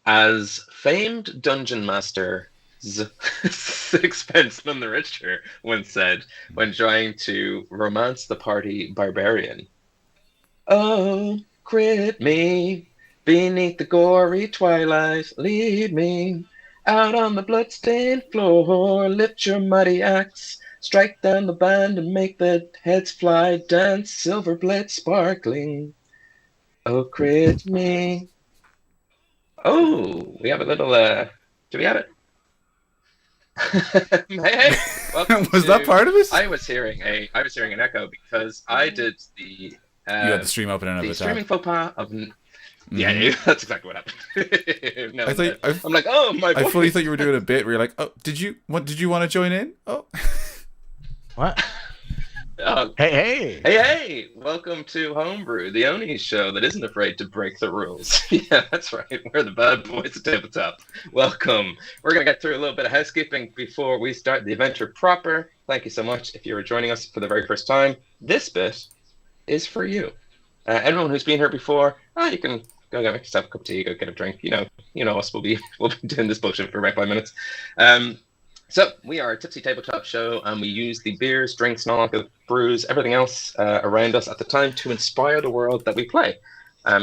As famed dungeon master Sixpence None the Richer once said when trying to romance the party barbarian, "Oh, crit me beneath the gory twilight, lead me out on the bloodstained floor, lift your mighty axe, strike down the band and make the heads fly, dance, silver blade sparkling. Oh, crit me." Oh, we have a little, do we have it? Hey, welcome Was that part of it? I was hearing an echo because I did the, you had the stream open and the streaming faux pas of, yeah, that's exactly what happened. No, I'm like, oh, my voice. I fully thought you were doing a bit where you're like, oh, did you want to join in? Oh. What? Oh. Hey! Welcome to Homebrew, the only show that isn't afraid to break the rules. Yeah, that's right. We're the bad boys at tabletop. Welcome. We're going to get through a little bit of housekeeping before we start the adventure proper. Thank you so much if you're joining us for the very first time. This bit is for you. Everyone who's been here before, you can go get yourself a cup of tea, go get a drink. You know us. We'll be doing this bullshit for about 5 minutes. So we are a tipsy tabletop show, and we use the beers, drinks, non-alcoholic brews, everything else around us at the time to inspire the world that we play.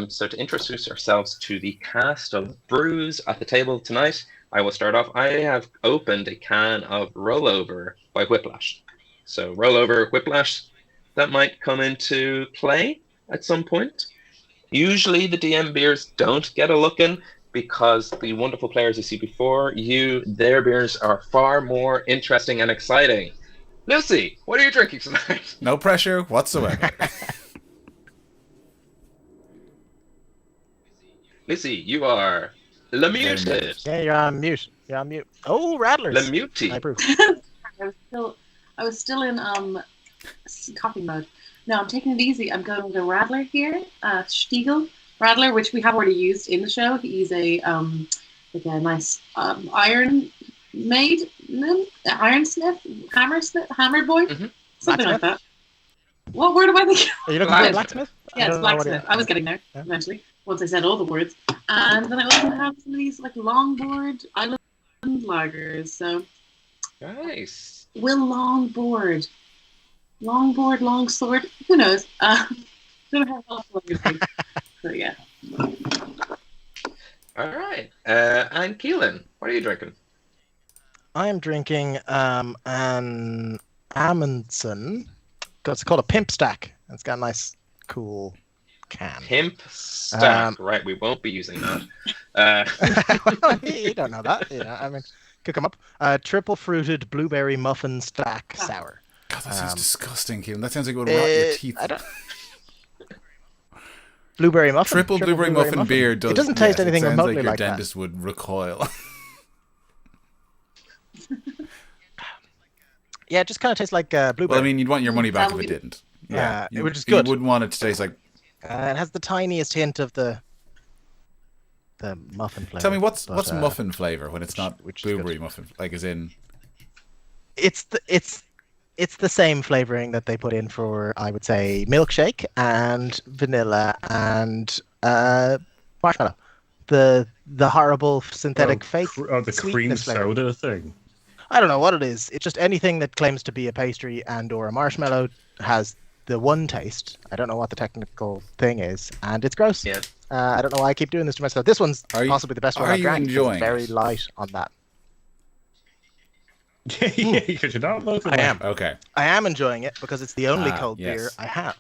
So to introduce ourselves to the cast of brews at the table tonight, I will start off. I have opened a can of Rollover by Whiplash. So Rollover, Whiplash, that might come into play at some point. Usually the DM beers don't get a look in, because the wonderful players you see before you, their beers are far more interesting and exciting. Lucy, what are you drinking tonight? No pressure whatsoever. Lucy, you are muted. Yeah, you're on mute. Oh, Rattlers. Le muty. I approve. I was still in coffee mode. No, I'm taking it easy. I'm going with a Rattler here, Stiegel Rattler, which we have already used in the show. He's a nice iron maid, ironsmith, hammer boy, something like that. What word am I thinking? Are you looking for blacksmith? Yes, blacksmith. I was getting there eventually once I said all the words. And then I also have some of these like longboard island lagers. So nice. Will longboard, long sword. Who knows? Don't have all the things. So yeah. All right. And Keelan, what are you drinking? I am drinking an Amundsen. It's called a Pimp Stack. It's got a nice, cool can. Pimp Stack. Right, we won't be using that. You don't know that. I mean, could come up. Triple fruited blueberry muffin stack sour. God, that sounds disgusting, Keelan. That sounds like it would rot your teeth. Blueberry muffin. Triple blueberry muffin beer does. It doesn't taste anything remotely like like your that. dentist would recoil. Yeah, it just kind of tastes like blueberry. Well, I mean, you'd want your money back if it didn't. Yeah, it would just good. You wouldn't want it to taste like. It has the tiniest hint of the muffin flavor. Tell me, what's muffin flavor when it's not blueberry muffin? Like, as in. It's the same flavoring that they put in for, I would say, milkshake and vanilla and marshmallow. The horrible synthetic fake. The cream soda thing. I don't know what it is. It's just anything that claims to be a pastry and or a marshmallow has the one taste. I don't know what the technical thing is, and it's gross. Yeah. I don't know why I keep doing this to myself. This one's possibly the best one I've drank. It's very light on that. Yeah, because you're not looking. I am. Okay. I am enjoying it because it's the only cold beer I have.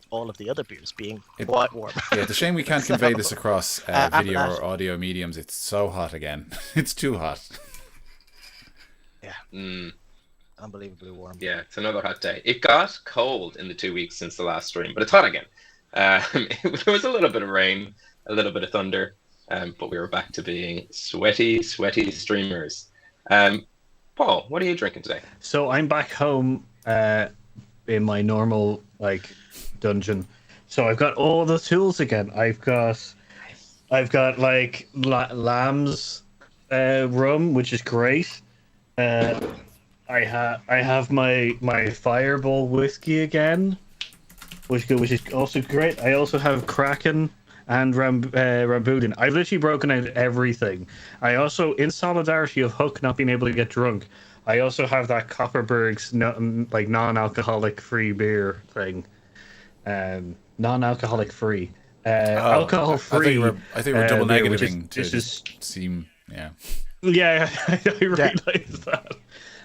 All of the other beers being quite warm. Yeah, it's a shame we can't convey this across video or audio mediums. It's so hot again. It's too hot. Yeah. Unbelievably warm. Yeah, it's another hot day. It got cold in the 2 weeks since the last stream, but it's hot again. There was a little bit of rain, a little bit of thunder, but we were back to being sweaty streamers. Paul, what are you drinking today? So I'm back home in my normal dungeon. So I've got all the tools again. I've got like lamb's rum, which is great. I have my fireball whiskey again, which is also great. I also have Kraken and Rambutan. I've literally broken out everything. I also, in solidarity of Hook not being able to get drunk, I also have that Copperberg's non-alcoholic free beer thing. Non-alcoholic free. Alcohol free. I think we're double negativing this is seem. Yeah. Yeah, I realised that.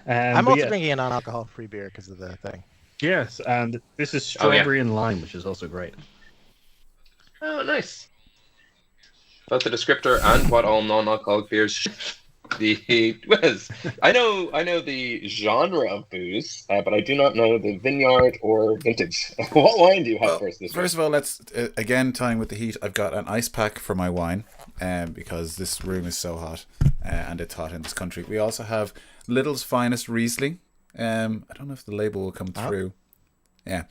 I'm also drinking a non-alcohol free beer because of the thing. Yes, and this is strawberry and lime, which is also great. Oh, nice. Both the descriptor and what all non-alcoholic beers. I know the genre of booze, but I do not know the vineyard or vintage. What wine do you have first? First of all, let's again tying with the heat. I've got an ice pack for my wine, because this room is so hot, and it's hot in this country. We also have Lidl's Finest Riesling. I don't know if the label will come through. Yeah,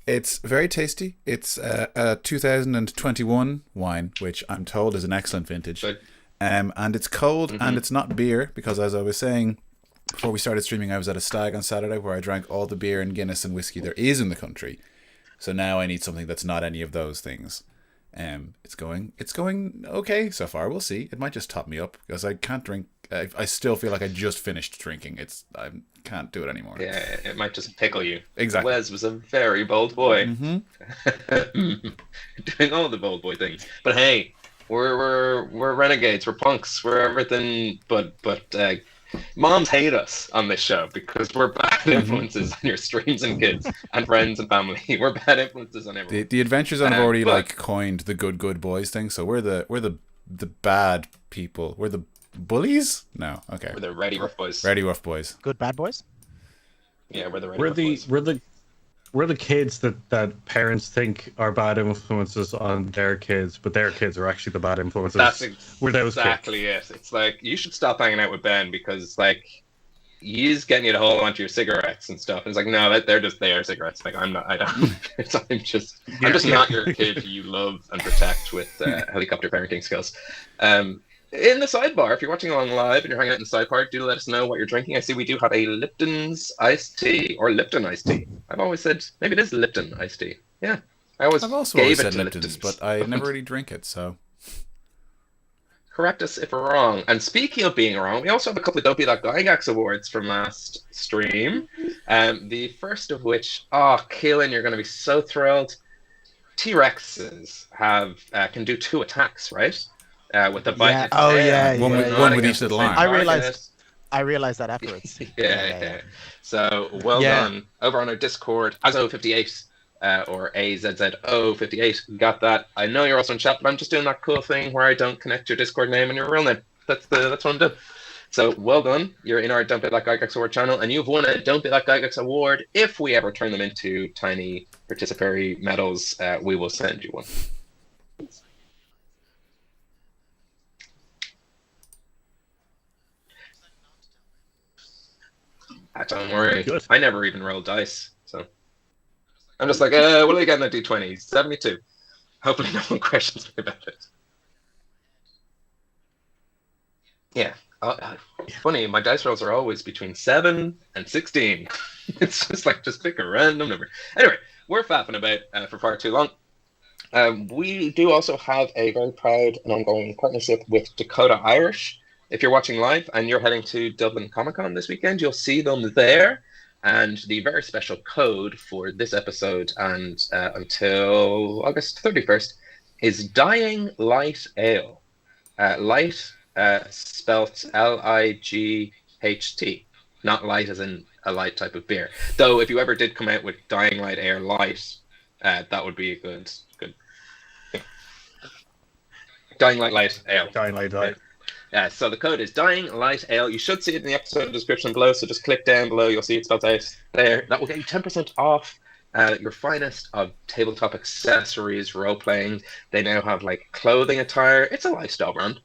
it's very tasty. It's a 2021 wine, which I'm told is an excellent vintage. Good. And it's cold, and it's not beer, because as I was saying before we started streaming, I was at a stag on Saturday where I drank all the beer and Guinness and whiskey there is in the country. So now I need something that's not any of those things. It's going okay so far. We'll see. It might just top me up because I can't drink. I still feel like I just finished drinking. I can't do it anymore. Yeah, it might just pickle you. Exactly. Wes was a very bold boy. Doing all the bold boy things. But hey, we're renegades. We're punks. We're everything. But moms hate us on this show because we're bad influences on your streams and kids and friends and family. We're bad influences on everyone. The Adventure Zone have already coined the good boys thing. So we're the bad people. We're the bullies? No. Okay. We're the ready rough boys. Ready rough boys. Good bad boys? Yeah, we're the ready rough boys. We're the kids that parents think are bad influences on their kids, but their kids are actually the bad influences. That's exactly it. It's like, you should stop hanging out with Ben because it's like, he's getting you to hold onto your cigarettes and stuff. And it's like, no, they're just their cigarettes. Like, I'm not. I'm just not your kid who you love and protect with helicopter parenting skills. In the sidebar, if you're watching along live and you're hanging out in the sidebar, do let us know what you're drinking. I see we do have a Lipton's iced tea or Lipton iced tea. I've always said maybe it is Lipton iced tea. Yeah, I've also always said Lipton's, but I never really drink it. So correct us if we're wrong. And speaking of being wrong, we also have a couple of Don't Be That Gygax awards from last stream. The first of which, Keelan, you're going to be so thrilled. T-Rexes can do 2 attacks, right? With the bite. Yeah. One with each little arm. I realized that afterwards. Yeah. So well done. Over on our Discord, Azo58 or AZZO58 got that. I know you're also in chat, but I'm just doing that cool thing where I don't connect your Discord name and your real name. That's what I'm doing. So well done. You're in our Don't Be That Gygax Award channel, and you've won a Don't Be That Gygax Award. If we ever turn them into tiny participatory medals, we will send you one. Don't worry. Good. I never even rolled dice, so I'm just like, what are you getting at D20? 72. Hopefully no one questions me about it. Yeah. Funny, my dice rolls are always between 7 and 16. It's just like, just pick a random number. Anyway, we're faffing about for far too long. We do also have a very proud and ongoing partnership with Dakota Irish. If you're watching live and you're heading to Dublin Comic Con this weekend, you'll see them there. And the very special code for this episode and until August 31st is Dying Light Ale. Light spelt L-I-G-H-T. Not light as in a light type of beer. Though if you ever did come out with Dying Light Ale Light, that would be a good thing. Dying Light Ale. Dying Light. So the code is Dying Light Ale. You should see it in the episode description below, so just click down below. You'll see it spelled out there. That will get you 10% off your finest of tabletop accessories, role-playing. They now have like clothing attire. It's a lifestyle brand.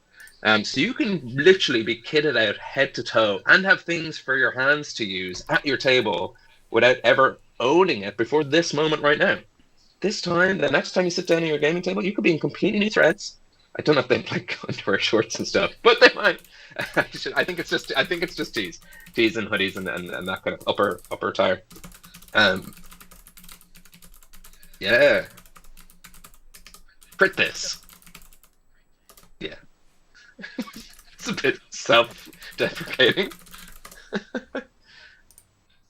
So you can literally be kitted out head to toe and have things for your hands to use at your table without ever owning it before this moment right now. This time, the next time you sit down at your gaming table, you could be in completely new threads. I don't know if they like underwear, shorts and stuff, but they might. I think it's just tees and hoodies and that kind of upper attire. Yeah. Print this. It's a bit self-deprecating.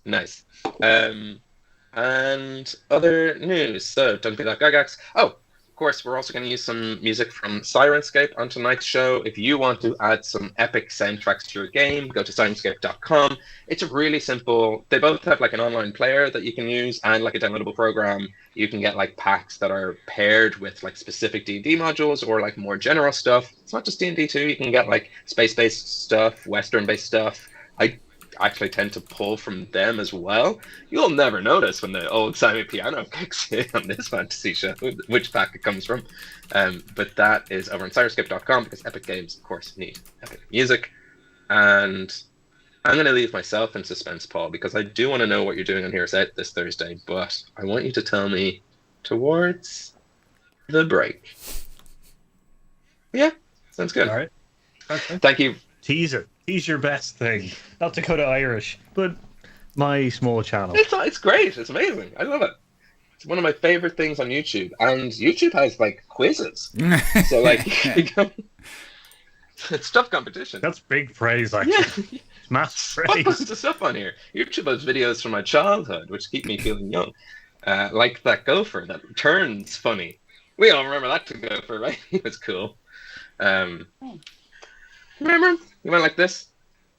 Nice. And other news. So, don't be that Gygax. Oh, of course, we're also going to use some music from Syrinscape on tonight's show. If you want to add some epic soundtracks to your game, go to syrinscape.com. It's really simple. They both have like an online player that you can use and like a downloadable program. You can get like packs that are paired with like specific D&D modules or like more general stuff. It's not just D&D too. You can get like space-based stuff, Western-based stuff. I actually tend to pull from them as well. You'll never notice when the old Sammy piano kicks in on this fantasy show which pack it comes from. But that is over on Syrinscape.com because Epic Games, of course, need epic music. And I'm going to leave myself in suspense, Paul, because I do want to know what you're doing on Heroes Out this Thursday, but I want you to tell me towards the break. Yeah, sounds good. All right. Okay. Thank you. Teaser. Tease your best thing. Not Dakota Irish, but my small channel. It's great. It's amazing. I love it. It's one of my favorite things on YouTube. And YouTube has, like, quizzes. So, like, it's tough competition. That's big praise, actually. Yeah. Mass What praise. bunch of stuff on here? YouTube has videos from my childhood, which keep me feeling young. Like that gopher that turns funny. We all remember that gopher, right? He was cool. Remember? You went like this.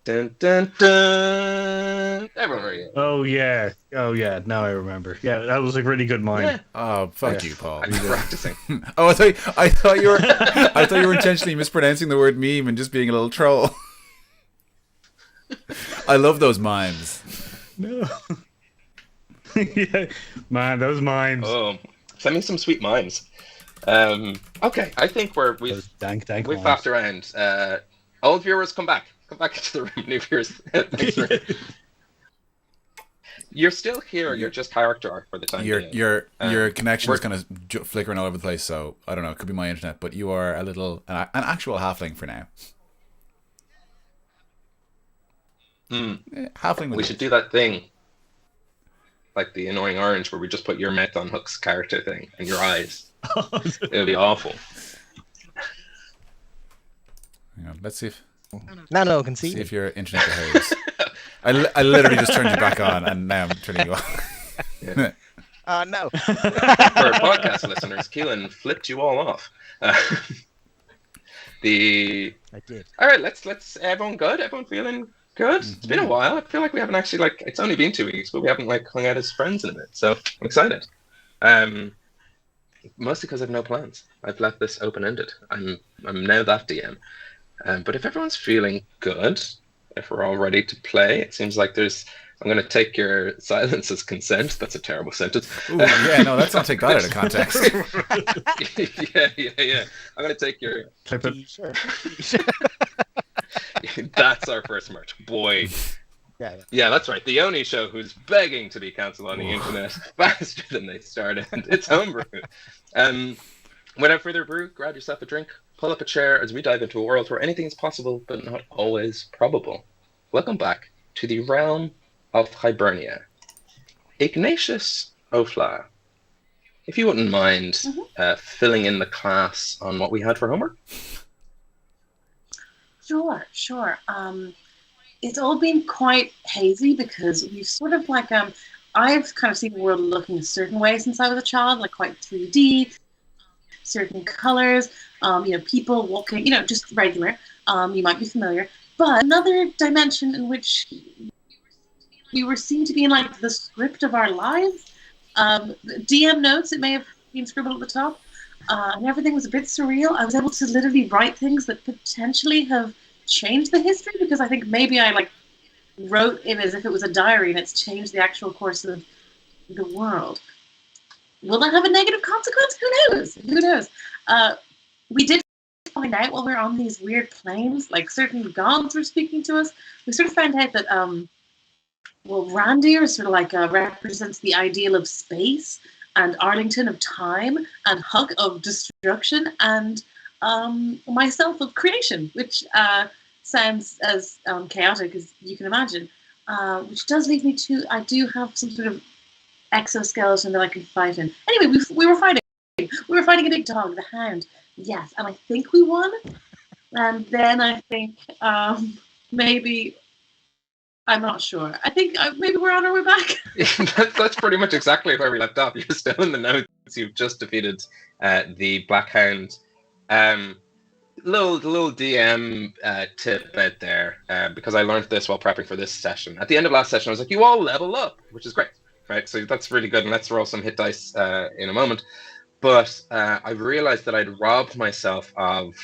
Dun, dun, dun. Everywhere you Oh yeah. Now I remember. Yeah, that was a really good mime. Yeah. Oh, fuck Yeah. you, Paul. I'm practicing. Oh, I thought you were intentionally mispronouncing the word meme and just being a little troll. I love those mimes. No. Yeah, man, those mimes. Oh, send me some sweet mimes. Okay, I think we've Those dank we've mimes. faffed around. Old viewers, come back into the room. New viewers, thanks for. You're still here. You're just character art for the time being. Your connection is kind of flickering all over the place, so I don't know. It could be my internet, but you are an actual halfling for now. Halfling. We should do that thing, like the annoying orange, where we just put your mouth on Hook's character thing and your eyes. It would be awful. Hang on, let's see if No, can see. your internet behaves. I literally just turned you back on, and now I'm turning you off. Yeah. No. For podcast listeners, Keelan flipped you all off. I did. All right, let's. Everyone good? Everyone feeling good? It's been a while. I feel like we haven't actually it's only been 2 weeks, but we haven't hung out as friends in a bit. So I'm excited. Mostly because I've no plans. I've left this open-ended. I'm now that DM. But if everyone's feeling good, if we're all ready to play, it seems like I'm going to take your silence as consent. That's a terrible sentence. Ooh, yeah, no, let's not take that out of context. Yeah. I'm going to take your... Clip it. Sure. That's our first merch. Boy. Yeah, that's right. The only show who's begging to be cancelled on the internet faster than they started. It's Homebrew. Without further ado, grab yourself a drink, pull up a chair as we dive into a world where anything is possible but not always probable. Welcome back to the realm of Hibernia. Ignatius Ofla, if you wouldn't mind filling in the class on what we had for homework. Sure. It's all been quite hazy because we've sort of I've kind of seen the world looking a certain way since I was a child, like quite 3D, certain colors, people walking, just regular. You might be familiar. But another dimension in which we were seen to be in the script of our lives. DM notes, it may have been scribbled at the top. And everything was a bit surreal. I was able to literally write things that potentially have changed the history because I think maybe I wrote in as if it was a diary and it's changed the actual course of the world. Will that have a negative consequence? Who knows? We did find out while we were on these weird planes, certain gods were speaking to us. We sort of found out that Randir sort of represents the ideal of space, and Arlington of time, and Hug of destruction, and myself of creation, which sounds as chaotic as you can imagine. Which does lead me to, I do have some sort of exoskeleton that I can fight in. Anyway, we were fighting. We were fighting a big dog, the Hound. Yes, and I think we won. And then I think maybe I'm not sure. I think maybe we're on our way back. That's pretty much exactly where we left off. You're still in the notes. You've just defeated the Black Hound. Little DM tip out there, because I learned this while prepping for this session. At the end of last session, I was like, you all level up, which is great, right? So that's really good, and let's roll some hit dice in a moment. But I realized that I'd robbed myself of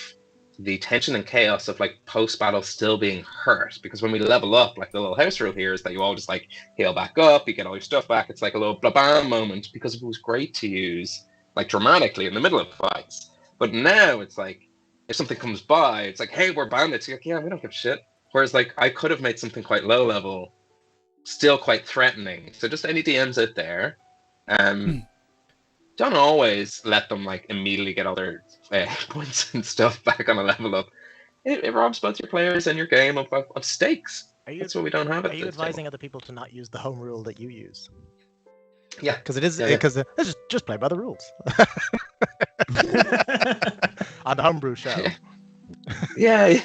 the tension and chaos of like post-battle still being hurt, because when we level up, like the little house rule here is that you all just like heal back up, you get all your stuff back. It's like a little blah-bam moment, because it was great to use like dramatically in the middle of fights. But now it's like, if something comes by, it's like, hey, we're bandits. You're like, yeah, we don't give a shit. Whereas like I could have made something quite low level still quite threatening. So just any DMs out there, don't always let them like immediately get all their points and stuff back on a level up. It robs both your players and your game of stakes. That's what we don't have. Are you advising other people to not use the home rule that you use? Yeah, because it is because just play by the rules on the Homebrew show. Yeah.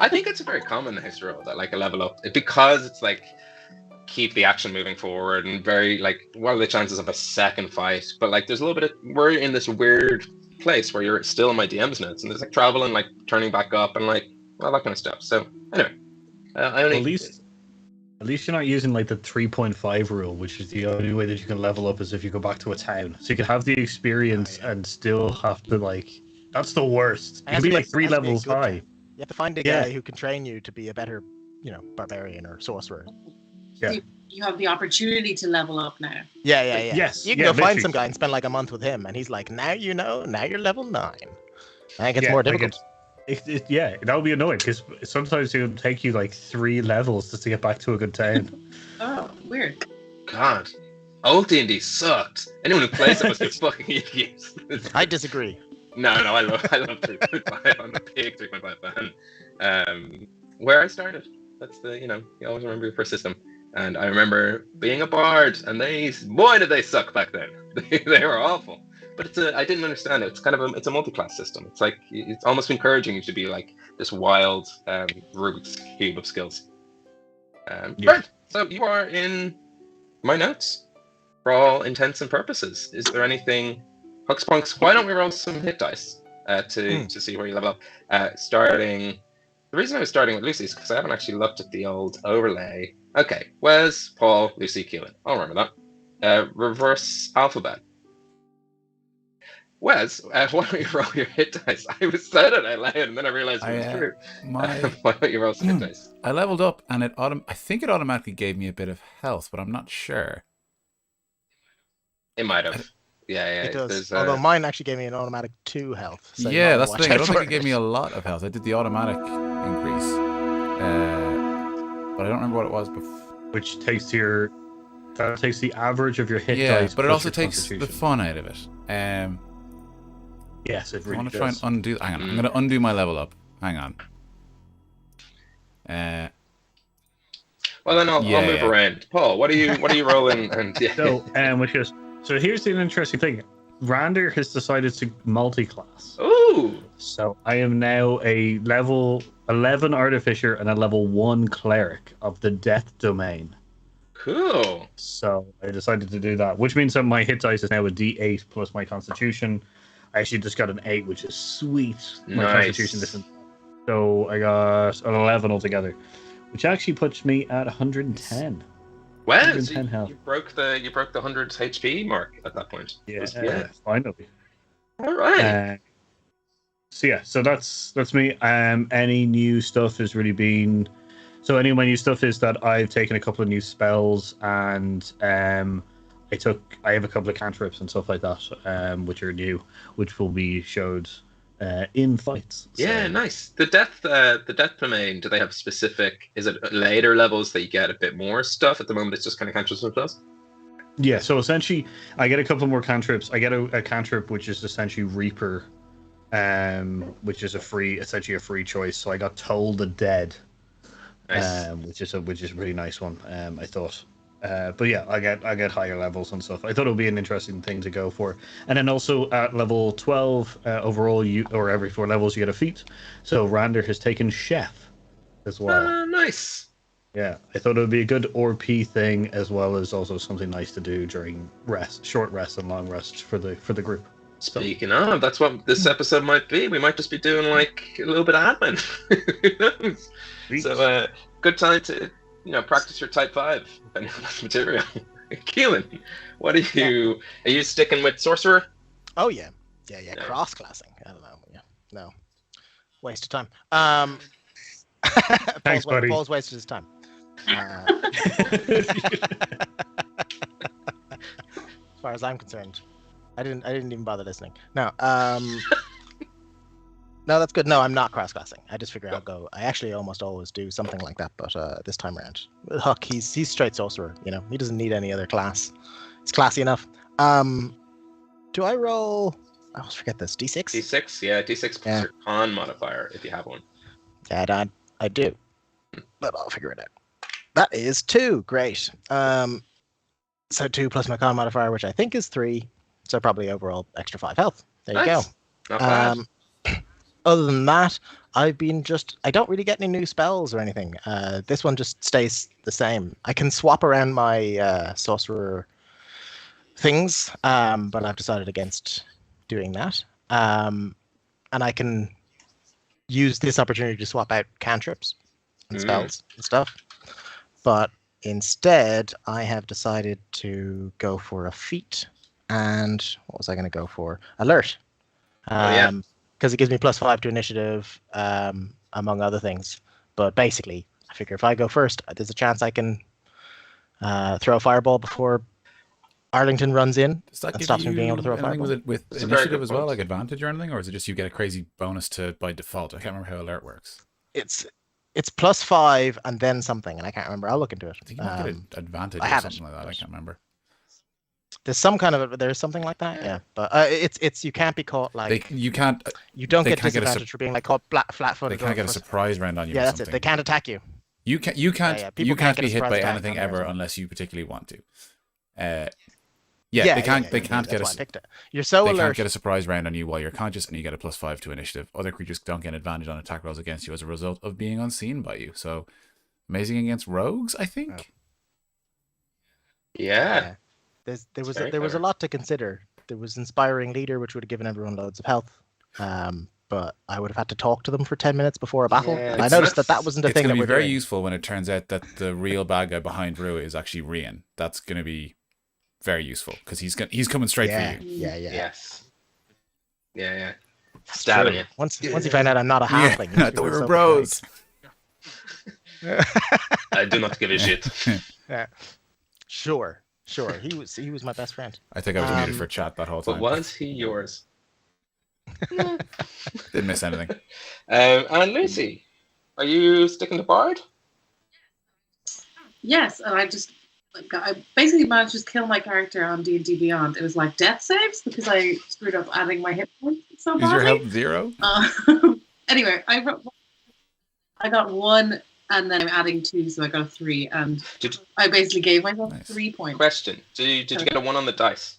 I think it's a very common house rule that like a level up because it's like keep the action moving forward and very like what are the chances of a second fight? But like there's a little bit of we're in this weird place where you're still in my DM's notes and there's like travel and like turning back up and like all that kind of stuff. So anyway, I only At least you're not using like the 3.5 rule, which is the only way that you can level up is if you go back to a town. So you can have the experience and still have to like. That's the worst. You can be like 3 levels high. You have to find a guy who can train you to be a better, barbarian or sorcerer. Yeah. You have the opportunity to level up now. Yeah. Yes. You can go find some guy and spend like a month with him, and he's like, now you're level 9. And it gets more difficult. That would be annoying because sometimes it would take you like 3 levels just to get back to a good town. Oh, weird. God, old D&D sucked. Anyone who plays it must be fucking idiots. I disagree. No, I love 3.5. I'm a big 3.5 fan. Where I started, that's the you always remember your first system. And I remember being a bard, and boy did they suck back then. They were awful. But I didn't understand it. It's kind of it's a multi-class system. It's like it's almost encouraging you to be like this wild Rubik's cube of skills. Right. So you are in my notes for all intents and purposes. Is there anything, Hux Punks? Why don't we roll some hit dice to see where you level up? The reason I was starting with Lucy is because I haven't actually looked at the old overlay. Okay, Wes, Paul, Lucy, Keelan. I'll remember that. Reverse alphabet. Wes, why don't you roll your hit dice? I said it out loud, and then I realized it was true. Why don't you roll some hit dice? I leveled up, and I think it automatically gave me a bit of health, but I'm not sure. It might have. Yeah. It does. Although mine actually gave me an automatic 2 health. So yeah, that's the thing. I don't think it gave me a lot of health. I did the automatic increase, but I don't remember what it was before. Which takes the average of your hit dice. Yeah, but it also takes the fun out of it. Yes, it really does. I want to try and undo. Hang on, I'm going to undo my level up. Hang on. Well, then I'll move around. Paul, what are you rolling? And So here's the interesting thing. Randir has decided to multi-class. Ooh! So I am now a level 11 artificer and a level 1 cleric of the death domain. Cool. So I decided to do that, which means that my hit dice is now a D8 plus my constitution. I actually just got an 8, which is sweet. My constitution isn't. So I got an 11 altogether, which actually puts me at 110. Well, 110 health. You broke the 100 HP mark at that point. Yeah, finally. All right. So that's me. Any new stuff has really been. So any of my new stuff is that I've taken a couple of new spells and I have a couple of cantrips and stuff like that, which are new, which will be showed in fights. So. Yeah, nice. The death domain. Do they have specific? Is it later levels that you get a bit more stuff? At the moment, it's just kind of cantrips and spells. Yeah. So essentially, I get a couple more cantrips. I get a cantrip which is essentially Reaper, which is essentially a free choice. So I got Toll the Dead, nice. which is a really nice one. I thought. But yeah, I get higher levels and stuff. I thought it would be an interesting thing to go for. And then also at level 12, overall, or every 4 levels, you get a feat. So Randir has taken Chef as well. Nice. Yeah, I thought it would be a good RP thing, as well as also something nice to do during short rests and long rests for the group. Speaking of, that's what this episode might be. We might just be doing like a little bit of admin. Who knows? So, good time to practice your type 5 depending on this material. Keelan, what are you? Are you sticking with sorcerer? Oh yeah. Cross classing. I don't know. Yeah, no, waste of time. Thanks, buddy. Paul's wasted his time. As far as I'm concerned, I didn't even bother listening. No, no, that's good. No, I'm not cross-classing. I just figure I'll go. I actually almost always do something like that, but this time around, Huck, he's straight sorcerer. He doesn't need any other class. It's classy enough. Do I roll? I always forget this. D6. D6, yeah, D6 plus your con modifier if you have one. Yeah, I do, but I'll figure it out. That is 2. Great. So 2 plus my con modifier, which I think is 3. So probably overall extra 5 health. There you go. Not bad. Other than that, I don't really get any new spells or anything. This one just stays the same. I can swap around my sorcerer things, but I've decided against doing that. And I can use this opportunity to swap out cantrips and spells and stuff. But instead, I have decided to go for a feat. And what was I going to go for? Alert. Because it gives me +5 to initiative, among other things. But basically, I figure if I go first, there's a chance I can throw a fireball before Arlington runs in and stops me being able to throw a fireball. With initiative as well, like advantage or anything? Or is it just you get a crazy bonus by default? I can't remember how alert works. It's +5 and then something, and I can't remember. I'll look into it. I think you might get an advantage or something like that. I can't remember. There's something like that, yeah. But it's you can't be caught like you don't get disadvantage for being like caught flat-footed. They can't get a surprise round on you. Yeah, or that's something. it. They can't attack you. You can't be hit by anything ever attack. unless you particularly want to. They can't get You're so they alert. can't get a surprise round on you while you're conscious, and you get a +5 to initiative. Other creatures don't get advantage on attack rolls against you as a result of being unseen by you. So amazing against rogues, I think. Yeah. There was a lot to consider. There was inspiring leader, which would have given everyone loads of health. But I would have had to talk to them for 10 minutes before a battle. Yeah, and I noticed that wasn't a thing. It's going to be very doing. useful when it turns out that the real bad guy behind Rue is actually Rian. That's going to be very useful because he's coming straight for you. Yeah. Yes. Yeah. Stabbing you. Once you find out I'm not a halfling, I thought we were bros. I do not give a shit. Yeah. Sure. He was my best friend. I think I was muted for chat that whole time. But was he yours? Didn't miss anything. And Lucy, are you sticking to Bard? Yes, and I basically managed to kill my character on D&D Beyond. It was like death saves because I screwed up adding my hit points so badly. Is your health 0? Anyway, I got 1, and then I'm adding 2, so I got a 3, and I basically gave myself 3 points. Question: Did you get a 1 on the dice?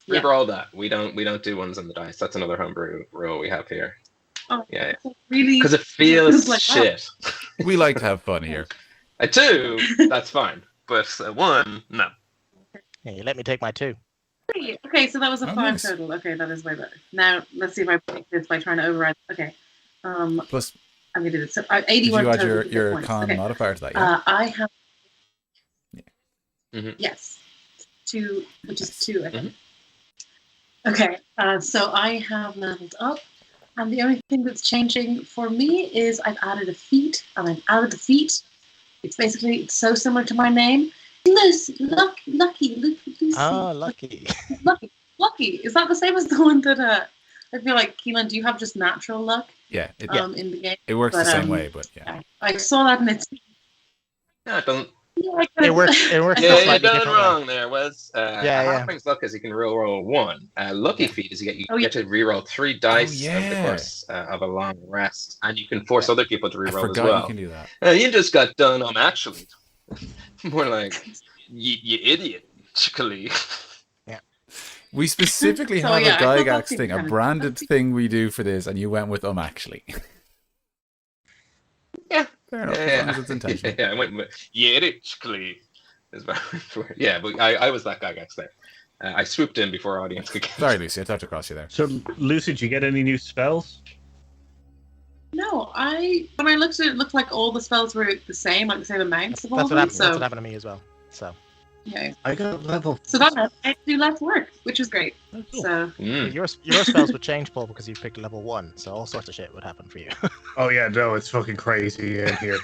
Yeah. Reroll that. We don't do 1s on the dice. That's another homebrew rule we have here. Oh, yeah. Really? Because it feels like shit. We like to have fun here. A 2, that's fine. But a 1, no. Yeah, you let me take my 2. Okay, so that was a 5 nice. total. Okay, that is way better. Now let's see if I break this by trying to override. Okay. Plus, I'm gonna do this. So 81. did you add total your points. con Okay. modifier to that? Yeah. I have. Yeah. Mm-hmm. Yes. 2, which is 2, I think. Mm-hmm. Okay, so I have leveled up, and the only thing that's changing for me is I've added a feat, and I've added the feat. It's so similar to my name. Lucky. Oh, lucky. Lucky. Is that the same as the one that I feel like, Keelan, do you have just natural luck? Yeah. In the game. It works the same way, but yeah. I saw that and it's. Yeah, it doesn't. It works. Yeah, a you're slightly doing different way. wrong there, Wes. Halfling's luck is you can roll 1. Lucky feat is you get to reroll 3 dice over the course of a long rest, and you can force other people to I reroll as forgot well. you can do that. You just got done actually More like, you idiot, chickly. We specifically So, have yeah, a I thought that Gygax seemed thing, a kind of- branded thing we do for this, and you went with actually. Yeah. Fair enough, as long as it's intentional. Yeah, I went with, you idiot, chickly. Yeah, but I was that Gygax there. I swooped in before audience could get Sorry, Lucy, I talked across you there. So, Lucy, did you get any new spells? No, when I looked at it, it looked like all the spells were the same, like the same amounts of all That's of what them. happened. So, That's what happened to me as well. So yeah. I got level. So that meant I had to do less work, which was great. Oh, cool. So your spells would change, Paul, because you picked level 1. So all sorts of shit would happen for you. Oh yeah, no, it's fucking crazy in here.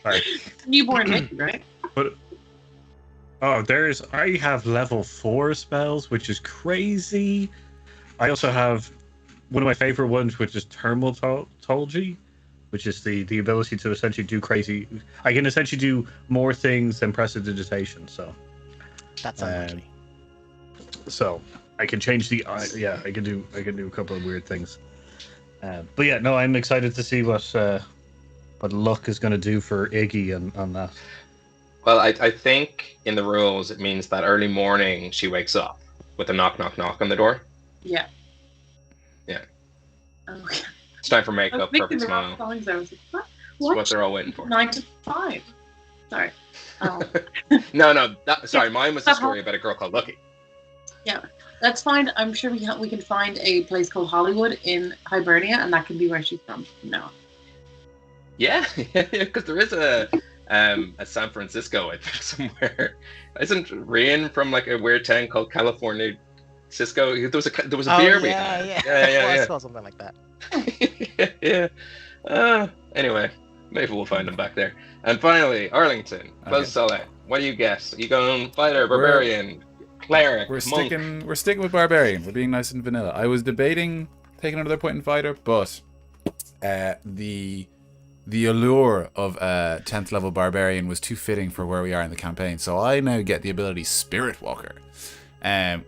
Sorry. newborn baby, right? But I have level 4 spells, which is crazy. I also have one of my favorite ones, which is Thermaltology, which is the ability to essentially do crazy. I can essentially do more things than prestidigitation. So That's unlikely. so I can change the I can do a couple of weird things. But yeah, no, I'm excited to see what luck is going to do for Iggy on that. Well, I think in the rules it means that early morning she wakes up with a knock, knock, knock on the door. Yeah. Yeah. Okay. It's time for I was makeup, thinking perfect the wrong smile. songs. I was like, what? It's what they're all waiting for. 9 to 5. Sorry. No, sorry, mine was a story about a girl called Lucky. Yeah, that's fine. I'm sure we can find a place called Hollywood in Hibernia, and that can be where she's from. No. Yeah, because there is a San Francisco, I think, somewhere. Isn't Rian from like a weird town called California Cisco? There was a beer we had. Yeah. Yeah. I saw something like that. Yeah. Anyway, maybe we'll find them back there. And finally, Arlington, Buzzsaw. What do you guess? Are you going fighter, barbarian, cleric, We're monk? sticking with barbarian. We're being nice and vanilla. I was debating taking another point in fighter, but the allure of 10th level barbarian was too fitting for where we are in the campaign. So I now get the ability Spirit Walker,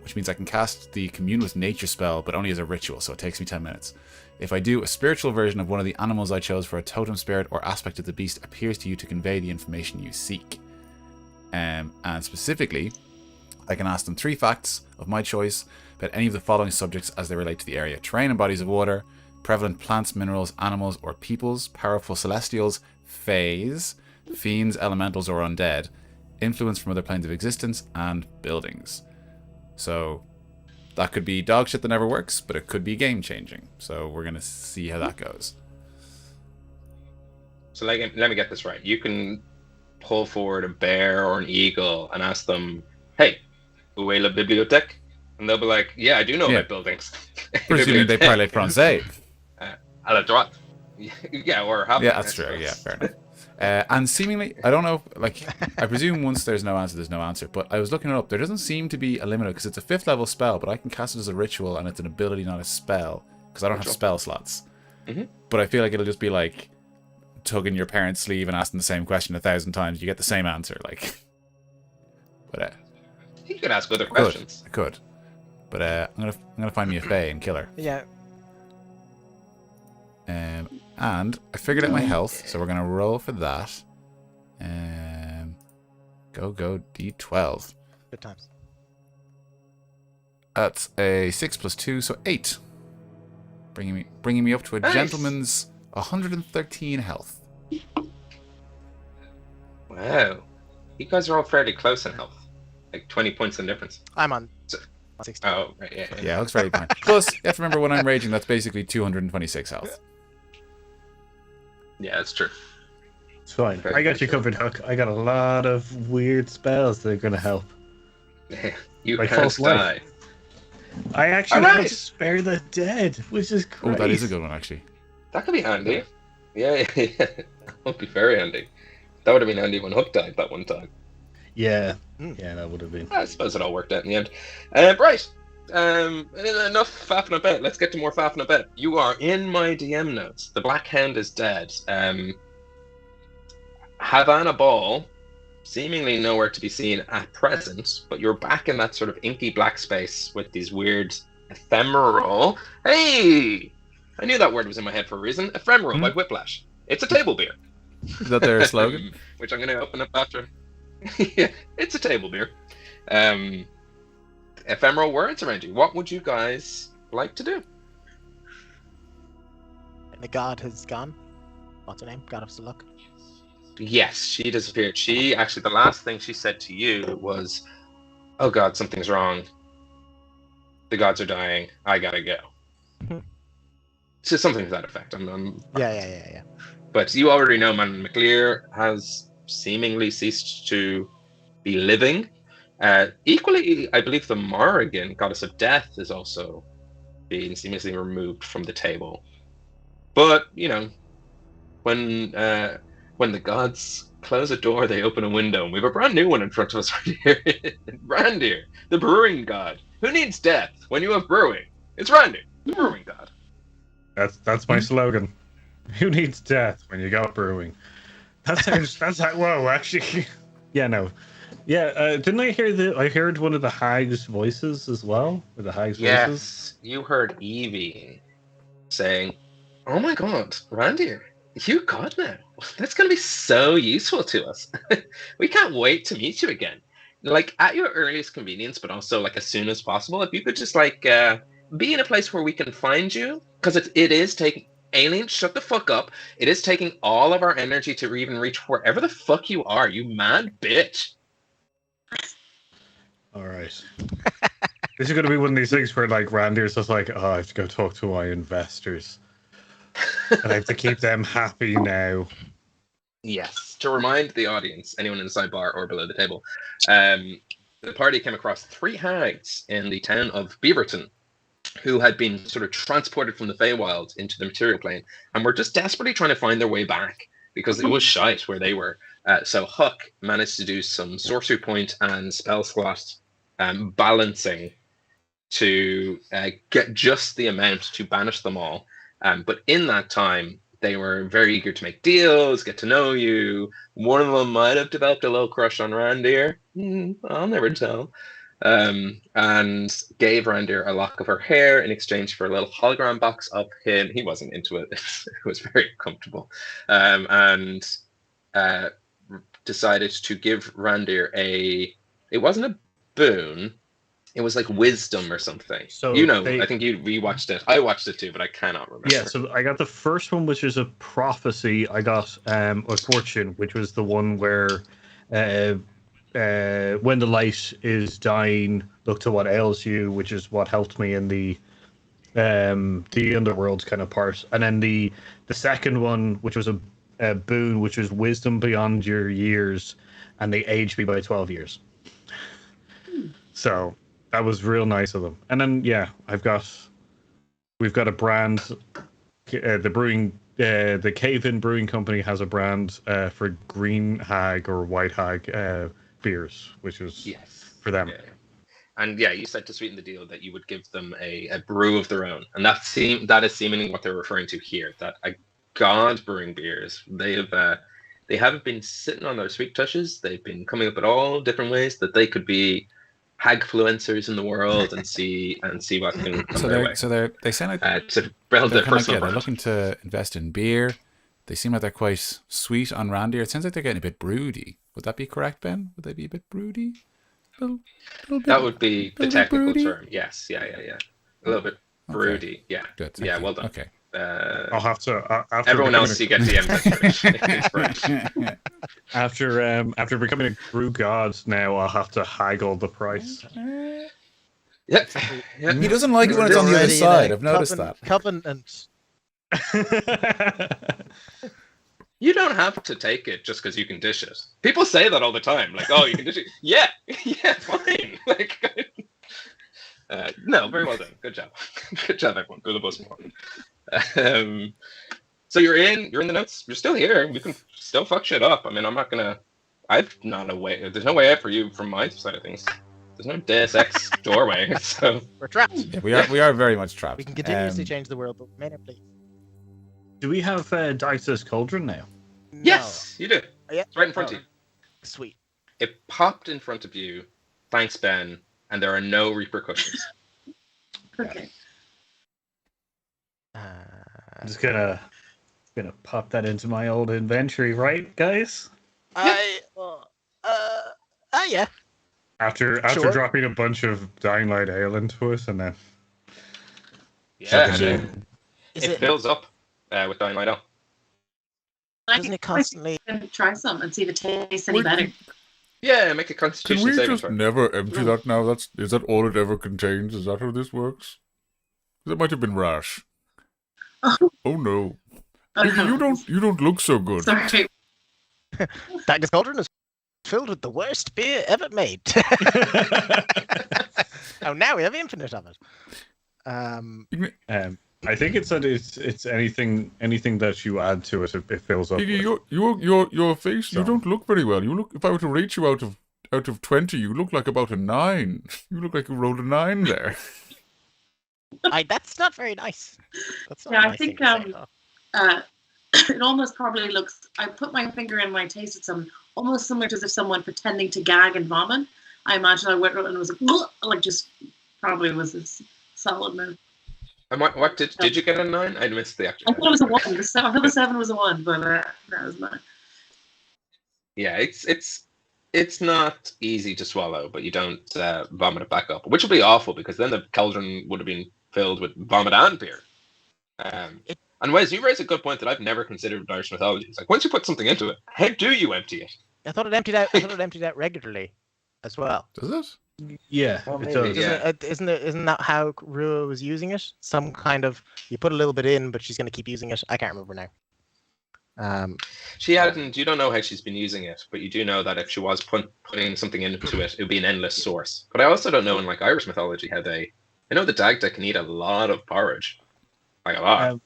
which means I can cast the Commune with Nature spell, but only as a ritual, so it takes me 10 minutes. If I do, a spiritual version of one of the animals I chose for a totem spirit or aspect of the beast appears to you to convey the information you seek. And specifically, I can ask them 3 facts of my choice about any of the following subjects as they relate to the area: terrain and bodies of water, prevalent plants, minerals, animals, or peoples, powerful celestials, fays, fiends, elementals, or undead, influence from other planes of existence, and buildings. So that could be dog shit that never works, but it could be game changing. So we're going to see how that goes. So let me get this right. You can pull forward a bear or an eagle and ask them, hey, où est la bibliothèque? And they'll be like, yeah, I do know about buildings. Presumably they parlay français. À la droite. Yeah, or half. Yeah, that's true. Yeah, fair enough. And seemingly, I don't know, like, I presume once there's no answer, but I was looking it up. There doesn't seem to be a limit, because it's a 5th level spell, but I can cast it as a ritual, and it's an ability, not a spell, because I don't have spell slots. Mm-hmm. But I feel like it'll just be like tugging your parent's sleeve and asking the same question 1,000 times. You get the same answer, like. But you could ask other questions. I could. But I'm gonna find me a fae and kill her. Yeah. And I figured out my health, so we're gonna roll for that. Go D12. Good times. That's a 6 plus 2, so 8. Bringing me up to a gentleman's 113 health. Wow. You guys are all fairly close in health. Like 20 points in difference. I'm on 16. Oh, right, yeah. Yeah, it looks very fine. Plus, you have to remember when I'm raging, that's basically 226 health. Yeah, that's true. It's fine. I got you covered, Huck. I got a lot of weird spells that are going to help. You Like can't false life. die. I actually Alright. have Spare the Dead, which is great. Oh, that is a good one, actually. That could be handy. Yeah. That would be very handy. That would have been handy when Hook died that one time. Yeah, that would have been. I suppose it all worked out in the end. Right. Enough faffing about. Let's get to more faffing about. You are in my DM notes. The Black Hound is dead. Havana Ball, seemingly nowhere to be seen at present, but you're back in that sort of inky black space with these weird ephemeral. Hey! I knew that word was in my head for a reason. Ephemeral, like Whiplash. It's a table beer. Is that their slogan? Which I'm going to open up after. Yeah, it's a table beer. Ephemeral words around you. What would you guys like to do? The god has gone. What's her name? Goddess of luck. Yes, she disappeared. She actually, the last thing she said to you was, "Oh God, something's wrong. The gods are dying. I gotta go." So something to that effect. Yeah. But you already know Man McLear has seemingly ceased to be living. Equally, I believe the Morrigan, goddess of death, is also being seemingly removed from the table. But, you know, when the gods close a door, they open a window, and we have a brand new one in front of us right here. Randir, the brewing god. Who needs death when you have brewing? It's Randir, the brewing god. That's my slogan. Who needs death when you got brewing? That's how. Whoa, actually, yeah, no, yeah. Didn't I hear I heard one of the hags' voices as well? Or the hags' voices? Yes, you heard Evie saying, "Oh my God, Randir, you god now. That's going to be so useful to us. We can't wait to meet you again. Like at your earliest convenience, but also like as soon as possible. If you could just like be in a place where we can find you, because it is taking aliens. Shut the fuck up. It is taking all of our energy to even reach wherever the fuck you are. You mad bitch." All right. This is going to be one of these things where like Randir's just like, oh, I have to go talk to my investors, and I have to keep them happy now. Yes. To remind the audience, anyone in the sidebar or below the table, the party came across 3 hags in the town of Beaverton, who had been sort of transported from the Feywild into the material plane, and were just desperately trying to find their way back because it was shite where they were. So Huck managed to do some sorcery point and spell slot balancing to get just the amount to banish them all. But in that time, they were very eager to make deals, get to know you. One of them might have developed a little crush on Randir. I'll never tell. And gave Randir a lock of her hair in exchange for a little hologram box of him. He wasn't into it. It was very uncomfortable. And decided to give Randir it wasn't a boon. It was like wisdom or something. So I think we watched it. I watched it too, but I cannot remember. Yeah, so I got the first one, which is a prophecy. I got a fortune, which was the one where when the light is dying, look to what ails you, which is what helped me in the underworld kind of part. And then the second one, which was a boon, which was wisdom beyond your years, and they aged me by 12 years. So that was real nice of them. And then we've got a brand. The Cave-In Brewing Company has a brand for green hag or white hag beers, which is for them. Yeah. And yeah, you said to sweeten the deal that you would give them a brew of their own, and that is seemingly what they're referring to here. That a god brewing beers. They haven't been sitting on their sweet tushes. They've been coming up with all different ways that they could be hagfluencers in the world and see what can come their way. So they sound like to build their personal they're brand. looking to invest in beer. They seem like they're quite sweet on Randir. It sounds like they're getting a bit broody. Would that be correct, Ben? Would they be a bit broody? Little bit, that would be the technical broody? term. Yes, yeah. A little bit broody. Yeah, Good. Yeah, you. well done. Okay. I'll have to. Everyone else, you get the input. After becoming a brew god, now I'll have to haggle the price. Yep. He doesn't like it when it's on the other side. I've noticed that. Covenant. You don't have to take it just because you can dish it. People say that all the time, like, "Oh, you can dish it." Yeah, fine. Like, no, very well done. Good job, everyone. You're the most important. So you're in the notes. You're still here. We can still fuck shit up. I mean, I'm not gonna. There's no way out for you from my side of things. There's no Deus Ex doorway. So We're trapped. Yeah, we are very much trapped. We can continuously change the world, but may not please. Do we have Dicta's Cauldron now? yes, you do. Yeah. It's right in front of you. Sweet. It popped in front of you. Thanks, Ben. And there are no repercussions. Perfect. I'm just gonna Gonna pop that into my old inventory, right, guys? Yeah. After Sure. dropping a bunch of Dying Light ale into it, and then Yeah, chucking it in. it fills up with Dying Light Ale. Doesn't it constantly? Try some and see if it tastes any better. Yeah, make a Can Constitution we saving just throw. never empty that now? Is that all it ever contains? Is that how this works? That might have been rash. Oh no. Oh, Iggy, no. you don't look so good. Sorry. Dagger's Cauldron is filled with the worst beer ever made. Oh, now we have infinite of it. I think it's that it's anything that you add to it, it fills up. Iggy, with. your face, So. you don't look very well. You look, if I were to rate you out of 20, you look like about a 9. You look like you rolled a 9 there. That's not very nice. That's not Yeah, a I nice think thing to say. it almost probably looks. I put my finger in and I tasted some almost similar to as if someone pretending to gag and vomit. I imagine I went and it was like just probably was this solid move. And what did you get a 9? I missed the actual. I thought it was a 1. I thought the 7 was a 1, but that was 9. Yeah, it's not easy to swallow, but you don't vomit it back up, which would be awful because then the cauldron would have been filled with vomit and beer. And Wes, you raise a good point that I've never considered with Irish mythology. It's like once you put something into it, how do you empty it? I thought it emptied out. I thought it emptied out regularly, as well. Does it? Yeah, Well, it maybe. does. Yeah. Isn't that how Rua was using it? Some kind of you put a little bit in, but she's going to keep using it. I can't remember now. She hadn't. You don't know how she's been using it, but you do know that if she was putting something into it, it would be an endless source. But I also don't know in like Irish mythology how they. I know the Dagda can eat a lot of porridge, like a lot.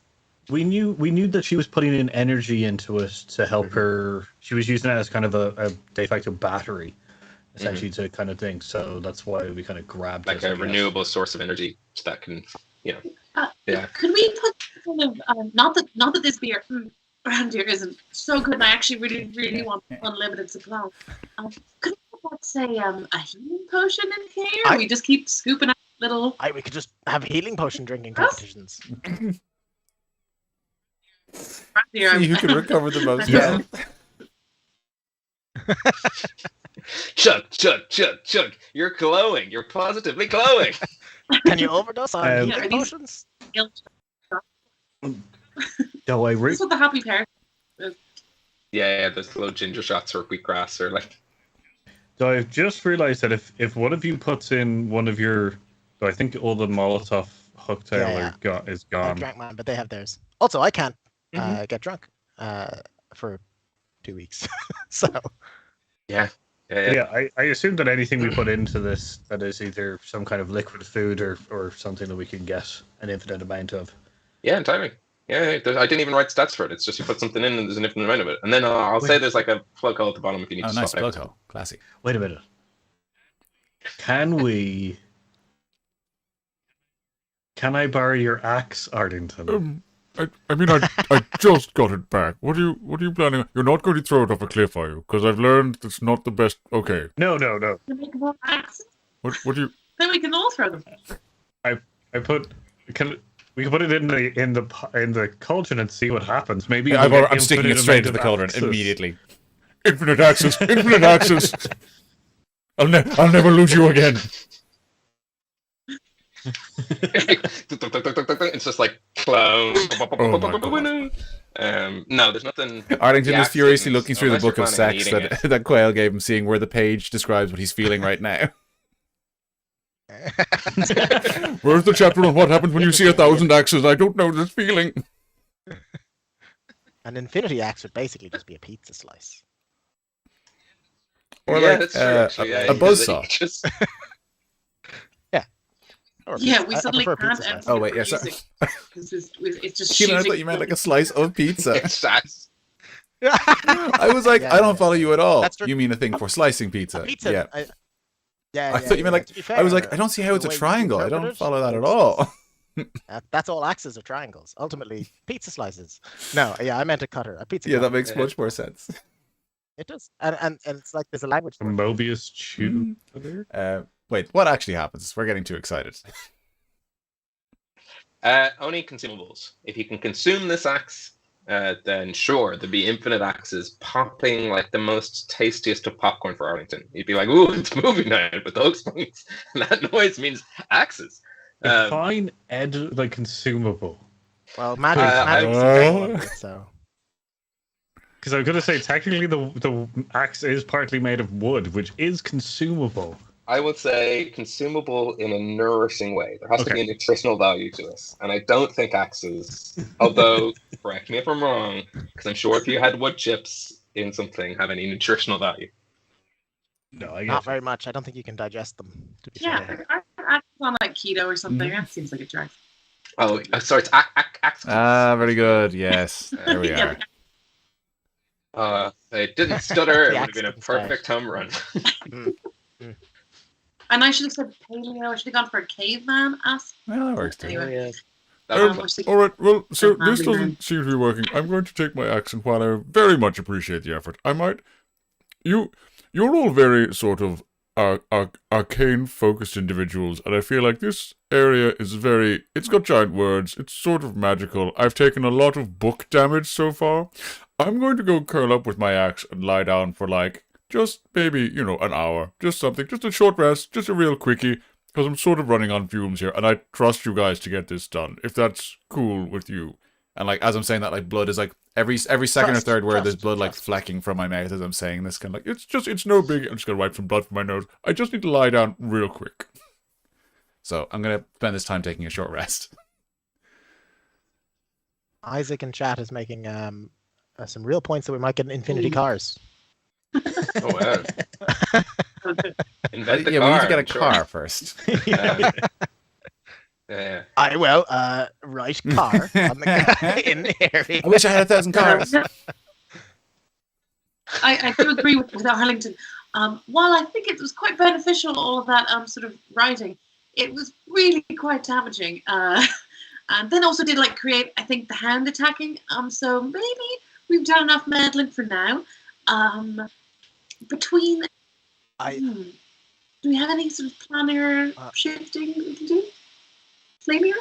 We knew that she was putting in energy into it to help her. She was using it as kind of a de facto battery, essentially, to kind of thing. So that's why we kind of grabbed Like it, a renewable source of energy that can, yeah. Could we put kind of not that this beer Randir isn't so good, and I actually really want unlimited supply. Could we put, say, a healing potion in here? We just keep scooping out little. We could just have healing potion drinking competitions. Randir, See who can recover the most. Yeah. Chug. You're glowing. You're positively glowing. Can you overdose on Yeah, healing are these- potions? No, This is what the happy pair. Yeah, there's little ginger shots or wheatgrass or like. So I've just realised that if one of you puts in one of your, so I think all the Molotov hooktail is I gone. drank mine, but they have theirs. Also, I can't get drunk for 2 weeks. So Yeah. Yeah, I assume that anything we put into this that is either some kind of liquid food or something that we can get an infinite amount of. Yeah, and timing. Yeah, I didn't even write stats for it. It's just you put something in and there's an infinite amount of it. And then I'll say there's like a flow call at the bottom if you need Oh, to nice. swap it out. Loco. Classy. Wait a minute. Can I borrow your axe, Ardington? I mean, I just got it back. What are you planning on? You're not going to throw it off a cliff, are you? Because I've learned it's not the best. Okay. No. To make more axes, What do you? then we can all throw them. We can put it in the cauldron and see what happens. Maybe Yeah, we'll get I'm sticking it infinite straight into amount the of cauldron axes. immediately. Infinite access. Infinite access. I'll never lose you again. It's just like clone. Oh my God. No, there's nothing. Arlington Yeah, is furiously things, looking through the unless you're book of planning on sex eating that, it. that Quail gave him, seeing where the page describes what he's feeling right now. Where's the chapter on what happens when you see 1,000 axes? I don't know this feeling. an infinity axe would basically just be a pizza slice. Or Yeah, like that's true, actually, yeah, a because buzzsaw. it just- Or Yeah, pizza. we I suddenly prefer can't pizza empty slice. Oh, wait, it yeah, for sorry. using. It's just Keelan, I shooting thought you meant like a slice of pizza. It's just- I was like, Yeah, I don't follow you at all. That's true. You mean a thing for slicing pizza? Pizza. Yeah. I thought you meant like. To be fair, I was like, I don't see how it's the a way you triangle. I interpret don't it, follow that at all. That's all axes are triangles. Ultimately, pizza slices. No, yeah, I meant a cutter. A pizza Yeah, cutter. that makes much more sense. It does. And it's like there's a language for it. Mobius chew. Wait, what actually happens? We're getting too excited. Only consumables. If you can consume this axe, then sure, there'd be infinite axes popping like the most tastiest of popcorn for Arlington. You'd be like, ooh, it's movie night with those things. And that noise means axes. Define like consumable. Well, magic's so. Because I'm going to say, technically, the axe is partly made of wood, which is consumable. I would say consumable in a nourishing way. There has to be a nutritional value to this. And I don't think axes, although, correct me if I'm wrong, because I'm sure if you had wood chips in something, have any nutritional value. No, I guess Not very much. I don't think you can digest them. To be fair. I'm on like keto or something. That seems like a drug. Oh, sorry, it's axe. Very good. Yes, there we are. They didn't stutter. It The would have been a axe perfect home run. And I should have said paleo. I should have gone for a caveman ask. Well, that works too. Anyway. That was All right, well, so this Manly man. doesn't seem to be working. I'm going to take my axe, and while I very much appreciate the effort, I might... You're all very sort of arcane-focused individuals, and I feel like this area is very... It's got giant words, it's sort of magical. I've taken a lot of book damage so far. I'm going to go curl up with my axe and lie down for, like, just maybe, an hour. Just something, just a short rest, just a real quickie, because I'm sort of running on fumes here, and I trust you guys to get this done, if that's cool with you. And, like, as I'm saying that, like, blood is, like, every second or third word, there's blood, like, flecking from my mouth as I'm saying this, kind of like, it's no big, I'm just going to wipe some blood from my nose. I just need to lie down real quick. So, I'm going to spend this time taking a short rest. Isaac in chat is making some real points that we might get Infinity cars. Oh, wow. Invent the We car, need to get a sure. car first. Yeah. Right car on the, in the area. I wish I had 1,000 cars. I do agree with Arlington. While I think it was quite beneficial, all of that sort of writing, it was really quite damaging. And then also did like create, I think, the hand attacking. So maybe we've done enough meddling for now. Between, do we have any sort of planner shifting we can do? Flamier?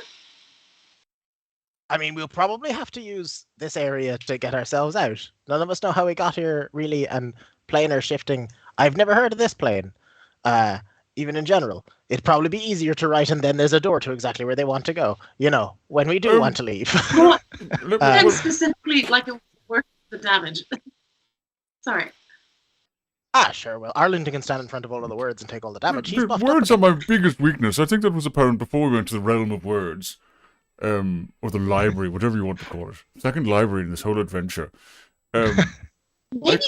I mean, we'll probably have to use this area to get ourselves out. None of us know how we got here, really, and planar shifting. I've never heard of this plane, even in general. It'd probably be easier to write, and then there's a door to exactly where they want to go. When we do want to leave. And specifically, like, it worth the damage. Sorry. Sure. Well, Arlington can stand in front of all of the words and take all the damage. He's buffed Words up. are my biggest weakness. I think that was apparent before we went to the realm of words. Or the library, whatever you want to call it. Second library in this whole adventure. Maybe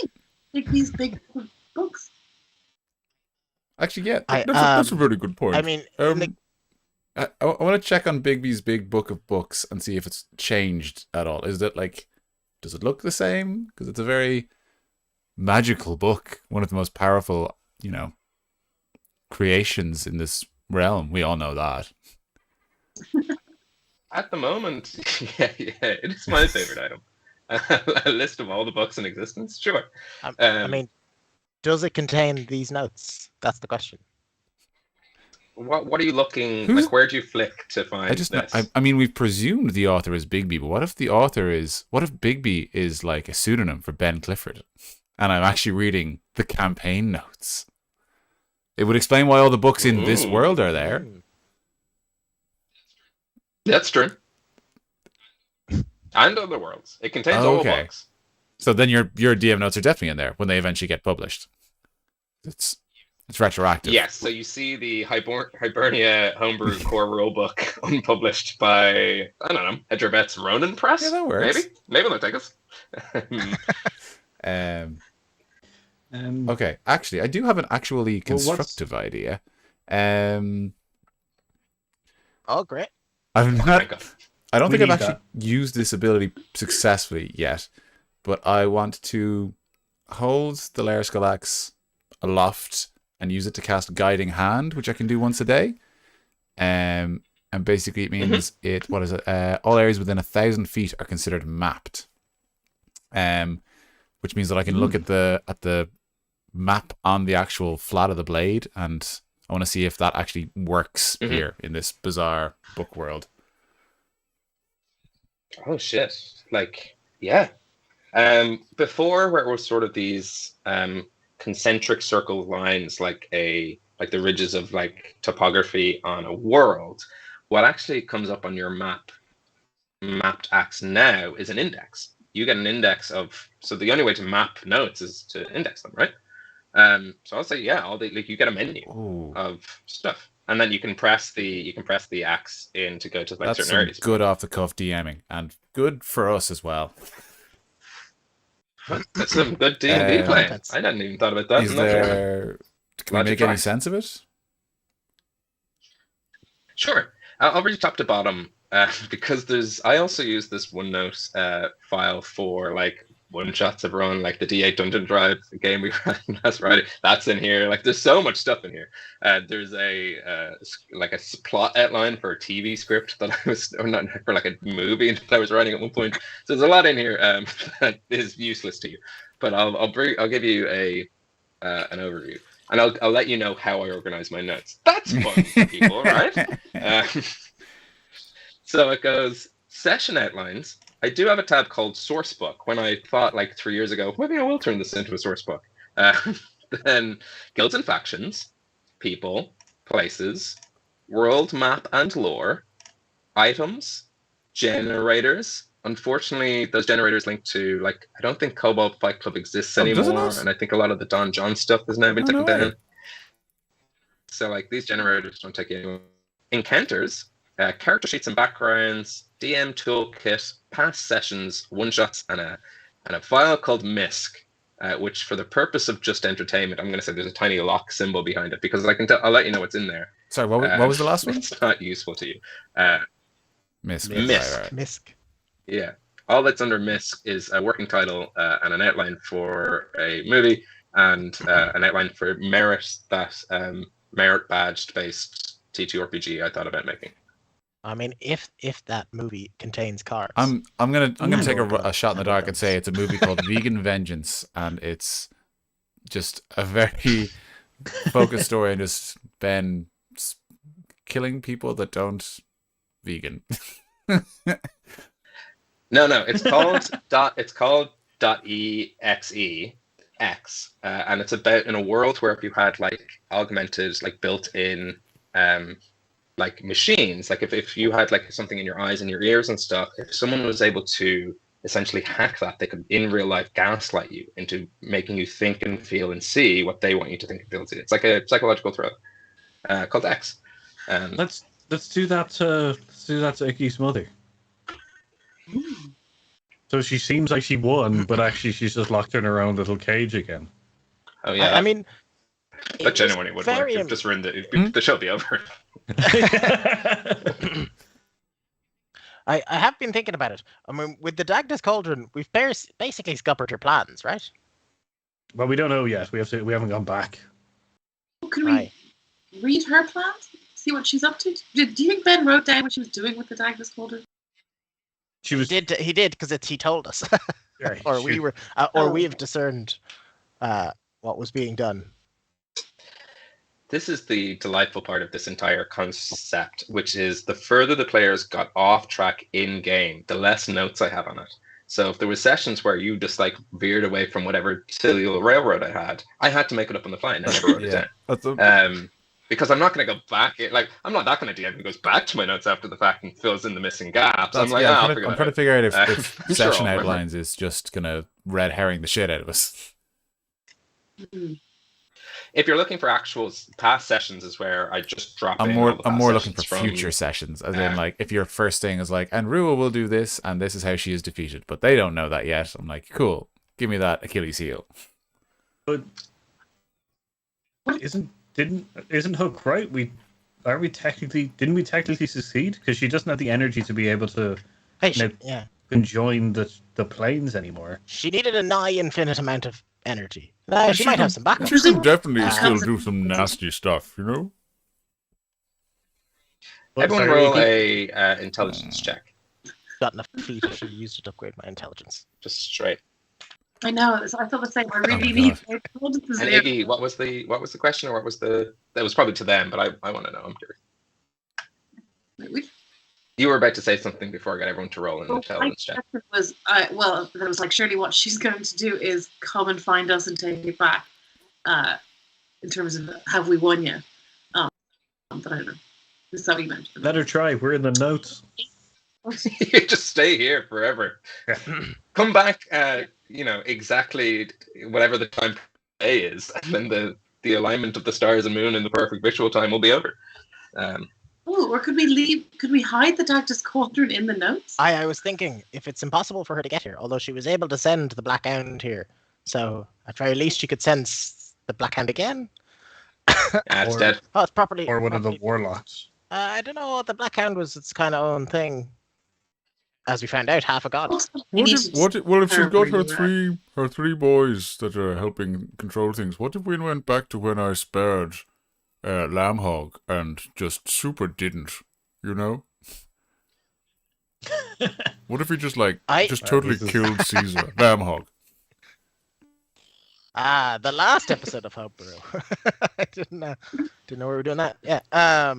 take these big books. Actually, yeah, that's a very good point. I mean, I want to check on Bigby's big book of books and see if it's changed at all. Is that like, does it look the same? Because it's a very magical book, one of the most powerful, creations in this realm. We all know that. At the moment, yeah, it is my favorite item. A list of all the books in existence, sure. I mean, does it contain these notes? That's the question. What are you looking? Like, where do you flick to find this? I mean, we've presumed the author is Bigby, but what if Bigby is like a pseudonym for Ben Clifford, and I'm actually reading the campaign notes? It would explain why all the books in this world are there. That's true. And other worlds. It contains all books. So then your DM notes are definitely in there when they eventually get published. It's retroactive. Yes, so you see the Hibernia Homebrew core rulebook unpublished by, I don't know, Hedgervet's Ronin Press? Yeah, that works. Maybe they'll take us. Okay, actually, I do have an actually constructive idea. Oh, great. I don't think I've actually that. used this ability successfully yet, but I want to hold the Lair Skull Axe aloft and use it to cast Guiding Hand, which I can do once a day. And basically it means all areas within 1,000 feet are considered mapped. Which means that I can look at the map on the actual flat of the blade, and I want to see if that actually works here in this bizarre book world. Oh shit! Like, Yeah. Before, where it was sort of these concentric circle lines, like the ridges of like topography on a world, what actually comes up on your mapped axe now is an index. You get an index of, so the only way to map nodes is to index them, right? So I'll say, yeah, like you get a menu of stuff, and then you can press the axe in to go to like That's certain areas. good off the cuff DMing, and good for us as well. That's some good D&D playing. Contents. I hadn't even thought about that. Can we make any sense of it? Sure. I'll read top to bottom because I also use this OneNote file for like one shots of run, like the D8 Dungeon Drive game we ran last Friday. That's in here. Like there's so much stuff in here. There's a plot outline for a TV script that I was, or not for like a movie that I was writing at one point. So there's a lot in here that is useless to you. But I'll give you an overview. And I'll let you know how I organize my notes. That's fun for people, right? So it goes session outlines. I do have a tab called source book. When I thought like 3 years ago, maybe I will turn this into a source book. Then guilds and factions, people, places, world map and lore, items, generators. Unfortunately, those generators link to, like, I don't think Cobalt Fight Club exists anymore, and I think a lot of the Don John stuff has now been taken down. So, like, these generators don't take anywhere. Encounters, character sheets and backgrounds, DM toolkit, past sessions, one-shots, and a file called MISC, which, for the purpose of just entertainment, I'm going to say there's a tiny lock symbol behind it, because I'll let you know what's in there. Sorry, what was the last one? It's not useful to you. MISC. MISC. MISC. Yeah. All that's under MISC is a working title and an outline for a movie and an outline for merit badged based TTRPG I thought about making. I mean, if that movie contains cars, I'm gonna take a shot in the dark and say it's a movie called Vegan Vengeance, and it's just a very focused story and just Ben killing people that don't vegan. No, it's called .exe, and it's about in a world where if you had like augmented, like built-in like machines, like if you had like something in your eyes and your ears and stuff, if someone was able to essentially hack that, they could in real life gaslight you into making you think and feel and see what they want you to think and feel and see. It's like a psychological thriller called X. Let's do that to Icky's mother. So she seems like she won, but actually she's just locked in her own little cage again. Oh yeah, I mean, that genuinely would work. You've just ruined it. The show be over. I have been thinking about it. I mean, with the Dagda's Cauldron, we've basically scuppered her plans, right? Well, we don't know yet. We haven't gone back. Can we read her plans? See what she's up to? Do you think Ben wrote down what she was doing with the Dagda's Cauldron? He did because he told us, or we have discerned what was being done. This is the delightful part of this entire concept, which is the further the players got off track in game, the less notes I have on it. So if there were sessions where you just like veered away from whatever silly little railroad I had to make it up on the fly and I never wrote it down. Because I'm not going to go back. I'm not that kind of DM who goes back to my notes after the fact and fills in the missing gaps. I'm trying to figure out if session outlines is just going to red herring the shit out of us. If you're looking for actual past sessions, is where I just drop I'm in. I'm more looking for future sessions, as in like if your first thing is like, and Rua will do this, and this is how she is defeated, but they don't know that yet. I'm like, cool, give me that Achilles heel. But isn't Hook right? Didn't we technically succeed? Because she doesn't have the energy to be able to conjoin the planes anymore. She needed a nigh infinite amount of energy. She might have some backup. She can definitely still do some nasty stuff, you know? Everyone roll a intelligence check. Got enough feet. I should have used it to upgrade my intelligence. Just straight. I know. I thought the same. I really need. And Iggy, what was the question, or what was the? That was probably to them, but I want to know. I'm curious. You were about to say something before I got everyone to roll in the My intelligence check. question was, that was like, surely what she's going to do is come and find us and take it back. In terms of have we won yet? But I don't know. Is that what you meant? Let her try. We're in the notes. You just stay here forever. Come back at exactly whatever the time day is, and then the alignment of the stars and moon and the perfect visual time will be over. Or could we leave? Could we hide the Dactus Cauldron in the notes? I was thinking if it's impossible for her to get here, although she was able to send the Black Hound here, so at very least she could send the Black Hound again. It's dead. Oh, it's properly. Or one of the warlocks. I don't know. The Black Hound was its kind of own thing, as we found out, half a god. Well, if she's got her three boys that are helping control things, what if we went back to when I spared Lambhog and just super didn't, you know? What if we just totally killed Caesar, Lambhog? The last episode of Homebrew. I didn't know we were doing that. Yeah.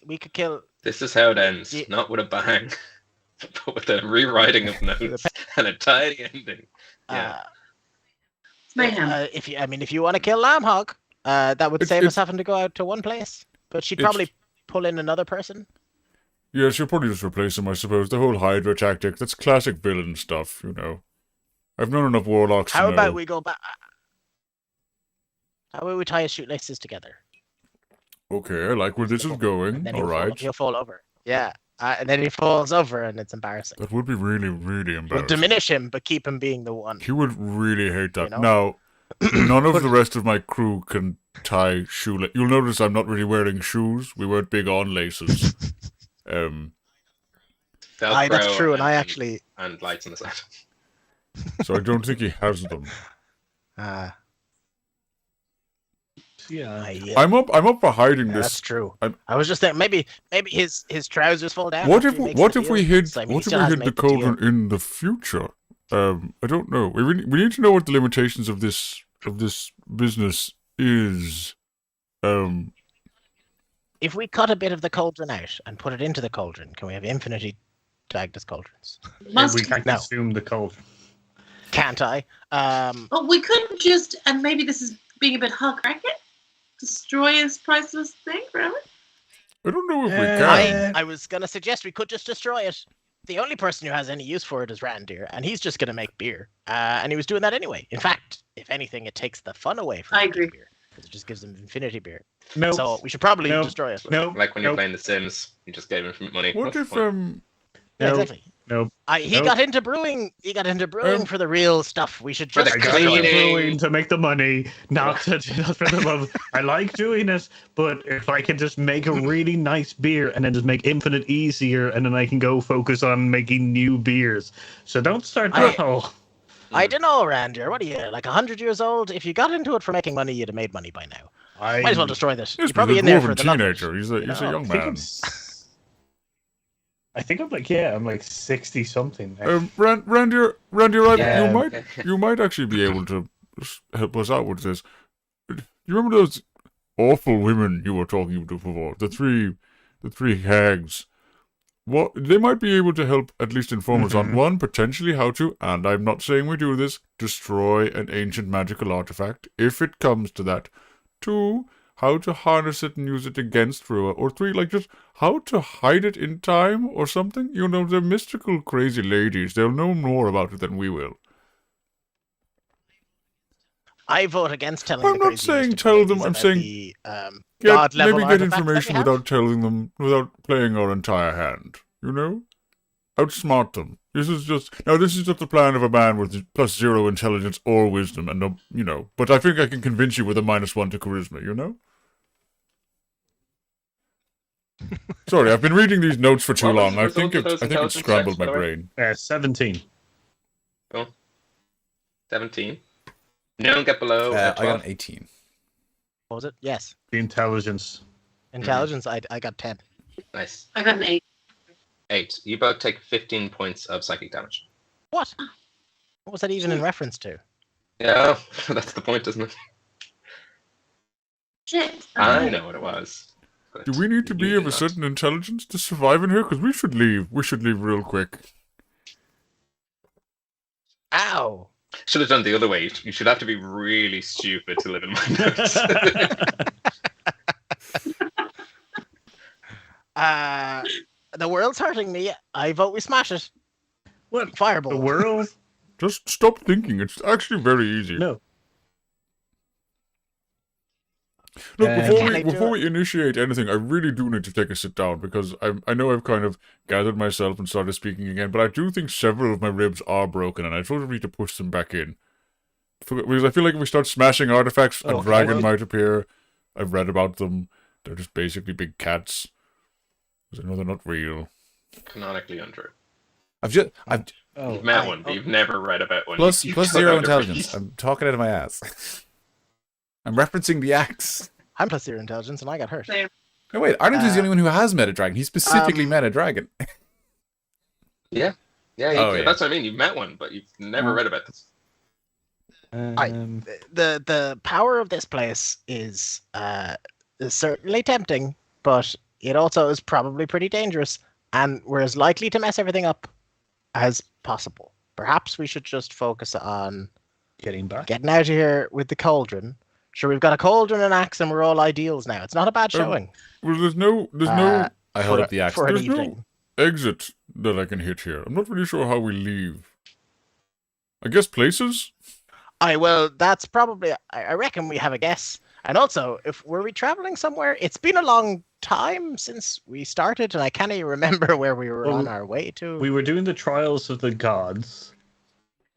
We could kill. This is how it ends, not with a bang, but with a rewriting of notes and a tidy ending. Yeah. Mayhem. If you want to kill Lambhog, that would save us having to go out to one place. But she'd probably pull in another person. Yeah, she'll probably just replace him, I suppose. The whole Hydra tactic, that's classic villain stuff, you know. I've known enough warlocks How to about know. we go back? How about we tie his shoelaces together? Okay, I like where this is going. All right. He'll fall over. Yeah. And then he falls over and it's embarrassing. That would be really, really embarrassing. We'll diminish him, but keep him being the one. He would really hate that. You know? Now, none of the rest of my crew can tie shoelaces. You'll notice I'm not really wearing shoes. We weren't big on laces. That's true, and I actually... And lights on the side. So I don't think he has them. I'm up for hiding this. That's true. I was just thinking maybe his trousers fall down. What if we hid the cauldron in the future? I don't know. We need to know what the limitations of this business is. If we cut a bit of the cauldron out and put it into the cauldron, can we have infinity Dagdas cauldrons? We can't consume the cauldron. Can't I? But we couldn't just, and maybe this is being a bit Hulk Wreck it, destroy his priceless thing forever? I don't know if we can. I was going to suggest we could just destroy it. The only person who has any use for it is Randir, and he's just going to make beer. And he was doing that anyway. In fact, if anything, it takes the fun away from beer. Because it just gives them infinity beer. No. So we should probably destroy it. No. Like when you're playing The Sims, you just gave him money. What if Yeah, exactly. No. He got into brewing. He got into brewing for the real stuff. We should just brewing to make the money, not for the love. I like doing it, but if I can just make a really nice beer and then just make infinite easier, and then I can go focus on making new beers. So don't start that whole. I don't know, Randir. What are you, like 100 years old? If you got into it for making money, you'd have made money by now. Might as well destroy this. You're probably in there for the teenager. He's a young man. I think I'm like 60 something. Randir, you might actually be able to help us out with this. You remember those awful women you were talking to before? The three hags. What they might be able to help at least inform us on one, potentially how to, and I'm not saying we do this, destroy an ancient magical artifact if it comes to that. 2, how to harness it and use it against Rua. Or 3, just how to hide it in time or something. You know, they're mystical, crazy ladies. They'll know more about it than we will. I vote against telling I'm not saying tell them. I'm saying get information without telling them, without playing our entire hand. You know, outsmart them. This is just the plan of a man with +0 intelligence or wisdom, and But I think I can convince you with a -1 to charisma. You know. Sorry, I've been reading these notes for too long. I think it's scrambled my brain. 17. Cool. 17. You don't get below. I got an 18. What was it? Yes. The intelligence. Intelligence. I got 10. Nice. I got an 8. 8. You both take 15 points of psychic damage. What? What was that even in reference to? Yeah, that's the point, isn't it? Shit. I know what it was. Do we need to be of a certain intelligence to survive in here? Because we should leave. We should leave real quick. Ow! Should have done the other way. You should have to be really stupid to live in my house. The world's hurting me. I vote we smash it. What? Fireball. The world? Just stop thinking. It's actually very easy. No. Look, Can I do before we initiate anything, I really do need to take a sit down because I know I've kind of gathered myself and started speaking again, but I do think several of my ribs are broken, and I sort of need to push them back in. Because I feel like if we start smashing artifacts, a dragon might appear. I've read about them. They're just basically big cats. I know they're not real. Canonically untrue. You've You've met one, but you've never read about one. plus You plus don't 0 know the intelligence. I'm talking out of my ass. I'm referencing the axe. I'm plus 0 intelligence, and I got hurt. Same. No, wait, Arnold is the only one who has met a dragon. He specifically met a dragon. Yeah, Oh, yeah. That's what I mean. You've met one, but you've never read about this. The power of this place is certainly tempting, but it also is probably pretty dangerous, and we're as likely to mess everything up as possible. Perhaps we should just focus on Getting back. getting out of here with the cauldron. Sure, we've got a cauldron and axe, and we're all ideals now. It's not a bad showing. Well, there's no. I hold up the axe. For an There's evening. no exit that I can hit here. I'm not really sure how we leave. I guess places. Well, that's probably. I reckon we have a guess. And also, if were we traveling somewhere? It's been a long time since we started, and I can't even remember where we were on our way to. We were doing the trials of the gods.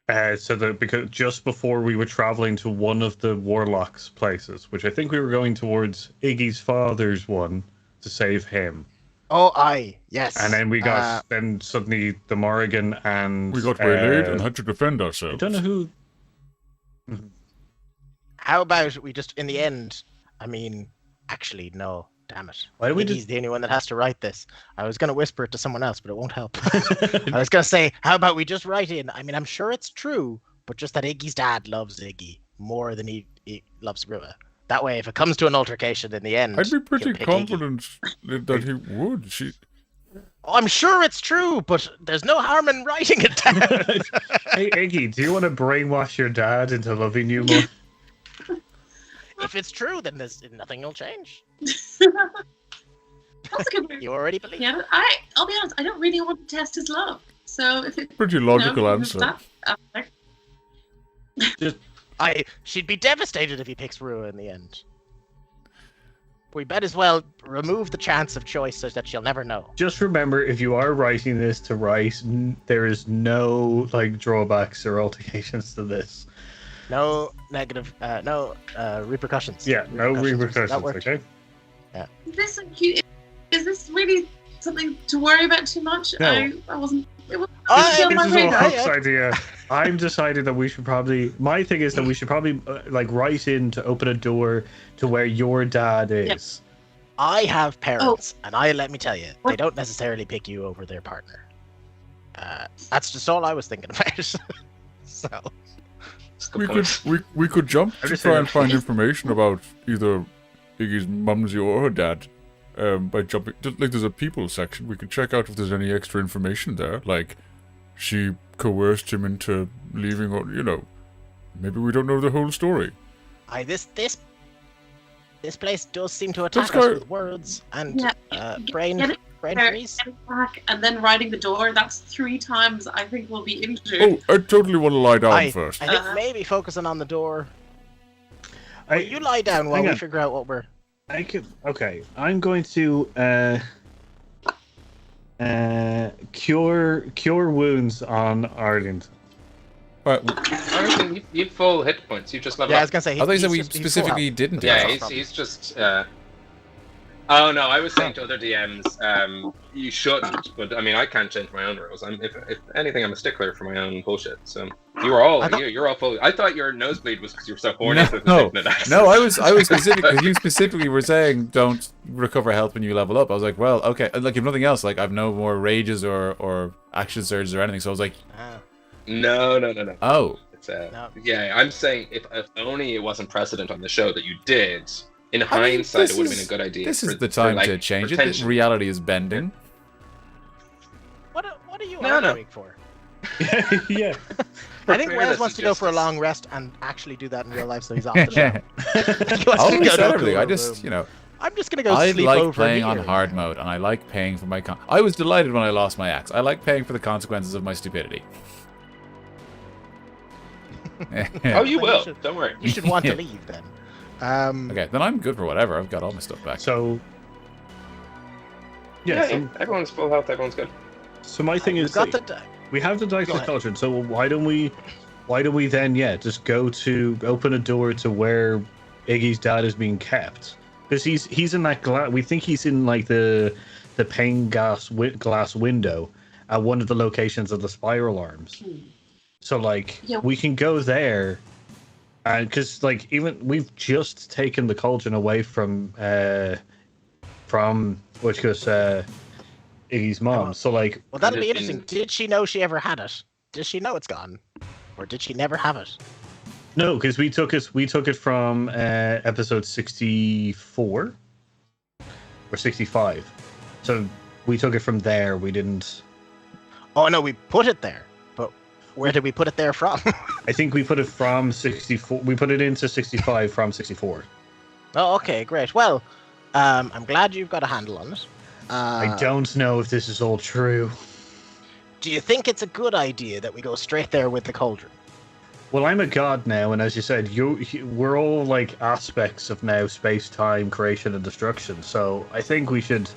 Because just before we were traveling to one of the warlocks' places, which I think we were going towards Iggy's father's one to save him. Oh, aye, yes. And then we got then suddenly the Morrigan and We got waylaid and had to defend I ourselves. don't know who. How about we just in the end? I mean, actually, no. Damn it. Why do we Iggy's the only one that has to write this. I was going to whisper it to someone else, but it won't help. I was going to say, how about we just write in? I mean, I'm sure it's true, but just that Iggy's dad loves Iggy more than he loves Rua. That way, if it comes to an altercation in the end, I'd be pretty he'll pick confident that he would. Oh, I'm sure it's true, but there's no harm in writing it down. Hey Iggy, do you want to brainwash your dad into loving you more? If it's true, then nothing will change. That's a good one. You already believe. Yeah, I'll be honest. I don't really want to test his love. So if it Pretty logical answer. She'd be devastated if he picks Rua in the end. We bet as well remove the chance of choice so that she'll never know. Just remember, if you are writing this to write, there is no drawbacks or altercations to this. No negative, no repercussions. Yeah, no repercussions. That works. Okay. Is this really something to worry about too much? No. I wasn't. It was This still my is all radar. Huck's idea. I'm deciding that we should probably. My thing is that we should probably write in to open a door to where your dad is. I have parents, and let me tell you, they don't necessarily pick you over their partner. That's just all I was thinking about. So We could jump to just try saying. and find information about either Iggy's mumsy or her dad. By jumping, there's a people section. We could check out if there's any extra information there. Like, she coerced him into leaving, or maybe we don't know the whole story. This place does seem to attack Let's us go. with words and Get brain it freeze. Get it back, and then riding the door. That's 3 times I think we'll be injured. Oh, I totally want to lie down first. I think maybe focusing on the door. You lie down while hang we on. figure out what we're. Okay, I'm going to cure wounds on Ireland. Right. You've full hit points. You just leveled Yeah, I up. was gonna say. I thought you said we he's full specifically health. didn't do Yeah, that. he's just. Oh no, I was saying to other DMs, you shouldn't. But I mean, I can't change my own rules. If anything, I'm a stickler for my own bullshit. So you're all full. I thought your nosebleed was because you were so horny. No, I was specific because you specifically were saying don't recover health when you level up. I was like, well, okay. Like if nothing else, like I've no more rages or action surges or anything. So I was like, No. oh. It's, yeah, I'm saying if only it wasn't precedent on the show that you did, in I mean, hindsight, this it would have been is- a good idea. This is for- the for, time like, to change for it. tension. Reality is bending. What are you No, no. arguing for? Yeah. I think fairness Wes and wants to go for a justice. long rest and actually do that in real life, so he's off the show. He wants I to always go to said a everything. I cooler just, room. I'm just gonna go I sleep like over playing here. on hard mode, and I like paying for my. I was delighted when I lost my axe. I like paying for the consequences of my stupidity. Oh, you Then will. should- Don't worry. You should want to leave then. Okay, then I'm good for whatever. I've got all my stuff back. So. Yeah, Yeah. everyone's full health. Everyone's good. So my thing We've is, got like, the. we have the dice Go for ahead. cauldron. So why don't we then just go to open a door to where Iggy's dad is being kept? Because he's in that glass. We think he's in like the pane glass window at one of the locations of the spiral arms. So like Yeah. we can go there, and because like even we've just taken the cauldron away from which was Iggy's mom. Oh. So like Well, that'll be Just interesting. Did she know she ever had it? Does she know it's gone, or did she never have it? no, because we took it from episode 64 or 65. So we took it from there. We didn't. Oh no, we put it there. But where did we put it there from? I think we put it from 64. We put it into 65 from 64. Oh, okay, great. Well, I'm glad you've got a handle on it. I don't know if this is all true. Do you think it's a good idea that we go straight there with the cauldron? Well, I'm a god now, and as you said, we're all like aspects of now space-time creation and destruction. So I think we should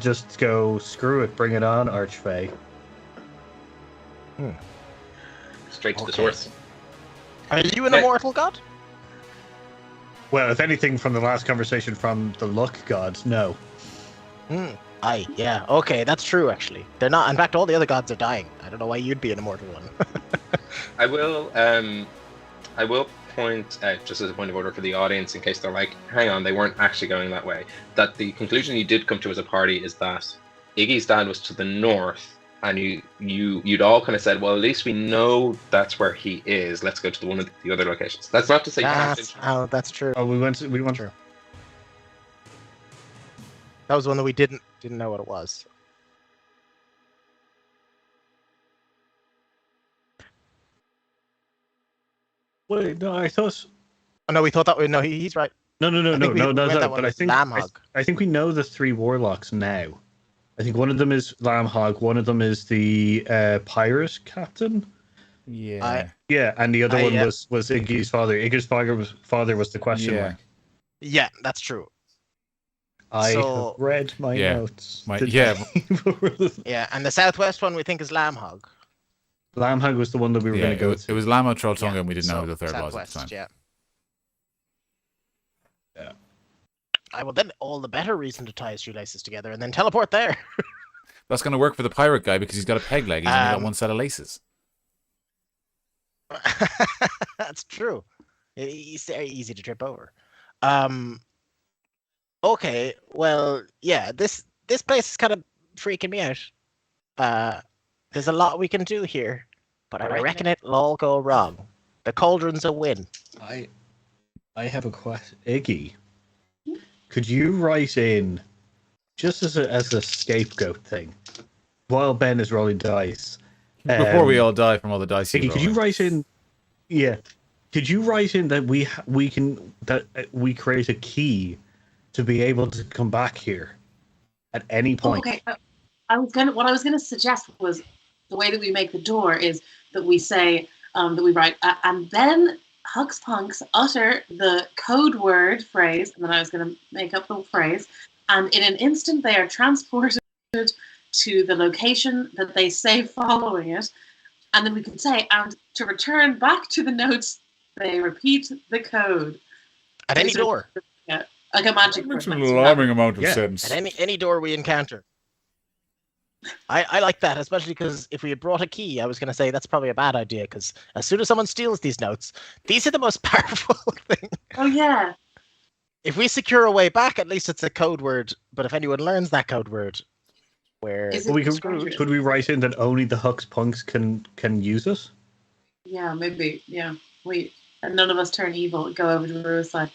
just go screw it, bring it on, Archfey. Straight to the Okay. source. Are you an Now- immortal god? Well, if anything from the last conversation from the luck gods, no. Aye, yeah. Okay, that's true. Actually, they're not. In fact, all the other gods are dying. I don't know why you'd be an immortal one. I will point out, just as a point of order for the audience, in case they're like, hang on, they weren't actually going that way, that the conclusion you did come to as a party is that Iggy's dad was to the north, and you'd all kind of said, well, at least we know that's where he is. Let's go to one of the other locations. That's not to say you have to. That's true. Oh, we went. True. That was one that we didn't know what it was. Wait, no, I thought. Oh no, we thought that. No, he's right. No, I think we no. went That's that not. one But I with think Lamhog. I think we know the three warlocks now. I think one of them is Lamhog. One of them is the pirate captain. Yeah. Yeah, and the other one yeah. was Iggy's father. Iggy's father was the question Yeah. mark. Yeah, that's true. I So- have read my Yeah. notes. Yeah. Yeah, and the southwest one we think is Lamhog. Lamhog was the one that we were Yeah, going to go it was Lamo Trolltunga, Yeah, and we didn't know so who the third was at southwest, the time. Yeah. Yeah. Well, then all the better reason to tie his shoelaces together and then teleport there. That's going to work for the pirate guy because he's got a peg leg. He's only got one set of laces. That's true. He's very easy to trip over. Okay, well, yeah, this place is kind of freaking me out. There's a lot we can do here, but I reckon it'll all go wrong. The cauldron's a win. I have a question. Iggy, could you write in, just as a scapegoat thing, while Ben is rolling dice? Before we all die from all the dice. Iggy, could you write in? Yeah, could you write in that we create a key to be able to come back here at any point? Okay, what I was gonna suggest was the way that we make the door is that we say that we write and then Hugs Punks utter the code word phrase, and then I was gonna make up the phrase, and in an instant they are transported to the location that they say following it, and then we can say, and to return back to the notes, they repeat the code. At any door. Yeah, like a magic Makes an word. alarming amount of Yeah. sense. At any door we encounter. I like that, especially because if we had brought a key, I was going to say that's probably a bad idea, because as soon as someone steals these notes, these are the most powerful thing. Oh yeah. If we secure a way back, at least it's a code word, but if anyone learns that code word, where... Is Well, it could we write in that only the Hux Punks can use it? Yeah, maybe. Yeah. And none of us turn evil, go over to the other side.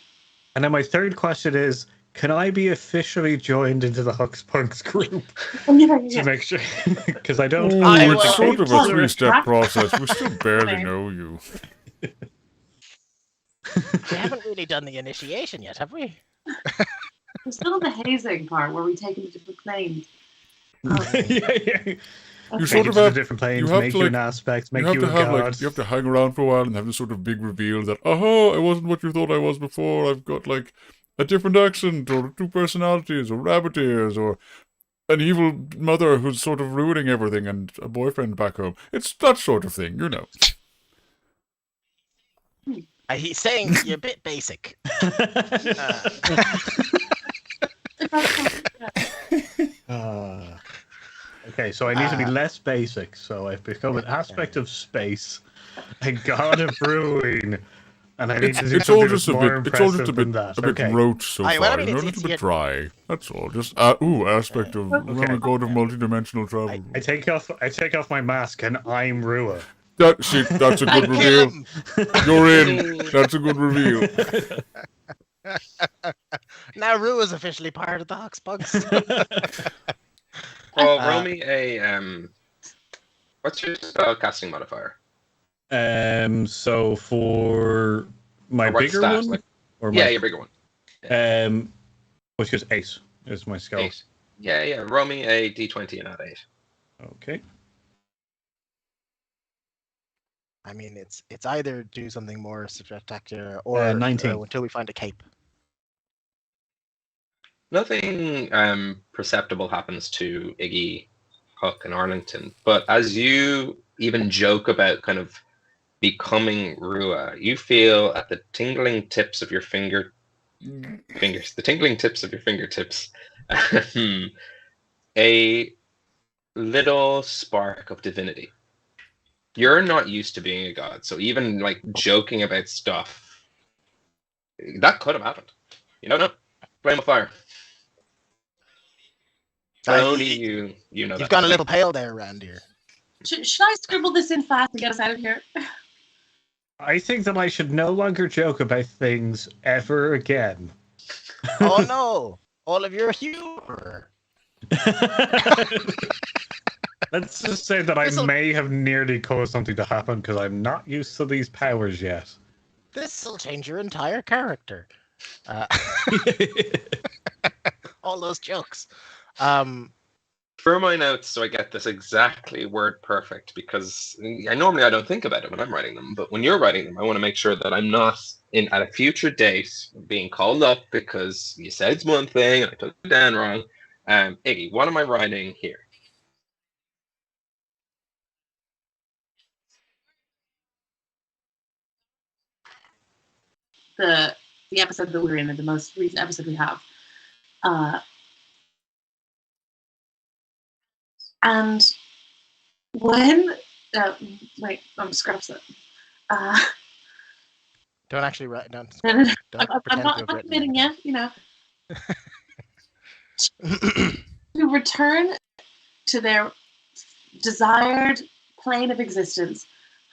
And then my third question is, can I be officially joined into the Hux Punks group to make sure? Because I don't. Oh, I it's will- sort of a Plus, 3-step draft- process. We still barely Name. know you. We haven't really done the initiation yet, have we? We're still in the hazing part where we take them to different planes. yeah. You Take sort you of to the have different planes, you have make to, you like, an aspect, you make have you to a have god. you have to hang around for a while and have this sort of big reveal that I wasn't what you thought I was before. I've got like a different accent or 2 personalities or rabbit ears or an evil mother who's sort of ruining everything and a boyfriend back home. It's that sort of thing, you know. He's saying you're a bit basic. Okay, so I need to be less basic. So I've become an aspect of space, a god of brewing, and I need to do It's all something just that's more it's all just impressive than that. a bit Okay. rote so Well, far. I mean, You know, a it's- little bit it's- dry. That's all. Just aspect of I'm a god of multidimensional travel. I take off my mask and I'm Rua. That's a good reveal. You're in. That's a good reveal. Now Rue is officially part of the Hux Punks. Well, roll me a what's your spellcasting modifier? So for my Or what bigger stat, one, like- or Yeah, my your bigger one. which is ace is my skill. 8. Yeah. Roll me a d20 and add 8. Okay. I mean, it's either do something more spectacular or 19. Until we find a cape. Nothing perceptible happens to Iggy, Huck, and Arlington, but as you even joke about kind of becoming Rua, you feel at the tingling tips of your fingertips, a little spark of divinity. You're not used to being a god, so even like joking about stuff, that could have happened. You don't know. Flame of fire. But only you know that. You've gone a little pale there, Randir. Should I scribble this in fast and get us out of here? I think that I should no longer joke about things ever again. Oh no! All of your humor. Let's just say that I may have nearly caused something to happen because I'm not used to these powers yet. This'll change your entire character. All those jokes. For my notes, so I get this exactly word perfect, because I don't think about it when I'm writing them, but when you're writing them, I want to make sure that I'm not at a future date being called up because you said one thing and I took it down wrong. Iggy, what am I writing here? The episode that we're in, the most recent episode we have. And when wait, I'm scratch that. Don't actually write. Don't I'm pretend not to have written committing anything. yet, you know. To return to their desired plane of existence,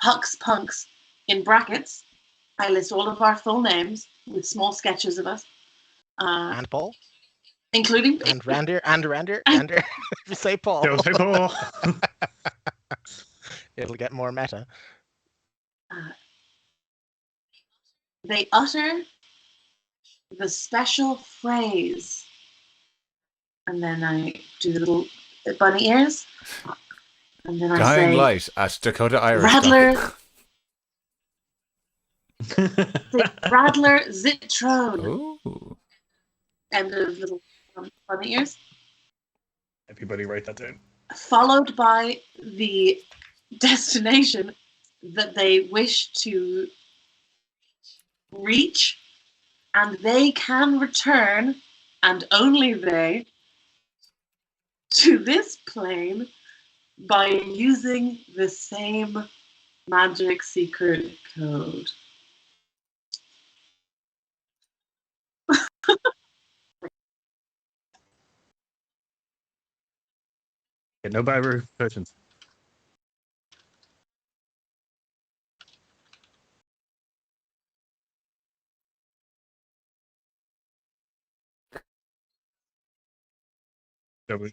Hux Punks, in brackets, I list all of our full names with small sketches of us. And Paul? Including And Randir? If you say Paul, Don't say Paul. it'll get more meta. They utter the special phrase, and then I do the little bunny ears, and then I Dying say, light at Dakota Irish. Radler, Radler Zitrone. Oh. End of little bunny ears. Everybody write that down. Followed by the destination that they wish to reach, and they can return, and only they, to this plane by using the same magic secret code. Yeah, no bad repercussions. Shall we?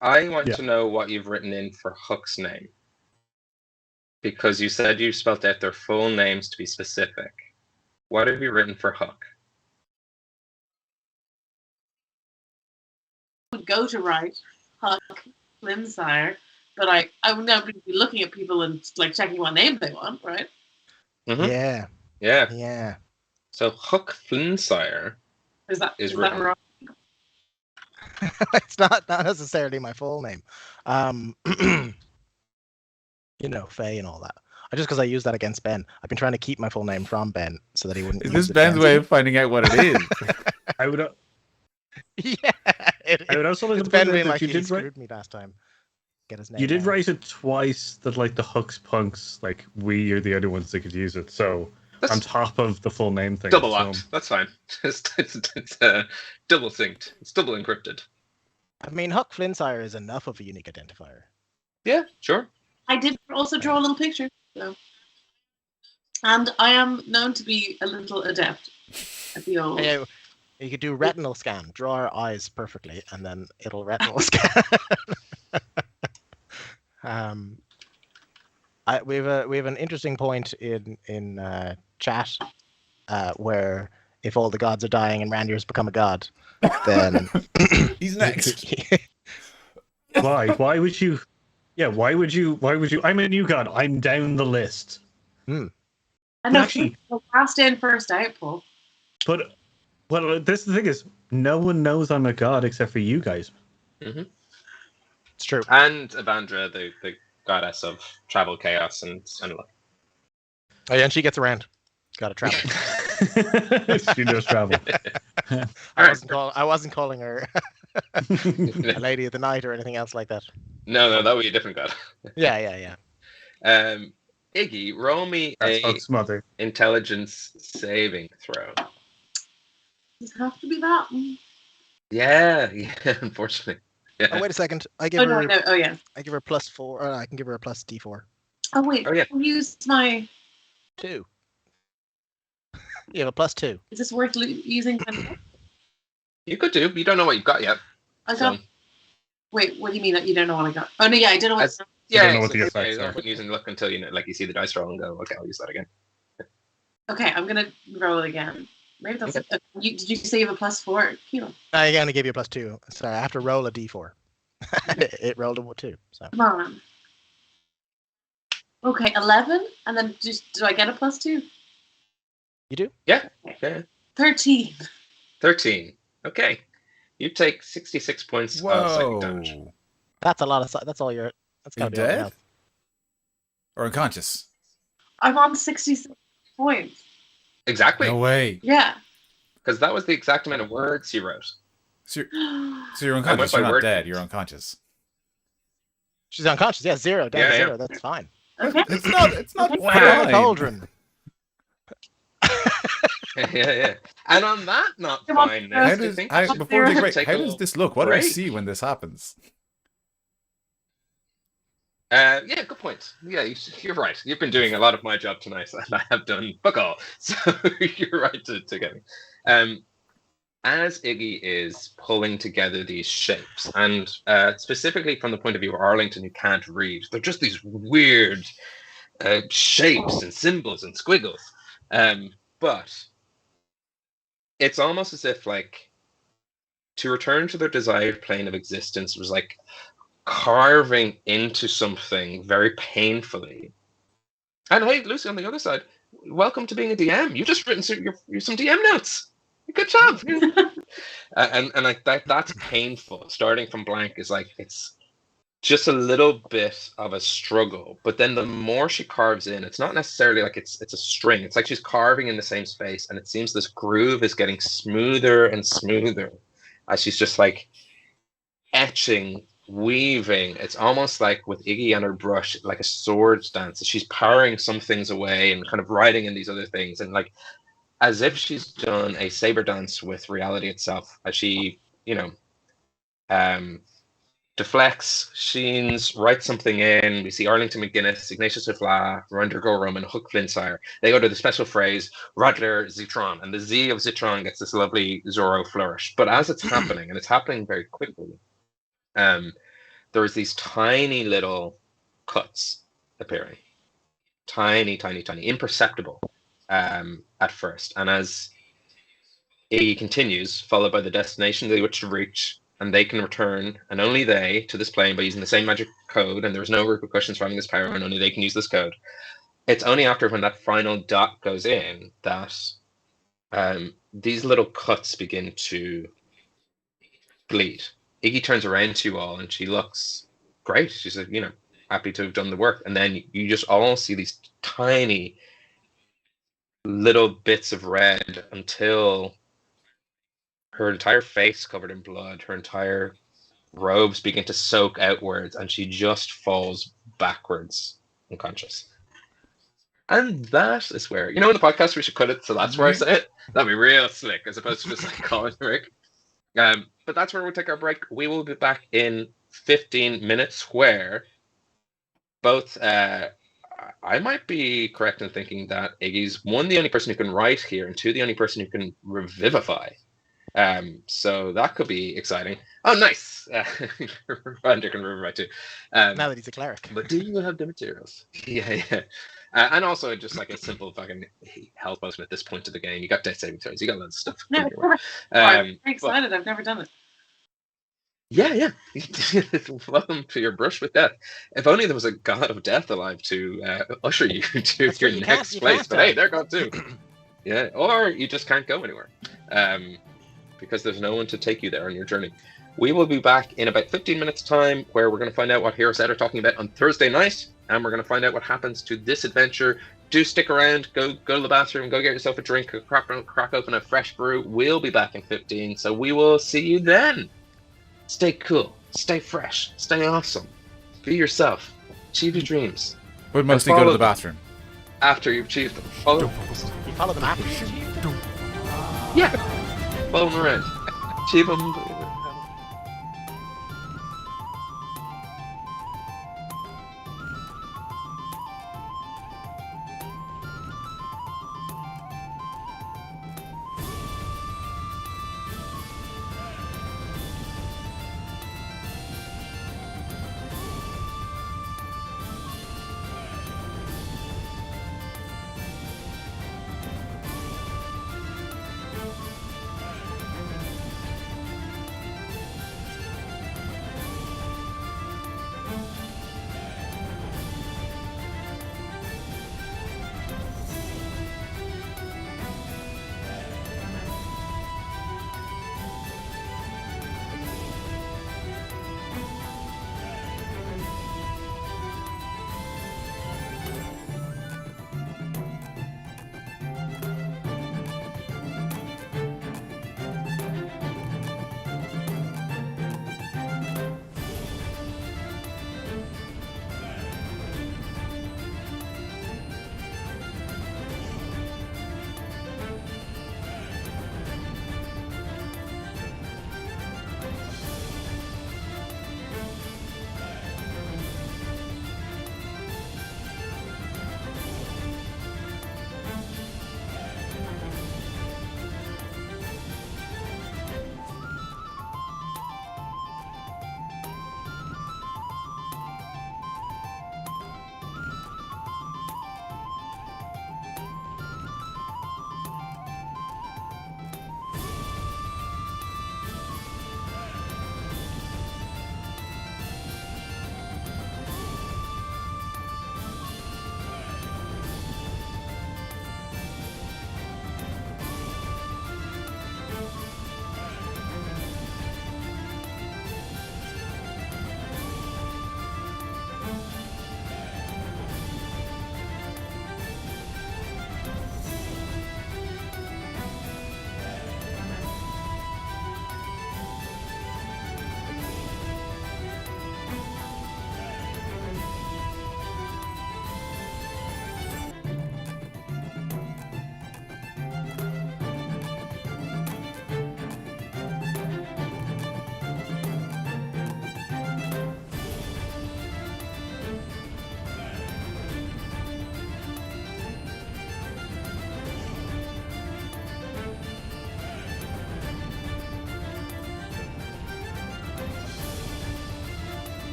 I want Yeah. to know what you've written in for Hook's name. Because you said you spelled out their full names to be specific. What have you written for Hook? Would go to write Huck Flimsire, but I would now be looking at people and like checking what name they want, right? Mm-hmm. Yeah. Yeah. Yeah. So Hook Flimsire Is that written. wrong? It's not necessarily my full name. You know, Faye and all that. Just because I use that against Ben. I've been trying to keep my full name from Ben so that he wouldn't. Is use this it Ben's against way me. of finding out what it is? I would. Yeah. I would also like It's to point Ben out being that like you he did write. screwed me last time. Get his name. You did down. write it twice that like the Hooks punks, like we are the only ones that could use it. So That's on top of the full name thing. double so- locked. That's fine. It's double synced. It's double encrypted. I mean, Huck Flimsire is enough of a unique identifier. Yeah, sure. I did also draw a little picture, so. And I am known to be a little adept at the old. Yeah, you could do retinal scan. Draw our eyes perfectly, and then it'll retinal scan. We have an interesting point in chat where if all the gods are dying and Randir's become a god, then He's next. Why? Why would you? Yeah. Why would you? I'm a new god. I'm down the list. I know, Actually- last in, first out, Paul. But well, this the thing is, no one knows I'm a god except for you guys. Mm-hmm. It's true. And Avandra, the goddess of travel, chaos, and luck. Oh yeah, and she gets around. Got to travel. She does travel. I wasn't calling her a lady of the night or anything else like that. No, that would be a different god. Yeah. Iggy, roll me That's a Hooks' mother. intelligence saving throw. Does it have to be that? Yeah, unfortunately. Yeah. Oh wait a second. I give Oh no, her. no, oh yeah. I give her +4. I can give her a +D4. Oh wait, Oh, yeah. I'll use my. 2. You have a +2. Is this worth using? You could do. You don't know what you've got yet. I got. Wait, what do you mean that you don't know what I got? Oh no, yeah, I don't know what. Yeah, don't know what the effects you're are. not using luck until you see the dice roll and go, okay, I'll use that again. Okay, I'm gonna roll it again. Maybe that's. Did you say you have a +4? Kilo. I only gave you a +2. Sorry, I have to roll a D4. It rolled a 2. So Come on. Okay, 11, and then do I get a +2? you do? Yeah. 13. 13. Okay. You take 66 points of psychic damage. Whoa. That's a lot of. That's all your. That's You're gotta be all your dead? health. Or unconscious? I'm on 66 points. Exactly. No way. Yeah. Because that was the exact amount of words you wrote. So you're unconscious. by You're not word dead. counts. You're unconscious. She's unconscious. Yeah, 0 down to Yeah, 0. That's fine. Okay. It's not. It's not Okay. Put her in a fine. cauldron. Yeah. And on that not Come on, fine How note, does, I think how, we should before we take a break, take how a does little this look? What do I break. see when this happens? Yeah, good point. Yeah, you're right. You've been doing a lot of my job tonight, and I have done fuck all. So you're right to get me. As Iggy is pulling together these shapes, and specifically from the point of view of Arlington, who can't read, they're just these weird shapes and symbols and squiggles. But it's almost as if, like, to return to their desired plane of existence was like carving into something very painfully. And hey, Lucy, on the other side, welcome to being a DM. You just written some DM notes. Good job. and like that's painful. Starting from blank is like, it's just a little bit of a struggle. But then the more she carves in, it's not necessarily like it's a string. It's like she's carving in the same space, and it seems this groove is getting smoother and smoother as she's just like etching, weaving. It's almost like with Iggy and her brush, like a swords dance. She's powering some things away and kind of writing in these other things, and like as if she's done a saber dance with reality itself, as she, deflects, Sheens, writes something in. We see Arlington McGuinness, Ignatius Afla, Randir Gorham, and Hook Flintsire. They go to the special phrase, Radler Zitron. And the Z of Zitron gets this lovely Zorro flourish. But as it's happening, and it's happening very quickly, there's these tiny little cuts appearing. Tiny, tiny, tiny. Imperceptible at first. And as Iggy continues, followed by the destination they wish to reach, and they can return, and only they, to this plane by using the same magic code, and there's no repercussions for having this power, and only they can use this code. It's only after when that final dot goes in that these little cuts begin to bleed. Iggy turns around to you all, and she looks great. She's like, happy to have done the work. And then you just all see these tiny little bits of red until her entire face covered in blood, her entire robes begin to soak outwards, and she just falls backwards unconscious. And that is where, in the podcast we should cut it, so that's where I say it. That'd be real slick, as opposed to just like calling Rick. But that's where we'll take our break. We will be back in 15 minutes, where both I might be correct in thinking that Iggy's, one, the only person who can write here, and two, the only person who can revivify. So that could be exciting. Oh, nice! Randir can revivify too. Now that he's a cleric. But do you have the materials? Yeah. And also just like a simple fucking health potion at this point of the game. You got death saving throws. You got lots of stuff. No, I'm very excited. I've never done it. Yeah. Welcome to your brush with death. If only there was a god of death alive to usher you to your next place. But hey, they're gone too. Yeah, or you just can't go anywhere. Because there's no one to take you there on your journey. We will be back in about 15 minutes time, where we're going to find out what Hero Set are talking about on Thursday night, and we're going to find out what happens to this adventure. Do stick around, go to the bathroom, go get yourself a drink, crack open a fresh brew. We'll be back in 15, so we will see you then. Stay cool, stay fresh, stay awesome. Be yourself, achieve your dreams. But mostly go to the bathroom. After you've achieved them. You follow them after you achieve them? Yeah. Follow them around. Achieve them.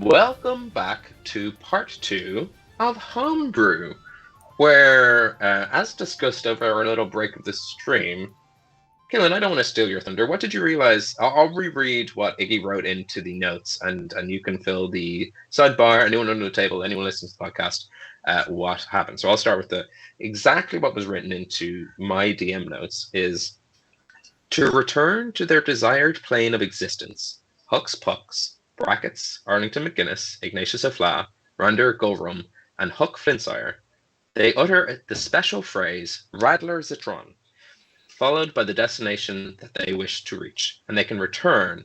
Welcome back to part 2 of Homebrew, where, as discussed over our little break of the stream, Keelan, I don't want to steal your thunder. What did you realize? I'll reread what Iggy wrote into the notes, and you can fill the sidebar, anyone under the table, anyone listening to the podcast, what happened. So I'll start with exactly what was written into my DM notes is to return to their desired plane of existence. Hux Pucks, brackets, Arlington McGuinness, Ignatius Afla, Randir Golrum, and Huck Flintsire. They utter the special phrase Radler Zitron, followed by the destination that they wish to reach, and they can return,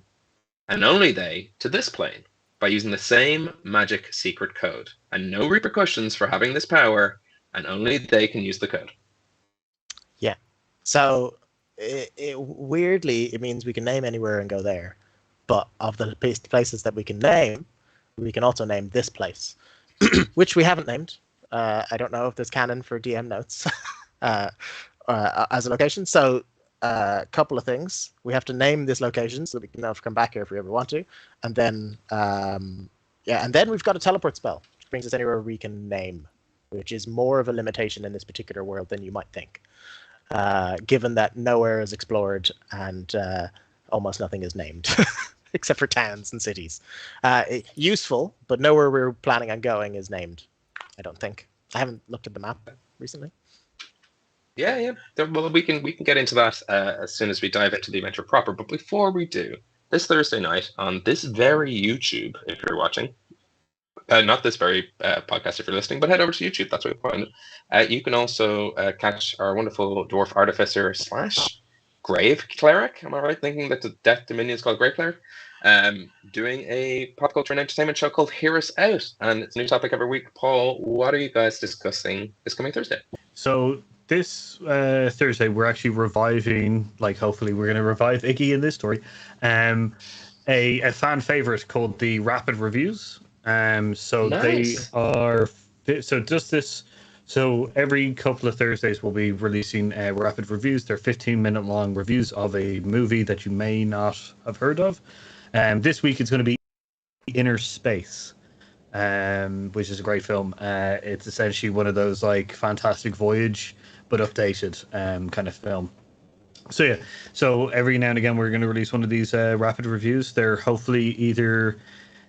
and only they, to this plane by using the same magic secret code, and no repercussions for having this power, and only they can use the code. Yeah. So weirdly, it means we can name anywhere and go there, but of the places that we can name, we can also name this place, which we haven't named. I don't know if there's canon for DM notes. As a location. So a couple of things. We have to name this location so that we can now come back here if we ever want to. And then and then we've got a teleport spell, which brings us anywhere we can name, which is more of a limitation in this particular world than you might think. Given that nowhere is explored and almost nothing is named. Except for towns and cities. Useful, but nowhere we're planning on going is named, I don't think. I haven't looked at the map recently. Yeah. Well, we can get into that as soon as we dive into the adventure proper. But before we do, this Thursday night on this very YouTube, if you're watching, not this very podcast if you're listening, but head over to YouTube. That's where you'll find it. You can also catch our wonderful dwarf artificer / grave cleric. Am I right thinking that the Death Dominion is called Grave Cleric? Doing a pop culture and entertainment show called Hear Us Out, and it's a new topic every week. Paul, what are you guys discussing this coming Thursday? So this Thursday, we're actually reviving, hopefully we're going to revive Iggy in this story, a fan favorite called the Rapid Reviews. So nice. They are, so just this, so every couple of Thursdays we'll be releasing Rapid Reviews. They're 15-minute long reviews of a movie that you may not have heard of. This week it's going to be Inner Space. Which is a great film. It's essentially one of those Fantastic Voyage but updated kind of film. So every now and again we're going to release one of these rapid reviews. They're hopefully either,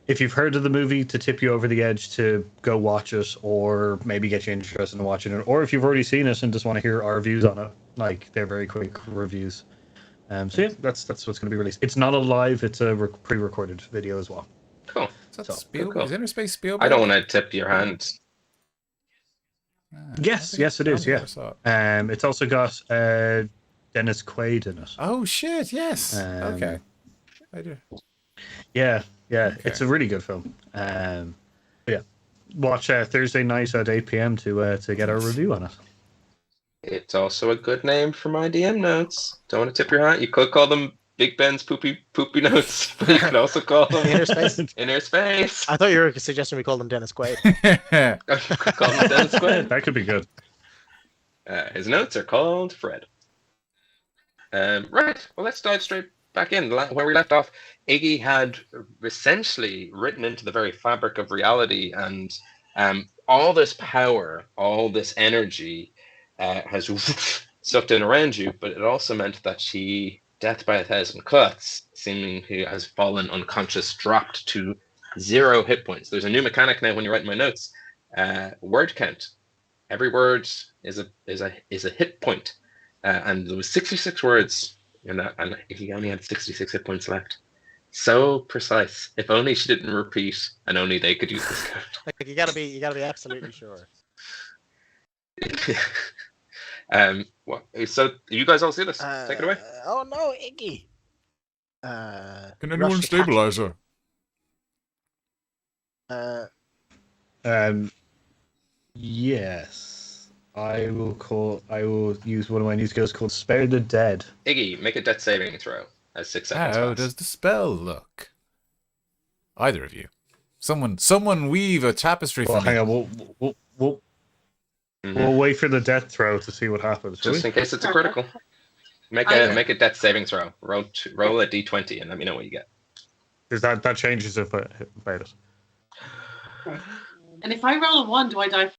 if you've heard of the movie, to tip you over the edge to go watch it, or maybe get you interested in watching it, or if you've already seen it and just want to hear our views on it, they're very quick reviews. That's what's going to be released. It's not a live, it's a pre-recorded video as well. Cool. Cool. Is Inner Space Spielberg? I don't want to tip your hand. Yes, it is. Yeah. It's also got Dennis Quaid in it. Oh shit! Yes. Okay. I do. Yeah. Okay. It's a really good film. Yeah. Watch Thursday night at 8 p.m. to get our review on it. It's also a good name for my DM notes. Don't want to tip your hand. You could call them Big Ben's poopy notes, but you can also call them Inner Space. Inner Space. I thought you were suggesting we call them Dennis Quaid. Call them Dennis Quaid. That could be good. His notes are called Fred. Right. Well, let's dive straight back in. Where we left off, Iggy had essentially written into the very fabric of reality, and all this power, all this energy has sucked in around you, but it also meant that she, death by 1,000 cuts, seeming he has fallen unconscious, dropped to 0 hit points. There's a new mechanic now when you're writing my notes. Word count. Every word is a hit point, and there was 66 words in that, and he only had 66 hit points left. So precise. If only she didn't repeat, and only they could use this code. You gotta be absolutely sure. So you guys all see this? Take it away. Oh no, Iggy. Can anyone stabilize her? Yes. I will use one of my new skills called Spare the Dead. Iggy, make a death saving throw as 6 seconds. How does the spell look? Either of you. Someone weave a tapestry for me. Hang on, we'll wait for the death throw to see what happens. Just in case it's a critical. Make a death saving throw. Roll a d20 and let me know what you get. Because that changes about it. Okay. And if I roll a 1, do I die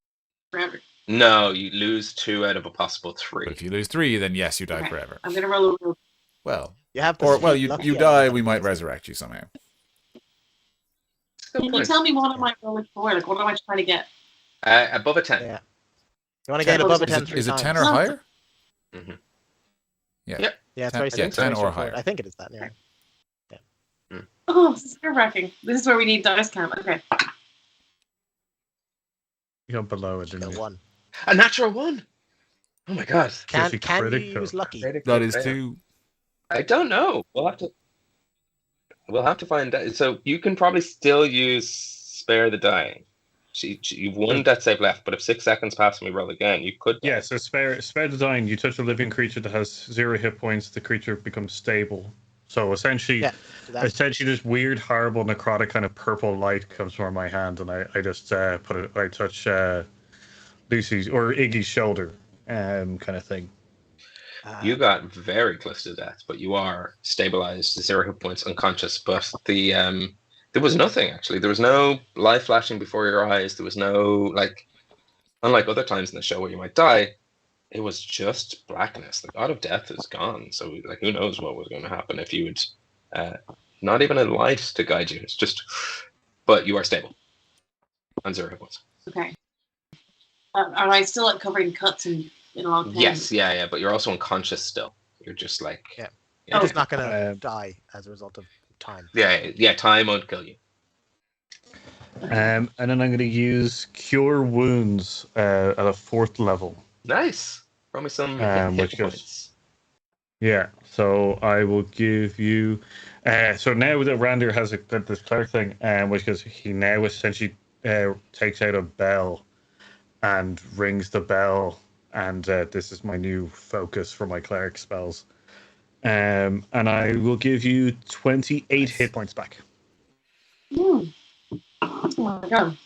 forever? No, you lose 2 out of a possible 3. But if you lose 3, then yes, you die Okay. forever. I'm gonna roll a. Well, You have you lucky die. element We might ability. resurrect you somehow. Good Can you point. tell me what am I rolling for? Like, what am I trying to get? Above a 10. Yeah. You want to get above a 10 3 Is it times. 10 or higher? Mm-hmm. Yeah. Yep. Yeah, it's 10, very yeah, simple. 10 very or straightforward. higher. I think it is that. Yeah. Oh, this is nerve-wracking. This is where we need dice count. Okay. You got below it, Skill didn't you? 1. A natural 1. Oh my god. Can you you critical. use lucky? That is too. I don't know. We'll have to find out. So you can probably still use spare the dying. You've one death save left, but if 6 seconds pass and we roll again, you could. Yeah, so spare the dying. You touch a living creature that has 0 hit points. The creature becomes stable. So essentially, Yeah, do that. this weird, horrible, necrotic kind of purple light comes from my hand, and I just put it. I touch Lucy's or Iggy's shoulder, kind of thing. You got very close to death, but you are stabilized, 0 hit points, unconscious. But there was nothing actually. There was no light flashing before your eyes. There was no unlike other times in the show where you might die. It was just blackness. The god of death is gone. So who knows what was going to happen if you would not even a light to guide you. It's just, but you are stable on 0 hit points. Okay. Are I still covering cuts in a long pain? Yes, yeah, but you're also unconscious still. You're just Yeah. yeah, You're just not going to die as a result of time. yeah. Time won't kill you. And then I'm going to use Cure Wounds at a 4th level. Nice. Roll me some which hit goes- points. Yeah, so I will give you. So now that Randir has this cleric thing, which is he now essentially takes out a bell and rings the bell, and this is my new focus for my cleric spells. And I will give you 28 hit points back. Oh my god.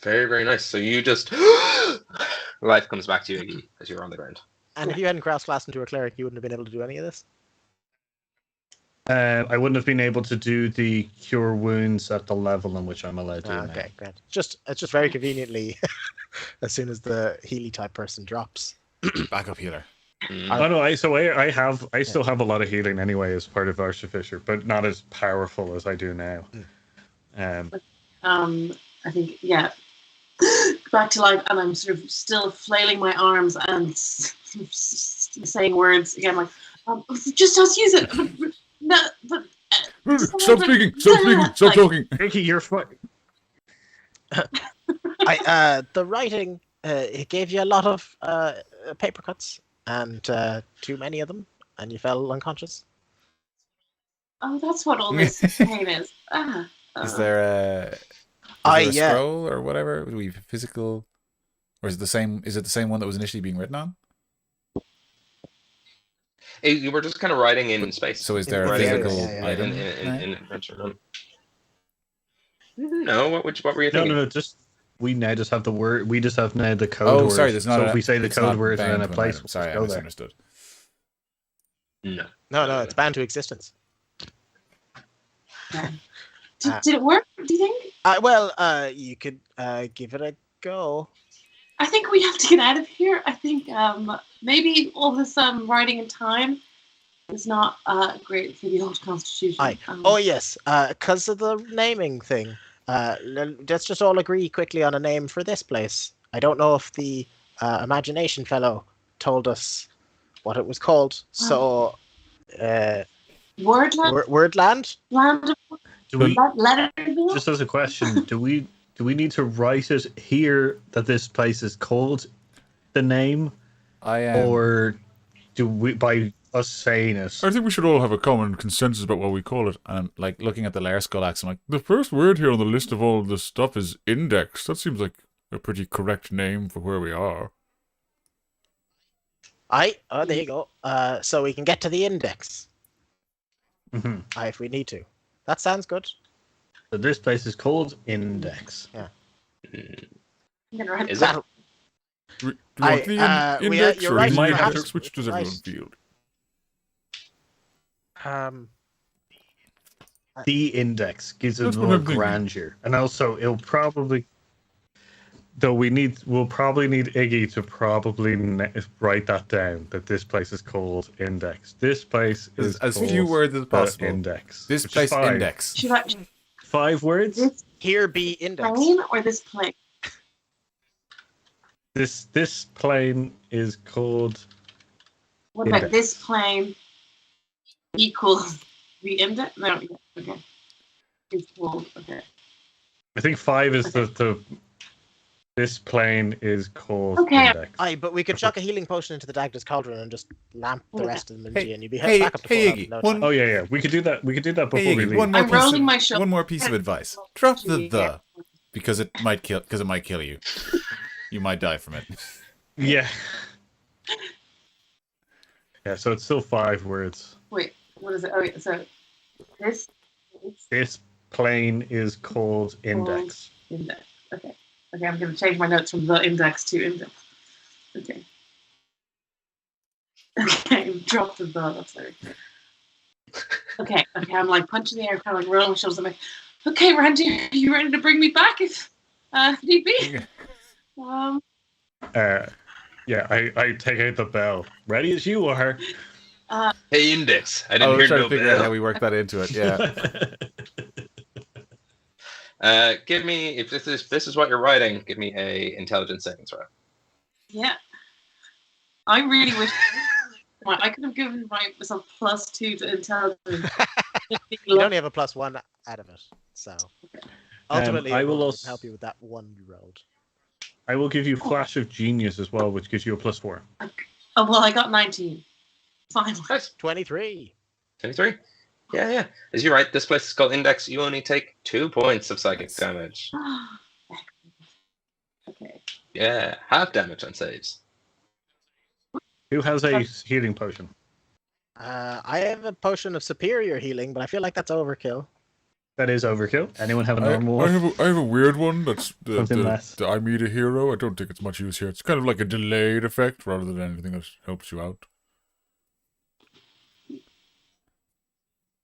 Very, very nice. So you just life comes back to you, Iggy, as you're on the ground. And if you hadn't cross classed into a cleric, you wouldn't have been able to do any of this? I wouldn't have been able to do the Cure Wounds at the level in which I'm allowed to. Okay, great. It's just very conveniently, as soon as the Healy type person drops. Backup healer. Oh no! I still have a lot of healing anyway as part of Artificer, but not as powerful as I do now. I think back to life, and I'm sort of still flailing my arms and saying words again, like, just us use it. No, but Stop speaking! Stop speaking! Stop talking! Ricky, you're fine. The writing, it gave you a lot of paper cuts, and too many of them, and you fell unconscious. Oh, that's what all this pain is. Is there a scroll or whatever? Do we have physical, or is it the same? Is it the same one that was initially being written on? You were just kind of riding in space. So is there a Riding physical yeah. item? in adventure? No. What were you thinking? No. Just we now just have the word. We just have now the code. Oh, word. sorry. There's not. So if we say the it's code not word and bound then a to an place, item. Sorry, I go there. misunderstood. No. No, it's bound to existence. Did it work? Do you think? You could give it a go. I think we have to get out of here. I think maybe all this writing in time is not great for the old constitution. Yes, because of the naming thing. Let's just all agree quickly on a name for this place. I don't know if the imagination fellow told us what it was called. So, Wordland. Wordland. Land of Do we Letterville. just as a question? Do we need to write it here that this place is called the name, or do we by us saying it? I think we should all have a common consensus about what we call it. And I'm like looking at the Lair Skullax, I'm like, the first word here on the list of all this stuff is index. That seems like a pretty correct name for where we are. There you go. So we can get to the index. Mm-hmm. If we need to. That sounds good. So this place is called Index. Yeah. Is that? Do you want the index you're or right, the perhaps- index? Which does everyone feel? the index gives it That's what more I'm thinking. grandeur, and also it'll probably. Though we'll probably need Iggy to probably write that down. That this place is called Index. This place is As called few words as the possible. Index. This which is place 5. index. Should I 5 words. this Here be index. plane or this plane? This plane is called. What about Index. this plane equals the index? No, yeah, okay. Equals, okay. I think 5 is Okay. the. This plane is called Okay. Index. Aye, but we could chuck a healing potion into the Dagda's cauldron and just lamp the Yeah. rest of them Hey, into, and you'd be hey, back up to hey, full health Iggy, in no one- time. Oh yeah. We could do that. We could do that before Hey, we Iggy, leave. one more I'm piece rolling of, my shoulder. one more piece of advice. Drop the because it might kill you. You might die from it. Yeah. Yeah. So it's still 5 words. Wait, what is it? Okay, so this is This plane is called Index. index. Okay. Okay, I'm going to change my notes from the index to index. Okay. Okay, drop the sorry. Okay, I'm like punching the air, kind of like rolling my shoulders. I'm like, okay, Randir, are you ready to bring me back if need be? Yeah. I take out the bell. Ready as you are. Hey, Index. I I didn't was hear trying no to figure out how bell. we work that into it. Yeah. Give me, if this is what you're writing, give me a intelligence saving throw. Yeah. I really wish I could have given myself +2 to intelligence. You only have a +1 out of it, so ultimately I it will will also- help you with that one you rolled. I will give you Flash of Genius as well, which gives you a +4. Oh well, I got 19. Fine. Nice. 23. 23? Yeah. As you're right, this place is called Index. You only take 2 points of psychic damage. Okay. Yeah, half damage on saves. Who has a healing potion? I have a potion of superior healing, but I feel like that's overkill. That is overkill. Anyone have a I normal one? have a weird one that's Something less. the I meet a hero. I don't think it's much use here. It's kind of like a delayed effect rather than anything that helps you out.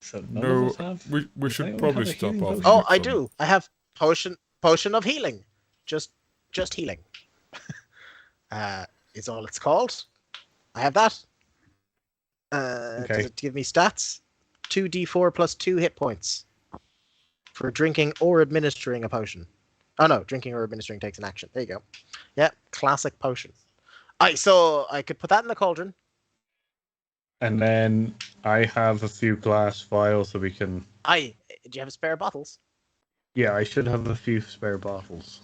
So none No, of us have? we should Anyone probably have a stop healing off. potion? and Oh, get I some. do. I have potion of healing. Just healing. Is all it's called. I have that. Okay. Does it give me stats? 2d4 plus 2 hit points for drinking or administering a potion. Oh no, drinking or administering takes an action. There you go. Yeah, classic potion. So I could put that in the cauldron. And then I have a few glass vials so we can. Do you have spare bottles? Yeah, I should have a few spare bottles.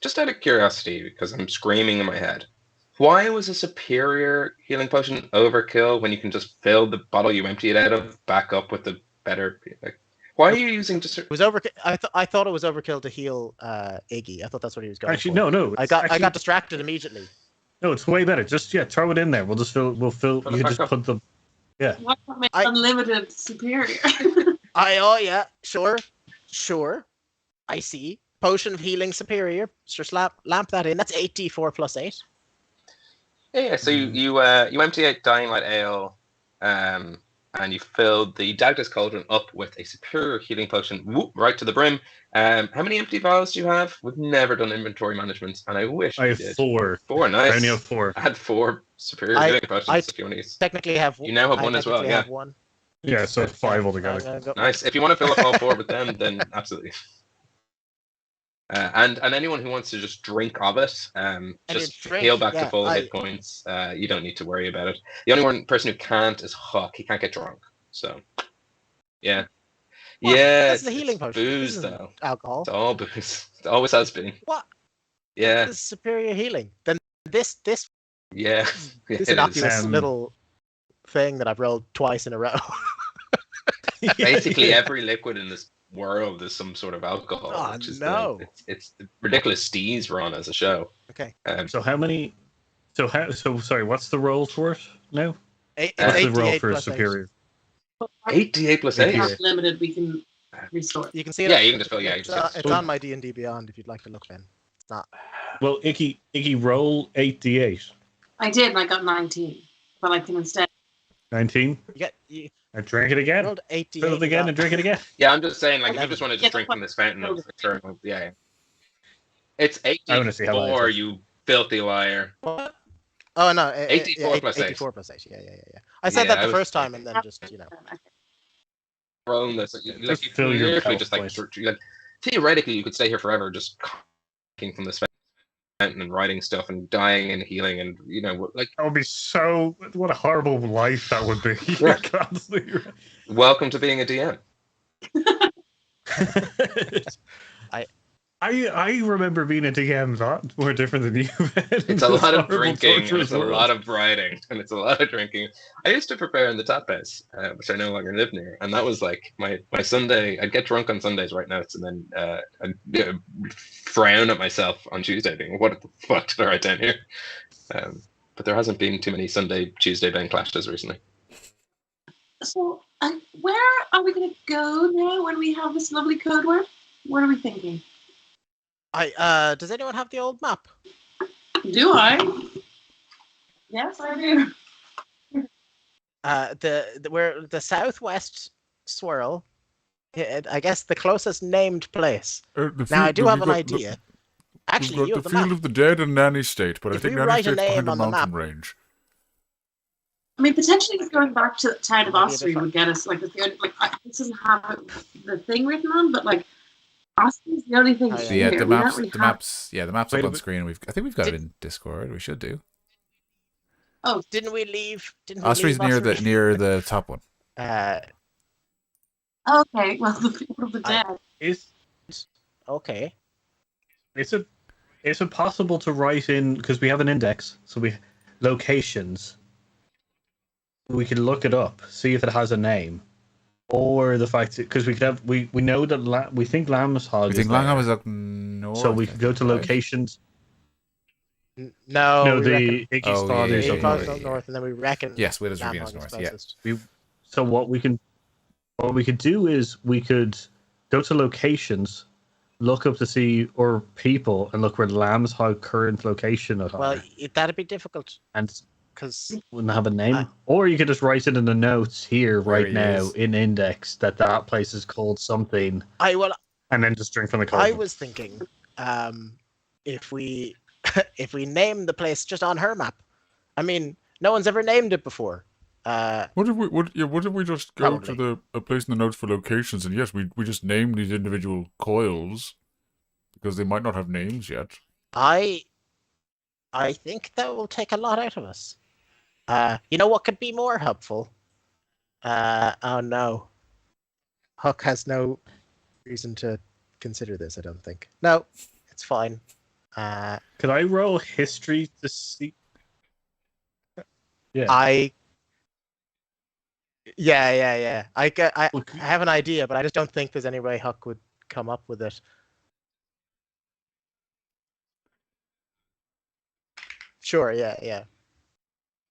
Just out of curiosity, because I'm screaming in my head, why was a superior healing potion overkill when you can just fill the bottle you empty it out of back up with the better? Like, why are you using just? It was overkill. I thought it was overkill to heal Iggy. I thought that's what he was going Actually, for. no. I got distracted immediately. No, it's way better. Just throw it in there. We'll fill. Fill it You back just up. put the. Yeah. Why not make I- unlimited superior? Yeah, sure. I see. Potion of healing superior. Just lamp that in. That's 8d4 plus 8. Yeah. So you empty out Dying Light Ale, and you fill the Dagda's Cauldron up with a superior healing potion, right to the brim. How many empty vials do you have? We've never done inventory management, and I wish I we have did. 4. 4, nice. I only have 4. I had 4 superior I- healing potions. If you want to use. Technically have You now have one as well, technically yeah. have one. Yeah, so 5 altogether. I'm gonna go- Nice. If you want to fill up all 4 with them, then absolutely. And anyone who wants to just drink of it, just drink, heal back yeah, to full hit points. You don't need to worry about it. The only one person who can't is Huck. He can't get drunk. So, yeah. What? Yeah. That's the healing potion. Booze, This isn't though. alcohol. It's all booze. It always has been. What? Yeah. This is superior healing. Then this Yeah. this It is. innocuous Um, little thing that I've rolled twice in a row. Basically, every liquid in this world is some sort of alcohol. Oh, which is no. it's the ridiculous steez we're on as a show. Okay. So how many? So sorry. What's the roll for it now? It's What's What's the roll 8d8 for plus 8. superior? 8d8 plus 8. Yeah. Unlimited, we can restore. You can see it. Yeah, you can just fill. Yeah, you It's, just it's on my D&D Beyond if you'd like to look then. It's not. Well, Icky, roll 8d8. I did, and I got 19. But I can instead. 19. You get you, I drink it again. Rolled 88. Fill it again and drink it again. Yeah, I'm just saying, like, if you 11. just want to Yeah, just drink from this fountain of eternal, yeah. It's I wanna see how light 84, is. you filthy liar. What? Oh no, 84 plus 8. 84 plus 8. Yeah. I said Yeah, that I the was- first time, and then just Rolling this, like, Just you fill can your literally health just like, points. like, theoretically, you could stay here forever, just drinking from this fountain and writing stuff and dying and healing and like. That would be so. What a horrible life that would be. Yeah. Constantly. Welcome to being a DM. I remember being a DM lot more different than you. It's a lot of drinking, and it's a lot of writing, and it's a lot of drinking. I used to prepare in the tap house, which I no longer live near, and that was like my Sunday. I'd get drunk on Sundays, write notes, and then I'd frown at myself on Tuesday, being, "What the fuck did I write down here?" But there hasn't been too many Tuesday bang clashes recently. So, where are we going to go now when we have this lovely code word? What are we thinking? Does anyone have the old map? Do I? Yes, I do. Where the southwest swirl, I guess the closest named place. Now I do have an idea. Actually, you have the the Field map. of the Dead and Nanny State, but I If think we Nanny write a State's behind name a on the mountain map- range. I mean, potentially just going back to the town of Maybe a Osprey bit would get us, like, this doesn't have the thing written on, but, like, Osprey's the only thing Oh, So yeah. here. the We don't maps, really the have- maps, yeah, the maps Wait up a on bit. screen. I think we've got it Did- in Discord. We should do. Didn't we leave? Osprey's near the top one. Okay, well, the Field of the I- Dead. Okay. Is it possible to write in, because we have an index, so we locations. We could look it up, see if it has a name, or the fact because we could have we know that we think Lamb's Hog. We is think there, Langham is up north. so we I could go think, to right? locations. No, No, we the reckon Iggy's Oh, father's yeah, up yeah, north. yeah. up north, and then we reckon. Yes, Widows Lamb Ravine is Hog is north. Yeah. closest. So what we could do is we could go to locations, look up to see or people, and look where Lamb's Hog current location are. Well, that'd be difficult and because wouldn't have a name. I- Or you could just write it in the notes here Where right he now is. in index that place is called something, and then just drink from the I cauldron. was thinking, if we if we name the place just on her map. I mean, no one's ever named it before. What if we just go Probably. to a place in the notes for locations, and yes, we just name these individual coils because they might not have names yet. I think that will take a lot out of us. You know what could be more helpful? Oh no. Huck has no reason to consider this, I don't think. No, it's fine. Could I roll history to see? Yeah. Yeah. I Well, have an idea, but I just don't think there's any way Huck would come up with it. Sure, yeah.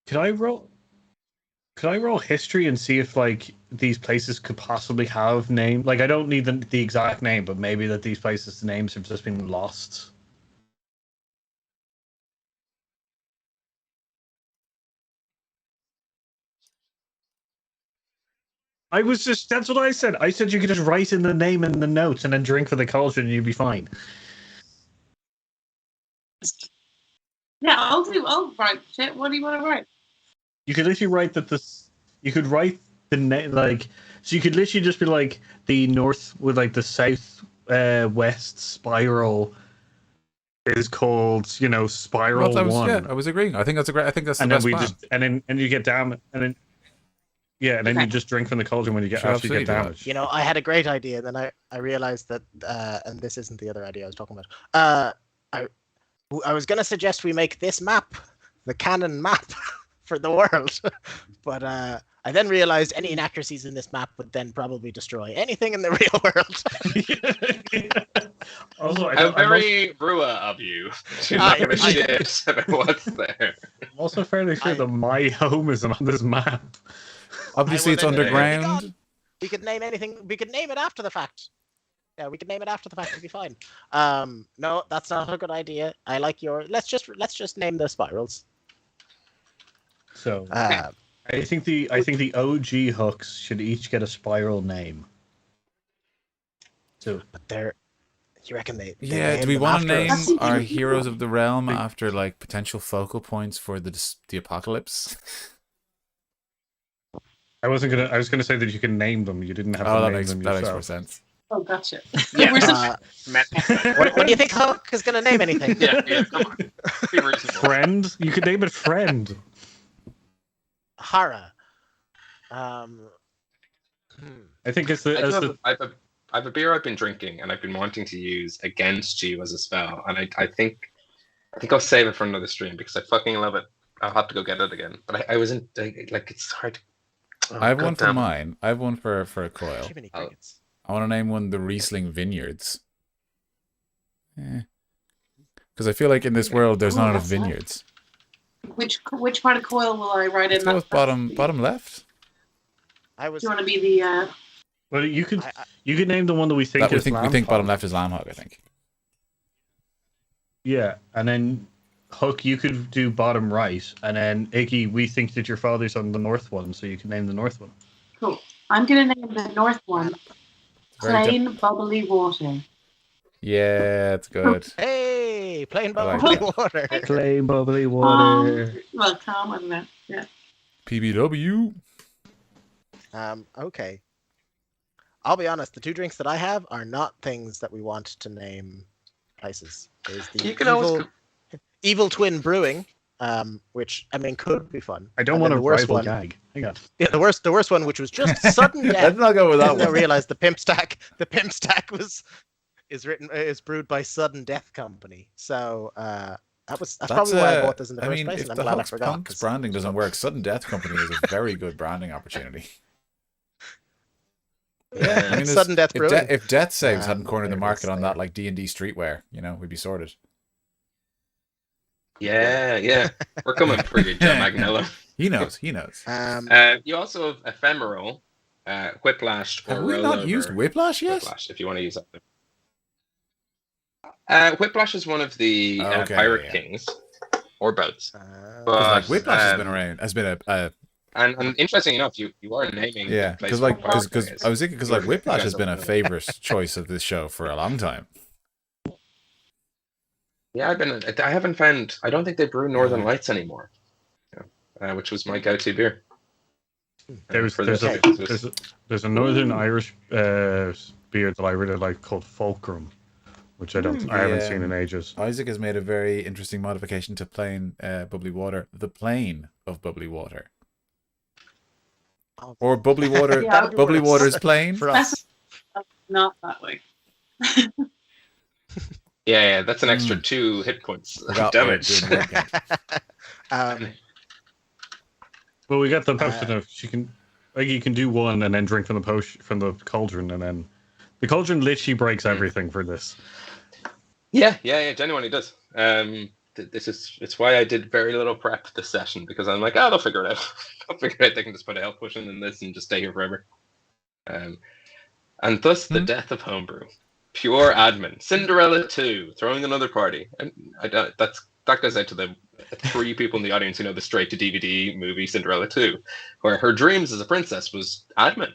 Could I roll history and see if like these places could possibly have name? Like I don't need the exact name, but maybe that these places' names have just been lost. That's what I said. I said you could just write in the name in the notes and then drink for the cauldron and you'd be fine. Yeah, I'll write shit. What do you want to write? You could literally write that you could write the name like, so you could literally just be like the north with like the south west spiral is called, spiral Well, one. I was agreeing. I think that's the And then best we plan. and you get down and then you Okay. just drink from the cauldron when you Sure, actually get absolutely, yeah. damaged. You know, I had a great idea, and then I realized that, and this isn't the other idea I was talking about. I was going to suggest we make this map the canon map for the world, but I then realized any inaccuracies in this map would then probably destroy anything in the real world. Also, How very Brua of you to not give a shit about what's there. I'm also fairly sure that my home isn't on this map. Obviously, it's Well, then, underground. We could name anything. We could name it after the fact. Yeah, we could name it after the fact. It'd be fine. No, that's not a good idea. I like your. Let's just name the spirals. So I think the OG hooks should each get a spiral name. So But they're. You reckon they Yeah, name do we them want to after name us? our heroes of the realm after like potential focal points for the apocalypse? I was gonna say that you can name them. You didn't have Oh, to that name makes them more yourself. sense. Oh, gotcha. Yeah. We're such- What do you think Hulk is going to name anything? Yeah, come on. Be reasonable. Friend? You could name it Friend. Hara. I think it's I have a beer I've been drinking and I've been wanting to use against you as a spell, and I think I'll save it for another stream because I fucking love it. I'll have to go get it again. But I wasn't like it's hard. I have one for mine. I have one for a coil. Too many crickets. I want to name one the Riesling Vineyards. Because I feel like in this world there's not enough that's nice. vineyards. Which part of coil will I write in? Let's go with bottom left. I was. Do you want to be the? Well, you could name the one that we think is We Lamb think bottom Hog. left is Lamb Hog, I think. Yeah, and then Hook, you could do bottom right, and then Iggy, we think that your father's on the north one, so you can name the north one. Cool. I'm gonna name the north one Very plain bubbly water. Yeah, it's good. Hey, plain I like bubbly that. water. Plain bubbly water. Well, calm, I don't know. Yeah. PBW. Okay. I'll be honest. The two drinks that I have are not things that we want to name places. There's the You can always Evil Twin Brewing, which I mean could be fun. I don't And want then a the worst rival one. gag. Hang on. Yeah, the worst one, which was just sudden death. Let's not go with that And I one. realized the pimp stack is brewed by Sudden Death Company. So that's probably why I bought this in the first place. If And I'm the glad I Hulk's forgot. Punks branding doesn't work, Sudden Death Company is a very good branding opportunity. Yeah, I mean, Sudden Death Brewing. if Death Saves hadn't cornered the there it market is on there. that like D&D streetwear, we'd be sorted. Yeah. We're coming for you, Joe Magnello. He knows. You also have ephemeral, whiplash, or Have we not rollover. used Whiplash yet? Whiplash, if you want to use that. Whiplash is one of the Okay, pirate yeah. kings, or boats. Because But, Whiplash has been around. Has been a And interesting enough, you are naming. yeah. the place Because where like the pirate because king is. I was thinking because like You Whiplash guys has been a don't know. favorite choice of this show for a long time. Yeah, I haven't found. I don't think they brew Northern Lights anymore, which was my go-to beer. There's For this. a Northern Irish beer that I really like called Fulcrum, which I haven't seen in ages. Isaac has made a very interesting modification to plain bubbly water, the plane of bubbly water, or bubbly water. Yeah, bubbly water's plane. For us. Not that way. Yeah, that's an extra 2 hit points of Forgot damage. what we're doing again. Well, we got the potion of she can, like, you can do one and then drink from the potion from the cauldron, and then the cauldron literally breaks everything for this. Yeah, genuinely does. It's why I did very little prep this session, because I'm like, they'll figure it out. They can just put a health potion in this and just stay here forever. And thus the death of homebrew. Pure admin. Cinderella 2, throwing another party. And that goes out to the 3 people in the audience who know the straight to DVD movie Cinderella 2, where her dreams as a princess was admin.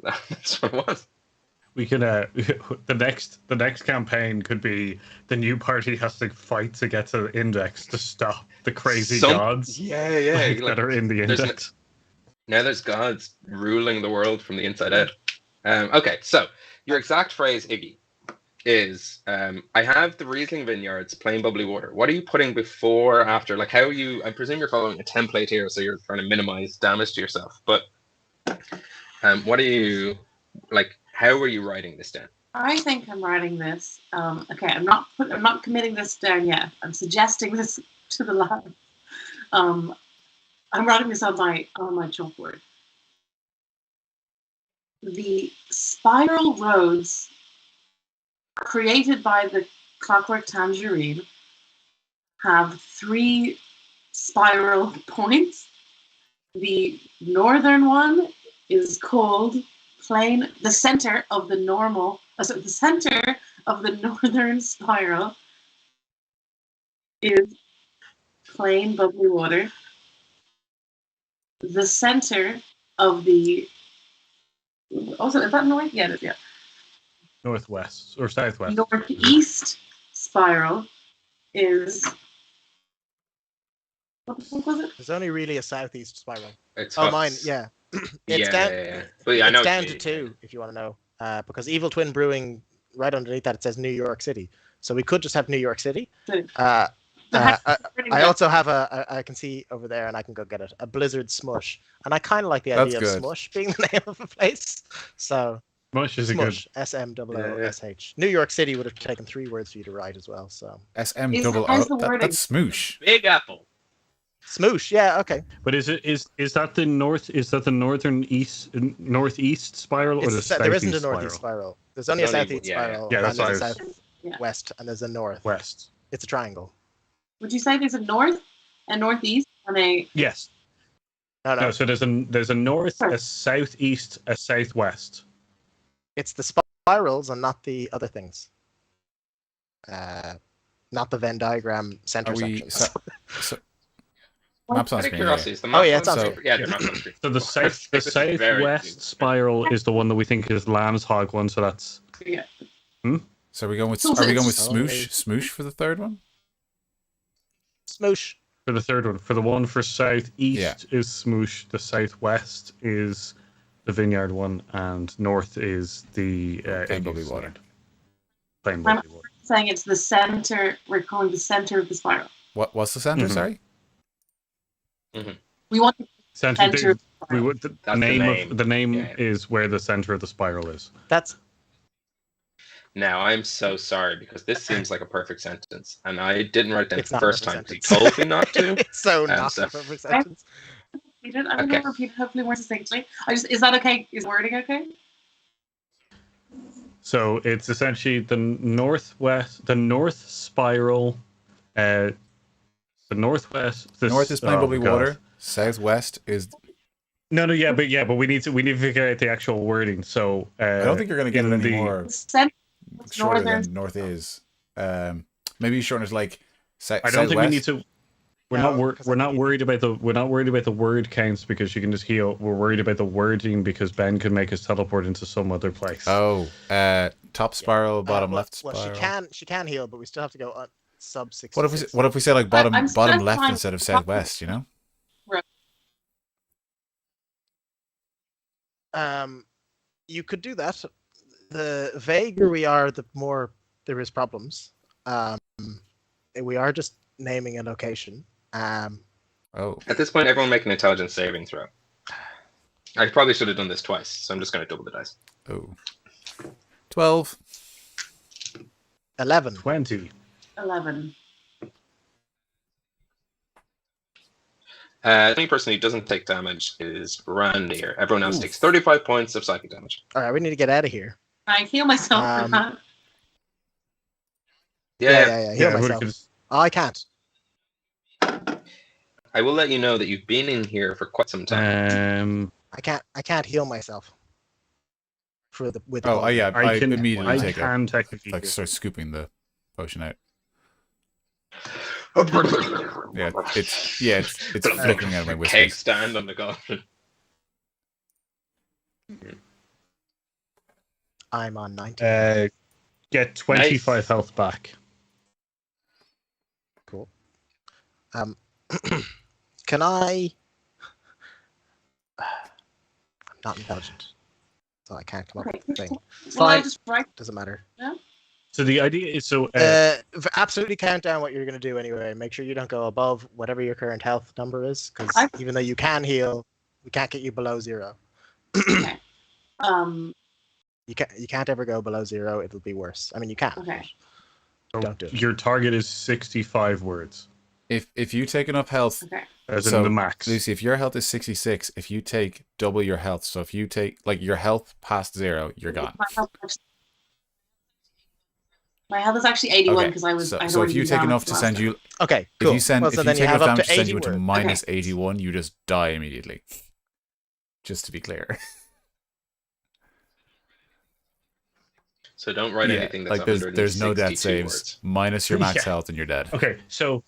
That's what it was. We can the next campaign could be the new party has to fight to get to the index to stop the crazy gods. Yeah. That are in the index. Now there's gods ruling the world from the inside out. Okay, so your exact phrase, Iggy, is I have the Riesling Vineyards plain bubbly water. What are you putting before, after? Like, how are you? I presume you're following a template here, so you're trying to minimize damage to yourself. But what are you like? How are you writing this down? I think I'm writing this. Okay, I'm not committing this down yet. I'm suggesting this to the lab. I'm writing this on my chalkboard. The spiral roads created by the clockwork tangerine have 3 spiral points. The northern one is called plain. The center of the northern spiral is plain bubbly water. the center of the. Also, is that north? Yeah, it is. Yeah. Northwest or southwest. Northeast spiral is. What the fuck was it? There's only really a southeast spiral. It's Oh, Hux. mine, yeah. Yeah, down, yeah. But yeah, I know it's what down you to mean, 2, if you want to know. Because Evil Twin Brewing, right underneath that, it says New York City. So we could just have New York City. So, I also have I can see over there, and I can go get it, a Blizzard Smush. And I kind of like the That's idea good. of Smush being the name of a place. So, Mush is a good. Smush, SMOOSH. New York City would have taken 3 words for you to write as well. So SM Is- double how's O. the wording? That's smoosh. Big Apple. Smoosh, yeah, okay. But is that the north? Is that the northeast spiral or the There isn't a southeast northeast spiral? spiral. There's only a There's only- southeast yeah, yeah. spiral. Yeah, that's and what there's I a was- southwest, and there's a north. West. It's a triangle. Would you say there's a north, a northeast, and a Yes. No. No. So there's a north, a southeast, a southwest. It's the spirals and not the other things. Not the Venn diagram center Are we? sections. So, maps on Out of screen. curiosity, Yeah. is the Oh, yeah, map it's on on screen. Yeah, the map's on screen. So the This is very southwest confusing. spiral is the one that we think is Lamb's Hog one. So that's yeah. So are we going with So it's- smoosh for the third one? Smoosh. for the third one. For the one for southeast Yeah. is Smoosh. The southwest is the Vineyard one, and north is the Plain bubbly Eggers. water. Plain bubbly water. Saying it's the center. We're calling the center of the spiral. What's the center? Mhm. Sorry. We want the Center. center. Of the We spiral. would, the That's the name name. of the name Yeah. is where the center of the spiral is. That's Now, I'm so sorry because this seems like a perfect sentence, and I didn't write it down It's the not a first time. perfect He told me not to. it's so And not so- a perfect sentence. I'm going Okay. to repeat hopefully more succinctly. Is that okay? Is wording okay? So it's essentially the north spiral, the northwest. The North is plain oh, bubbly God. water. Southwest is. No, but we need to figure out the actual wording. So I don't think you're going to get it in any the- more The center. shorter northern- than north is. Maybe shorten it like. I don't think we need to. We're No, not 'cause we're I not think- worried about the word counts because you can just heal. We're worried about the wording because Ben could make us teleport into some other place. Oh, top spiral, bottom left spiral. Well, she can heal, but we still have to go sub 6. What if we say like bottom I'm bottom left specifying- instead of southwest? You know. You could do that. The vaguer we are, the more there is problems. We are just naming a location. Oh, At this point, everyone make an intelligence saving throw. I probably should have done this twice, so I'm just going to double the dice. oh. 12. 11. 20. 11. The only person who doesn't take damage is Randir. Everyone else takes 35 points of psychic damage. All right, we need to get out of here. I heal myself for that. Yeah. Heal we myself. could- Oh, I can't. I will let you know that you've been in here for quite some time. I can't heal myself. With the Oh, yeah. I immediately I take can it. technically. Like start scooping the potion out. Yeah, it's flickering out of my Keg whiskers. stand on the coffin. I'm on 19. Get 25 health back. Cool. Can I? I'm not intelligent, so I can't come up with a thing. Well, I Fine. just write. Doesn't matter. So the idea is Absolutely count down what you're going to do anyway. Make sure you don't go above whatever your current health number is, because I- even though you can heal, we can't get you below 0. Okay. You can't ever go below 0. It'll be worse. I mean, you can. Okay. Don't do it. your target is 65 words, If you take enough health, Okay. as So, in the max. Lucy, if your health is 66, if you take double your health, so if you take like your health past 0, you're gone. My health is actually 81 Okay, because I was. I had so if already you been take down enough to last send time. you, Okay, if cool. you send, well, if so you then take you have enough up damage to to 80 send you into words. minus Okay. 81, you just die immediately. Just to be clear. So don't write anything that's like there's no death 162 saves. words. Minus your max Yeah. health and you're dead. Okay, so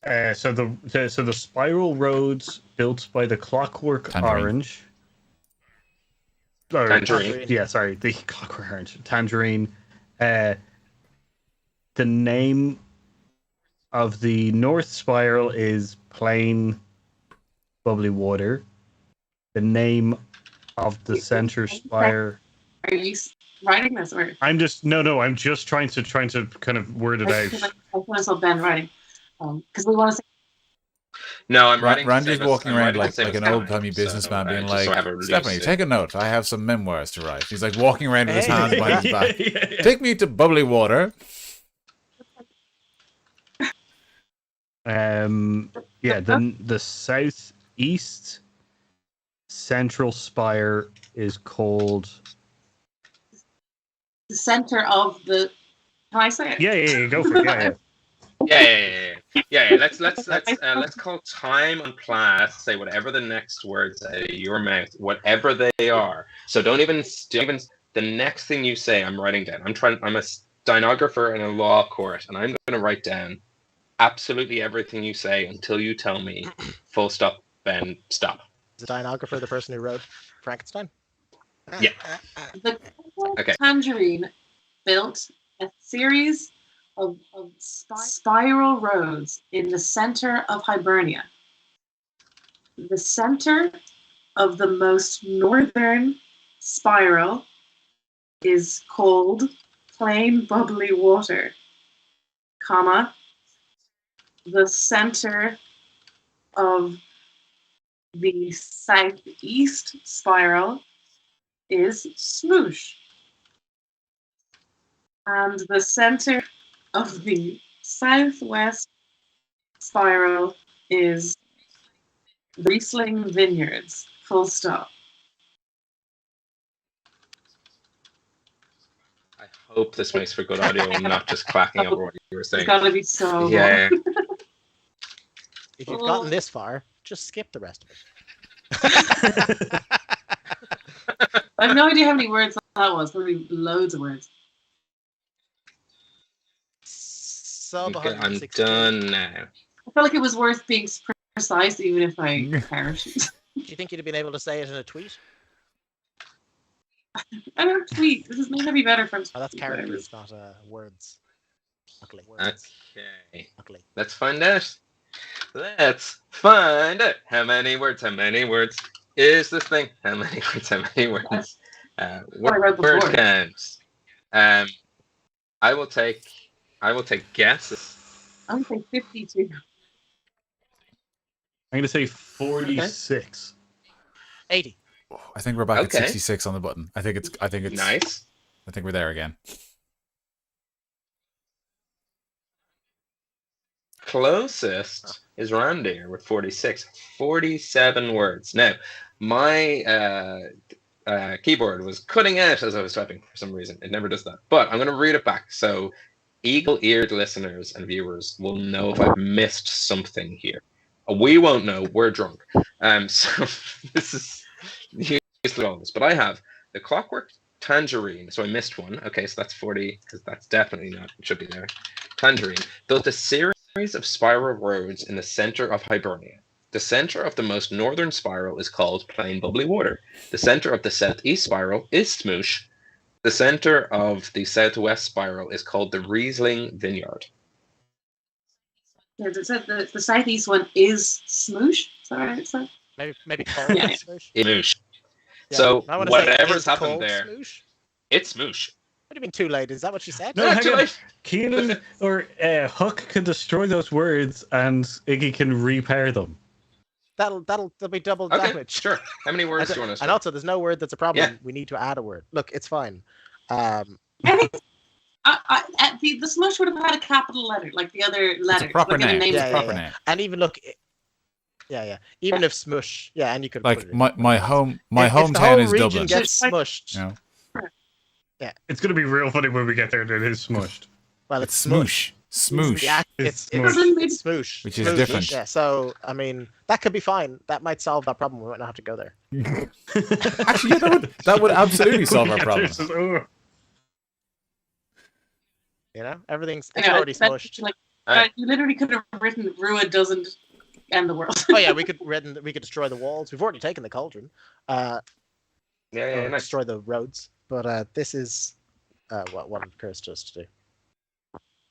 the spiral roads built by the Clockwork Tangerine. Orange. Or, Tangerine. Yeah, sorry, the Clockwork Orange. Tangerine. The name of the North Spiral is plain bubbly water. The name of the center spire. Are you writing this or? I'm just trying to kind of word it out. I saw Ben writing, because we want to say. No, I'm writing. Randy's walking around like an an old-timey businessman being like, Stephanie, take a note. I have some memoirs to write. He's like walking around with his hands behind his back. Take me to bubbly water. The southeast central spire is called The center of the. Can I say it? Yeah, go for it. Yeah. Let's call time and class. Say whatever the next words out of your mouth, whatever they are. So don't even the next thing you say. I'm writing down. I'm a stenographer in a law court, and I'm going to write down absolutely everything you say until you tell me full stop, Ben, stop. Is the stenographer the person who wrote Frankenstein? Yeah. The Tangerine built a series of spiral roads in the center of Hibernia. The center of the most northern spiral is called plain bubbly water, comma. The center of the southeast spiral is smoosh. And the center of the southwest spiral is Riesling Vineyards. Full stop. I hope this makes for good audio and not just clacking over what you were saying. It's gotta be so Yeah. If you've gotten this far, just skip the rest of it. I have no idea how many words that was. Probably loads of words. Okay, I'm done now. I felt like it was worth being precise, even if I perished. Do you think you'd have been able to say it in a tweet? I don't tweet. This is maybe be better from. Oh, that's characters, not words. Luckily. Okay. Let's find out. Let's find out. How many words is this thing? How many words? Word counts. I will take guesses. I'm going to say 52. I'm going to say 46. 80. I think we're back at 66 on the button. I think it's nice. I think we're there again. Closest is Randir with 46. 47 words. Now, my keyboard was cutting out as I was typing for some reason. It never does that. But I'm going to read it back. So eagle-eared listeners and viewers will know if I've missed something here. We won't know. We're drunk. So this is useful all this. But I have the Clockwork Tangerine. So I missed one. Okay, so that's 40 because that's definitely not. It should be there. Tangerine built a series of spiral roads in the center of Hibernia. The center of the most northern spiral is called plain bubbly water. The center of the southeast spiral is smoosh. The center of the southwest spiral is called the Riesling Vineyard. Yeah, the southeast one is smoosh. Is that right? So? Maybe called smoosh. Smoosh. Yeah. So whatever's happened there, smoosh? it's smoosh. What do you mean too late? Is that what she said? No, hang on. Keenan or Huck can destroy those words and Iggy can repair them. That'll be double damage. Sure. How many words do you want to And also, there's no word that's a problem. Yeah. We need to add a word. Look, it's fine. I think the smush would have had a capital letter, like the other letters. It's a proper name. Yeah. And even look, even if smush, and you could like put it my hometown is region Dublin. Gets smushed. You know? Yeah, it's gonna be real funny when we get there. That it is smushed. Well, it's smoosh. Smoosh. It's smoosh. Which is different. Yeah, so I mean that could be fine. That might solve that problem. We might not have to go there. Actually, that would absolutely solve our problem. You know, everything's already smushed. You literally could have written Rua doesn't end the world. Oh yeah, we could destroy the walls. We've already taken the cauldron. Yeah, Or nice. destroy the roads. But this is what I'm cursed us to do.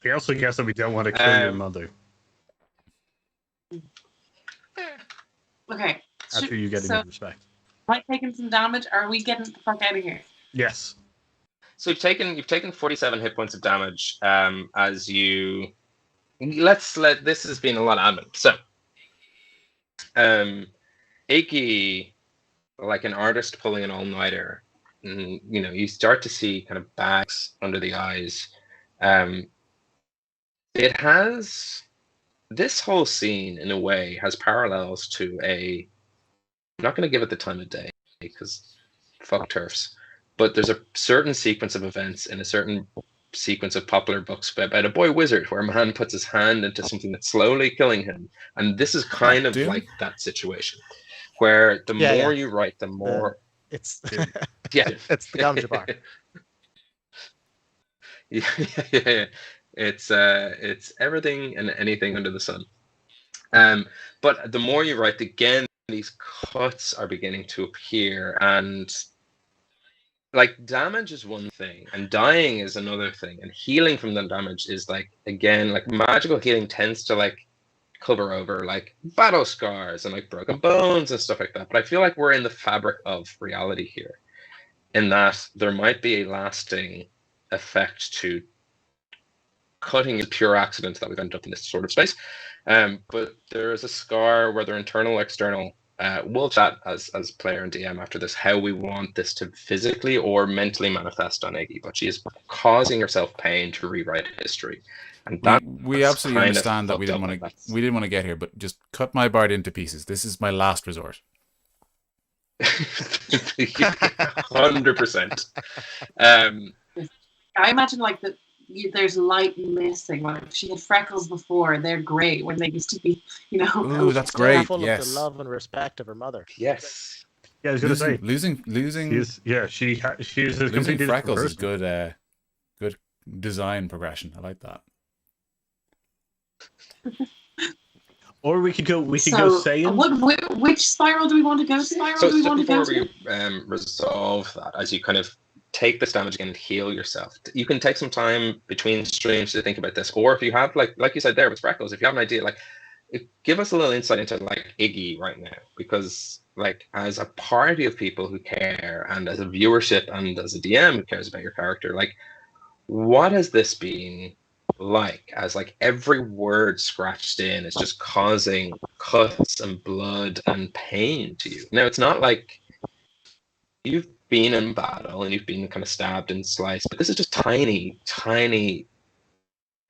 I also guess that we don't want to kill your Um, mother Okay. after you get So, enough respect. am I taking some damage? Or are we getting the fuck out of here? Yes. So you've taken 47 hit points of damage. As you this has been a lot of admin. So, Iggy, like an artist pulling an all-nighter, and you start to see kind of bags under the eyes. It has this whole scene in a way has parallels to I'm not going to give it the time of day because fuck turfs, but there's a certain sequence of events in a certain sequence of popular books about a boy wizard where a man puts his hand into something that's slowly killing him, and this is kind of Doom? like that situation where the more you write, the more It's yeah, it's the ganja bar. yeah. It's everything and anything under the sun. But the more you write, again, these cuts are beginning to appear, and like damage is one thing, and dying is another thing, and healing from the damage is like again like magical healing tends to like cover over like battle scars and like broken bones and stuff like that. But I feel like we're in the fabric of reality here, in that there might be a lasting effect to cutting is pure accident that we've ended up in this sort of space. But there is a scar, whether internal or external. We'll chat as player and DM after this how we want this to physically or mentally manifest on Iggy. But she is causing herself pain to rewrite history, and we absolutely understand that we didn't want to get here, but just cut my bard into pieces. This is my last resort. 100%. I imagine like there's light missing. Like she had freckles before, they're grey when they used to be, Ooh, that's great. Full yes. of the love and respect of her mother. Yes. Yeah, I was gonna say losing. She's a losing completely freckles is different good. Good design progression. I like that. Or we could go So, Saiyan. which spiral do we want to go to? So before we resolve that, as you kind of take this damage again and heal yourself, you can take some time between streams to think about this. Or if you have, like you said there with freckles, if you have an idea, like give us a little insight into like Iggy right now, because like as a party of people who care, and as a viewership, and as a DM who cares about your character, like what has this been like, as like every word scratched in is just causing cuts and blood and pain to you? Now it's not like you've been in battle and you've been kind of stabbed and sliced, but this is just tiny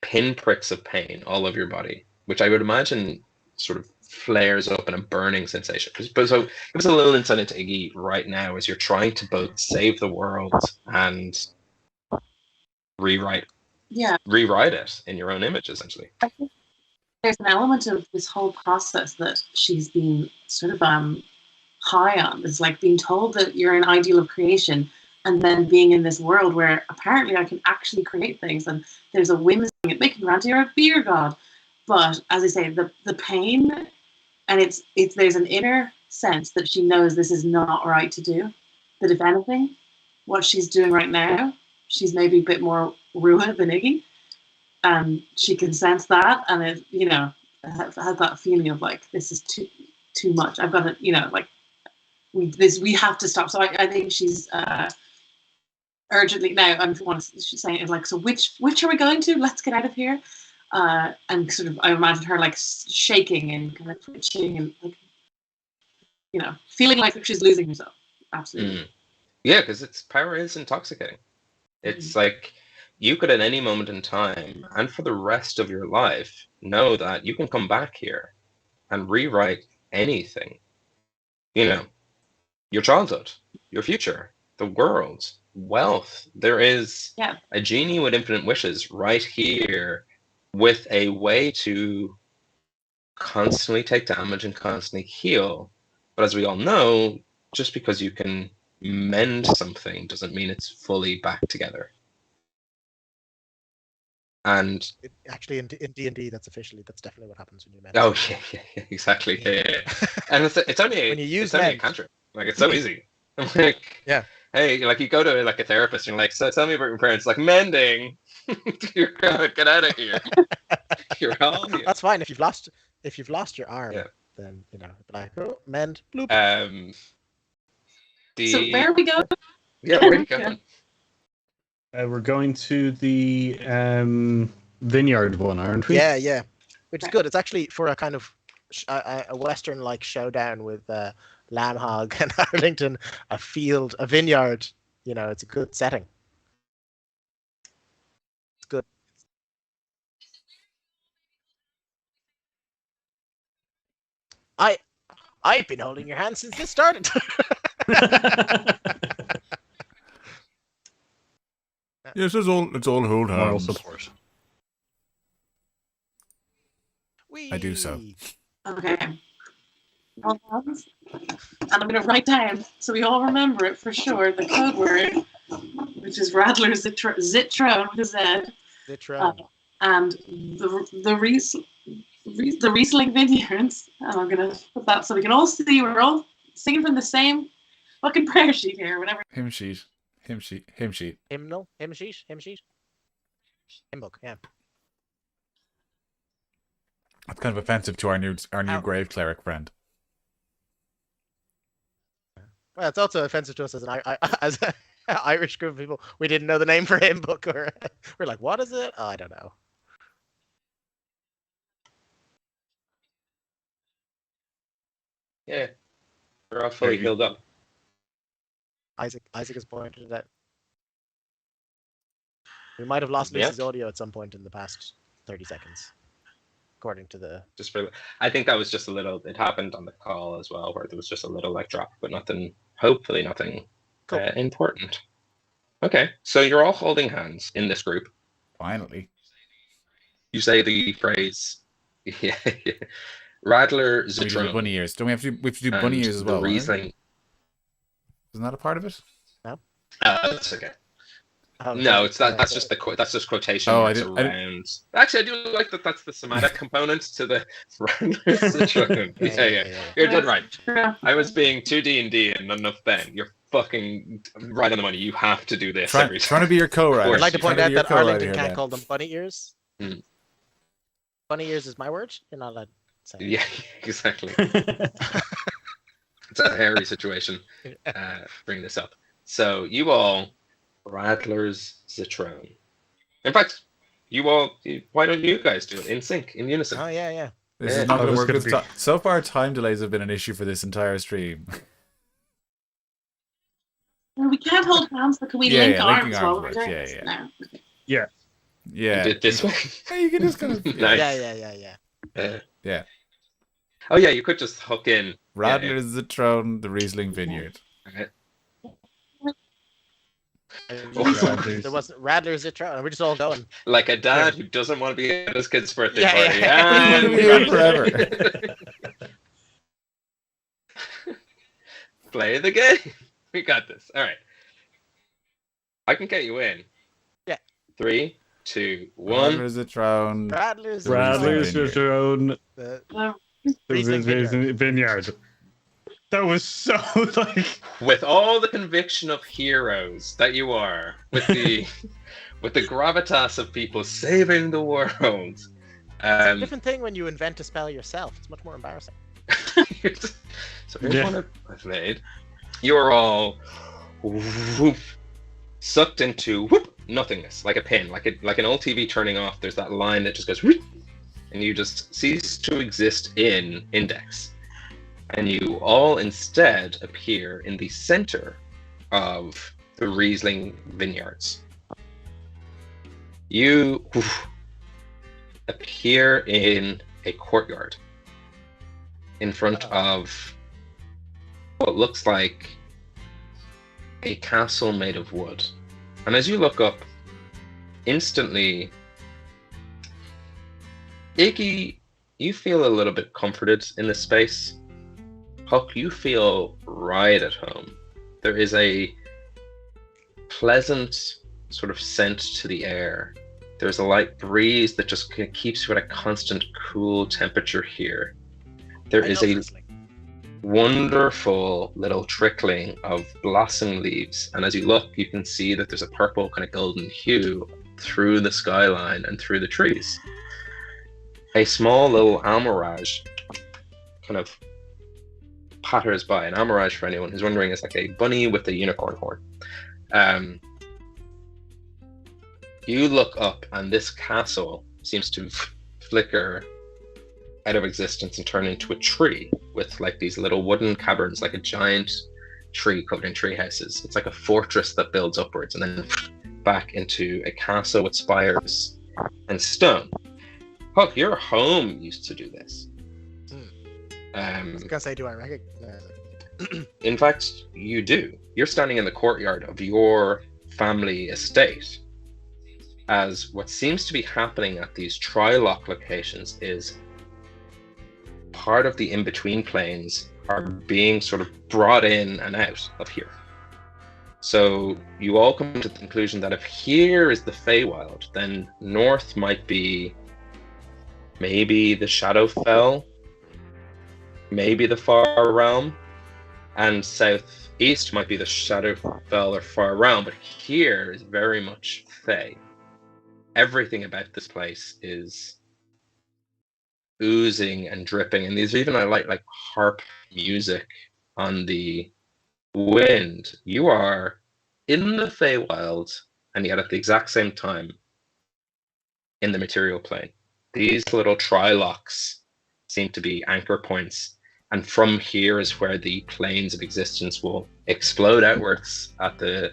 pinpricks of pain all over your body, which I would imagine sort of flares up in a burning sensation. But so give us a little insight into Iggy right now as you're trying to both save the world and rewrite it in your own image, essentially. I think there's an element of this whole process that she's been sort of high on. It's like being told that you're an ideal of creation, and then being in this world where apparently I can actually create things, and there's a whimsy at making Randir a beer god. But as I say, the pain, and it's there's an inner sense that she knows this is not right to do. That if anything, what she's doing right now, she's maybe a bit more Ruha than Iggy, and she can sense that, and it has that feeling of like, this is too much. I've got to like we have to stop. So I think she's urgently now. She's saying it's like, so which are we going to? Let's get out of here. And sort of I imagine her like shaking and kind of twitching and like feeling like she's losing herself. Absolutely. Yeah, because its power is intoxicating. It's like you could at any moment in time and for the rest of your life know that you can come back here and rewrite anything. Your childhood, your future, the world, wealth. There is a genie with infinite wishes right here, with a way to constantly take damage and constantly heal. But as we all know, just because you can mend something doesn't mean it's fully back together. And Actually, in D&D, that's definitely what happens when you mend. oh yeah, exactly. Yeah. And it's only When you use it's only a mend. cantrip. Like it's so easy. I'm like, Yeah. hey, like you go to like a therapist and you're like, so tell me about your parents. Like mending. You're gonna get out of here. You're all here. That's fine if you've lost your arm. Yeah. Then like mend. Bloop. So where are we going? Yeah, where are you going? We're going to the vineyard one, aren't we? Yeah. Which is good. It's actually for a kind of a Western like showdown with Lamb Hog and Arlington, a vineyard. It's a good setting. It's good. I've been holding your hand since this started. Yes, it's all hold Moral hands. support. I do so. Okay. Hold on. And I'm going to write down, so we all remember it for sure, the code word, which is Radler Zitrone with a Z. Zitrone. And the Riesling Vineyards. And I'm going to put that so we can all see we're all singing from the same fucking prayer sheet here, whatever. Hymn sheet. Hymnal? Hymn sheet? Hymn book, yeah. That's kind of offensive to our new grave cleric friend. Well, it's also offensive to us as an Irish group of people. We didn't know the name for hymn book, or we're like, what is it? Oh, I don't know. Yeah. We're all fully healed up. Isaac has pointed that we might have lost Lucy's audio at some point in the past 30 seconds, according to the. I think that was just a little. It happened on the call as well, where there was just a little like drop, but nothing. Hopefully, nothing important. Okay, so you're all holding hands in this group. Finally, you say the phrase. Yeah. Radler we do the Zitrone. bunny ears. Don't we have to do bunny ears as well? The Riesling. Isn't that a part of it? No. That's okay. No, it's that. That's just that's just quotation marks around. Actually, I do like that. That's the somatic component to the Radler Zitrone. Yeah. You're dead right. I was being too D&D and not enough Ben. You're fucking right on the money. You have to do this every time. Trying to be your co-writer. I'd like to point out that Arlington can't call them bunny ears. Hmm. Bunny ears is my word. You're not allowed to say it. Yeah, exactly. It's a hairy situation. Bring this up. So you all, Radler's Zitrone. In fact, you all. Why don't you guys do it in sync, in unison? Oh yeah. This is not going to work. So far, time delays have been an issue for this entire stream. Well, we can't hold hands, but can we link arms while we're works. doing this? No. Okay. Yeah. Yeah. You did this way. Hey, you can just kind of. Nice. Yeah. Oh yeah, you could just hook in. Radler's Zitrone, the Riesling Vineyard. Okay. There wasn't Radler Zitrone. We're just all going. Like a dad who doesn't want to be at his kid's birthday party. And forever. Play the game. We got this. All right. I can get you in. Yeah. 3, 2, 1. Radler's Zitrone. Radler's Zitrone. The Vineyard. That was so like. With all the conviction of heroes that you are, with the gravitas of people saving the world. It's a different thing when you invent a spell yourself. It's much more embarrassing. So here's one I've made. You're all sucked into nothingness, like a pin, like an old TV turning off. There's that line that just goes, and you just cease to exist in Index. And you all instead appear in the center of the Riesling Vineyards. You appear in a courtyard in front of what looks like a castle made of wood. And as you look up, instantly, Iggy, you feel a little bit comforted in this space. Huck, you feel right at home. There is a pleasant sort of scent to the air There's a light breeze that just keeps you at a constant cool temperature here. There is a wonderful little trickling of blossom leaves, and as you look, you can see that there's a purple kind of golden hue through the skyline and through the trees. A small little almirage kind of patters by. An almirage, for anyone who's wondering, is like a bunny with a unicorn horn. You look up, and this castle seems to flicker out of existence and turn into a tree with like these little wooden caverns, like a giant tree covered in tree houses. It's like a fortress that builds upwards and then back into a castle with spires and stone. Oh, your home used to do this. I was gonna say, do I recognize it? In fact, you do. You're standing in the courtyard of your family estate, as what seems to be happening at these tri-lock locations is part of the in-between planes are being sort of brought in and out of here. So you all come to the conclusion that if here is the Feywild, then north might be maybe the Shadowfell, maybe the Far Realm, and southeast might be the Shadowfell or Far Realm, but here is very much Fey. Everything about this place is oozing and dripping, and there's even a like harp music on the wind. You are in the Feywild, and yet at the exact same time in the material plane. These little tri-locks seem to be anchor points, and from here is where the planes of existence will explode outwards at the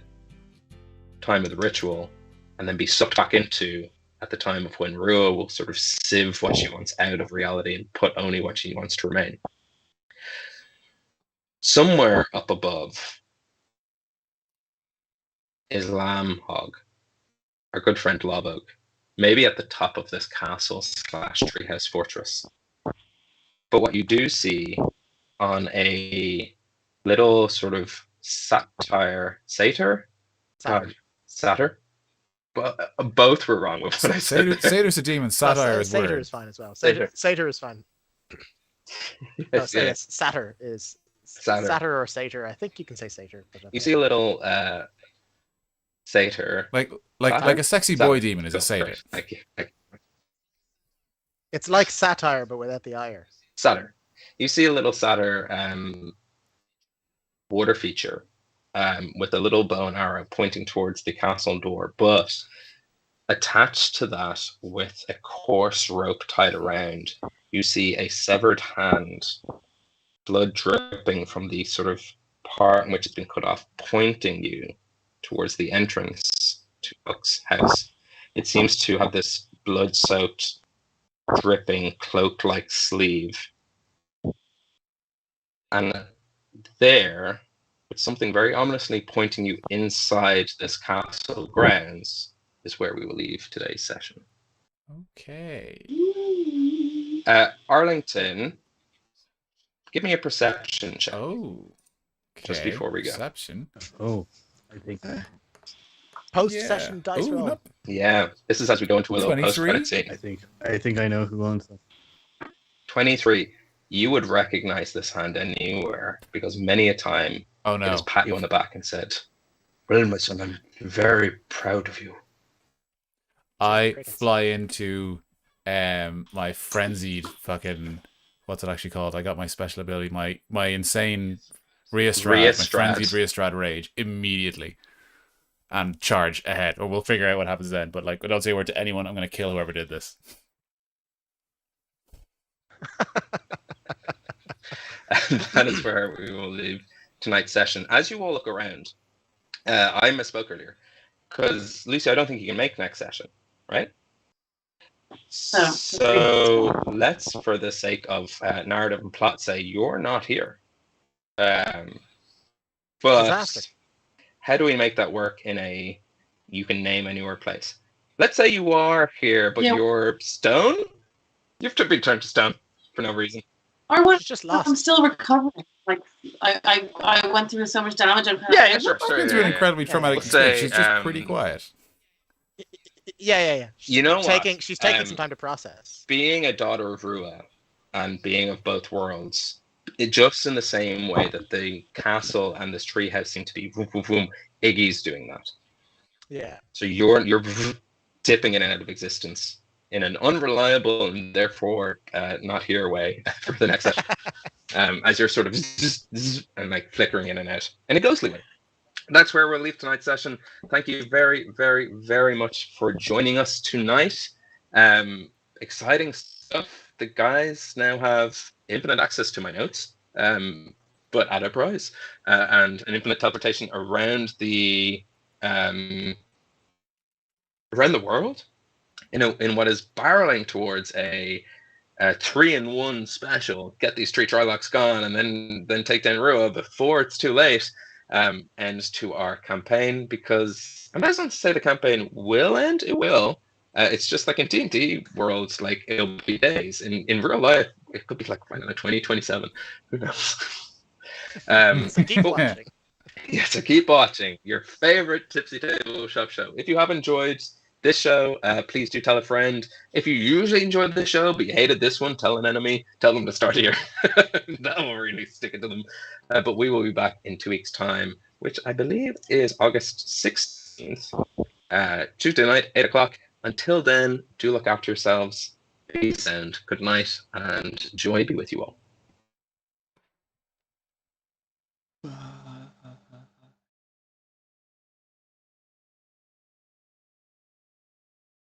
time of the ritual, and then be sucked back into at the time of when Rua will sort of sieve what she wants out of reality and put only what she wants to remain. Somewhere up above is Lamb Hog, our good friend Lobog, maybe at the top of this castle / treehouse fortress. But what you do see on a little sort of satyr, but both were wrong with what I said. Satyr's a demon. Satire is Satyr word. is fine as well. Satyr is fine. No, yes, satyr is satyr or satyr. I think you can say satyr. But you see a little satyr, like a sexy boy demon is a satyr. It's like satire, but without the ire. Satyr. You see a little satyr water feature with a little bow and arrow pointing towards the castle door, but attached to that with a coarse rope tied around, you see a severed hand, blood dripping from the sort of part in which it's been cut off, pointing you towards the entrance to Buck's house. It seems to have this blood-soaked, dripping, cloak-like sleeve. And there, with something very ominously pointing you inside this castle grounds, is where we will leave today's session. Okay. Arlington, give me a perception check. Oh. Okay. Just before we go. Perception. Oh, I think. Post-session dice roll. Nope. Yeah, this is as we go into a little 23? post-credit scene. I think I know who owns them. 23. You would recognize this hand anywhere, because many a time Oh it no. has pat you on the back and said, "Well, my son, I'm very proud of you." I fly into my frenzied fucking, what's it actually called? I got my special ability, my insane Rheastrad, my frenzied Rheastrad rage immediately, and charge ahead. Or we'll figure out what happens then. But like, I don't say a word to anyone. I'm gonna kill whoever did this. And that is where we will leave tonight's session. As you all look around, I misspoke earlier, because Lucy, I don't think you can make next session, right? So let's, for the sake of narrative and plot, say you're not here. But Fantastic. How do we make that work in a you can name anywhere place? Let's say you are here, but you're stone. You have to be turned to stone for no reason. Or what? Just lost. I'm still recovering. Like I went through so much damage. I'm kind Yeah, of sure. I've been through an incredibly traumatic We'll say, experience. She's just pretty quiet. Yeah. You know what? She's taking some time to process. Being a daughter of Rua and being of both worlds, it just in the same way that the castle and this treehouse seem to be vroom, vroom, vroom, Iggy's doing that. Yeah. So you're dipping in and out of existence in an unreliable and therefore not here way for the next session. As you're sort of and like flickering in and out in a ghostly way. That's where we'll leave tonight's session. Thank you very, very, very much for joining us tonight. Exciting stuff. The guys now have infinite access to my notes, but at a price, and an infinite teleportation around the world. In what is barreling towards a 3-in-1 special. Get these 3 Trilocks gone, and then take down Rua before it's too late. Ends to our campaign, because I'm not going to say the campaign will end. It will. It's just like in D&D worlds, like it'll be days. In real life, it could be like, I don't know, 2027. Who knows? So keep watching. Yeah, so keep watching your favorite Tipsy Table Shop show. If you have enjoyed this show, please do tell a friend. If you usually enjoyed this show but you hated this one, tell an enemy. Tell them to start here. That will really stick it to them. But we will be back in 2 weeks' time, which I believe is August 16th, Tuesday night, 8 o'clock. Until then, do look after yourselves. Peace and good night, and joy be with you all.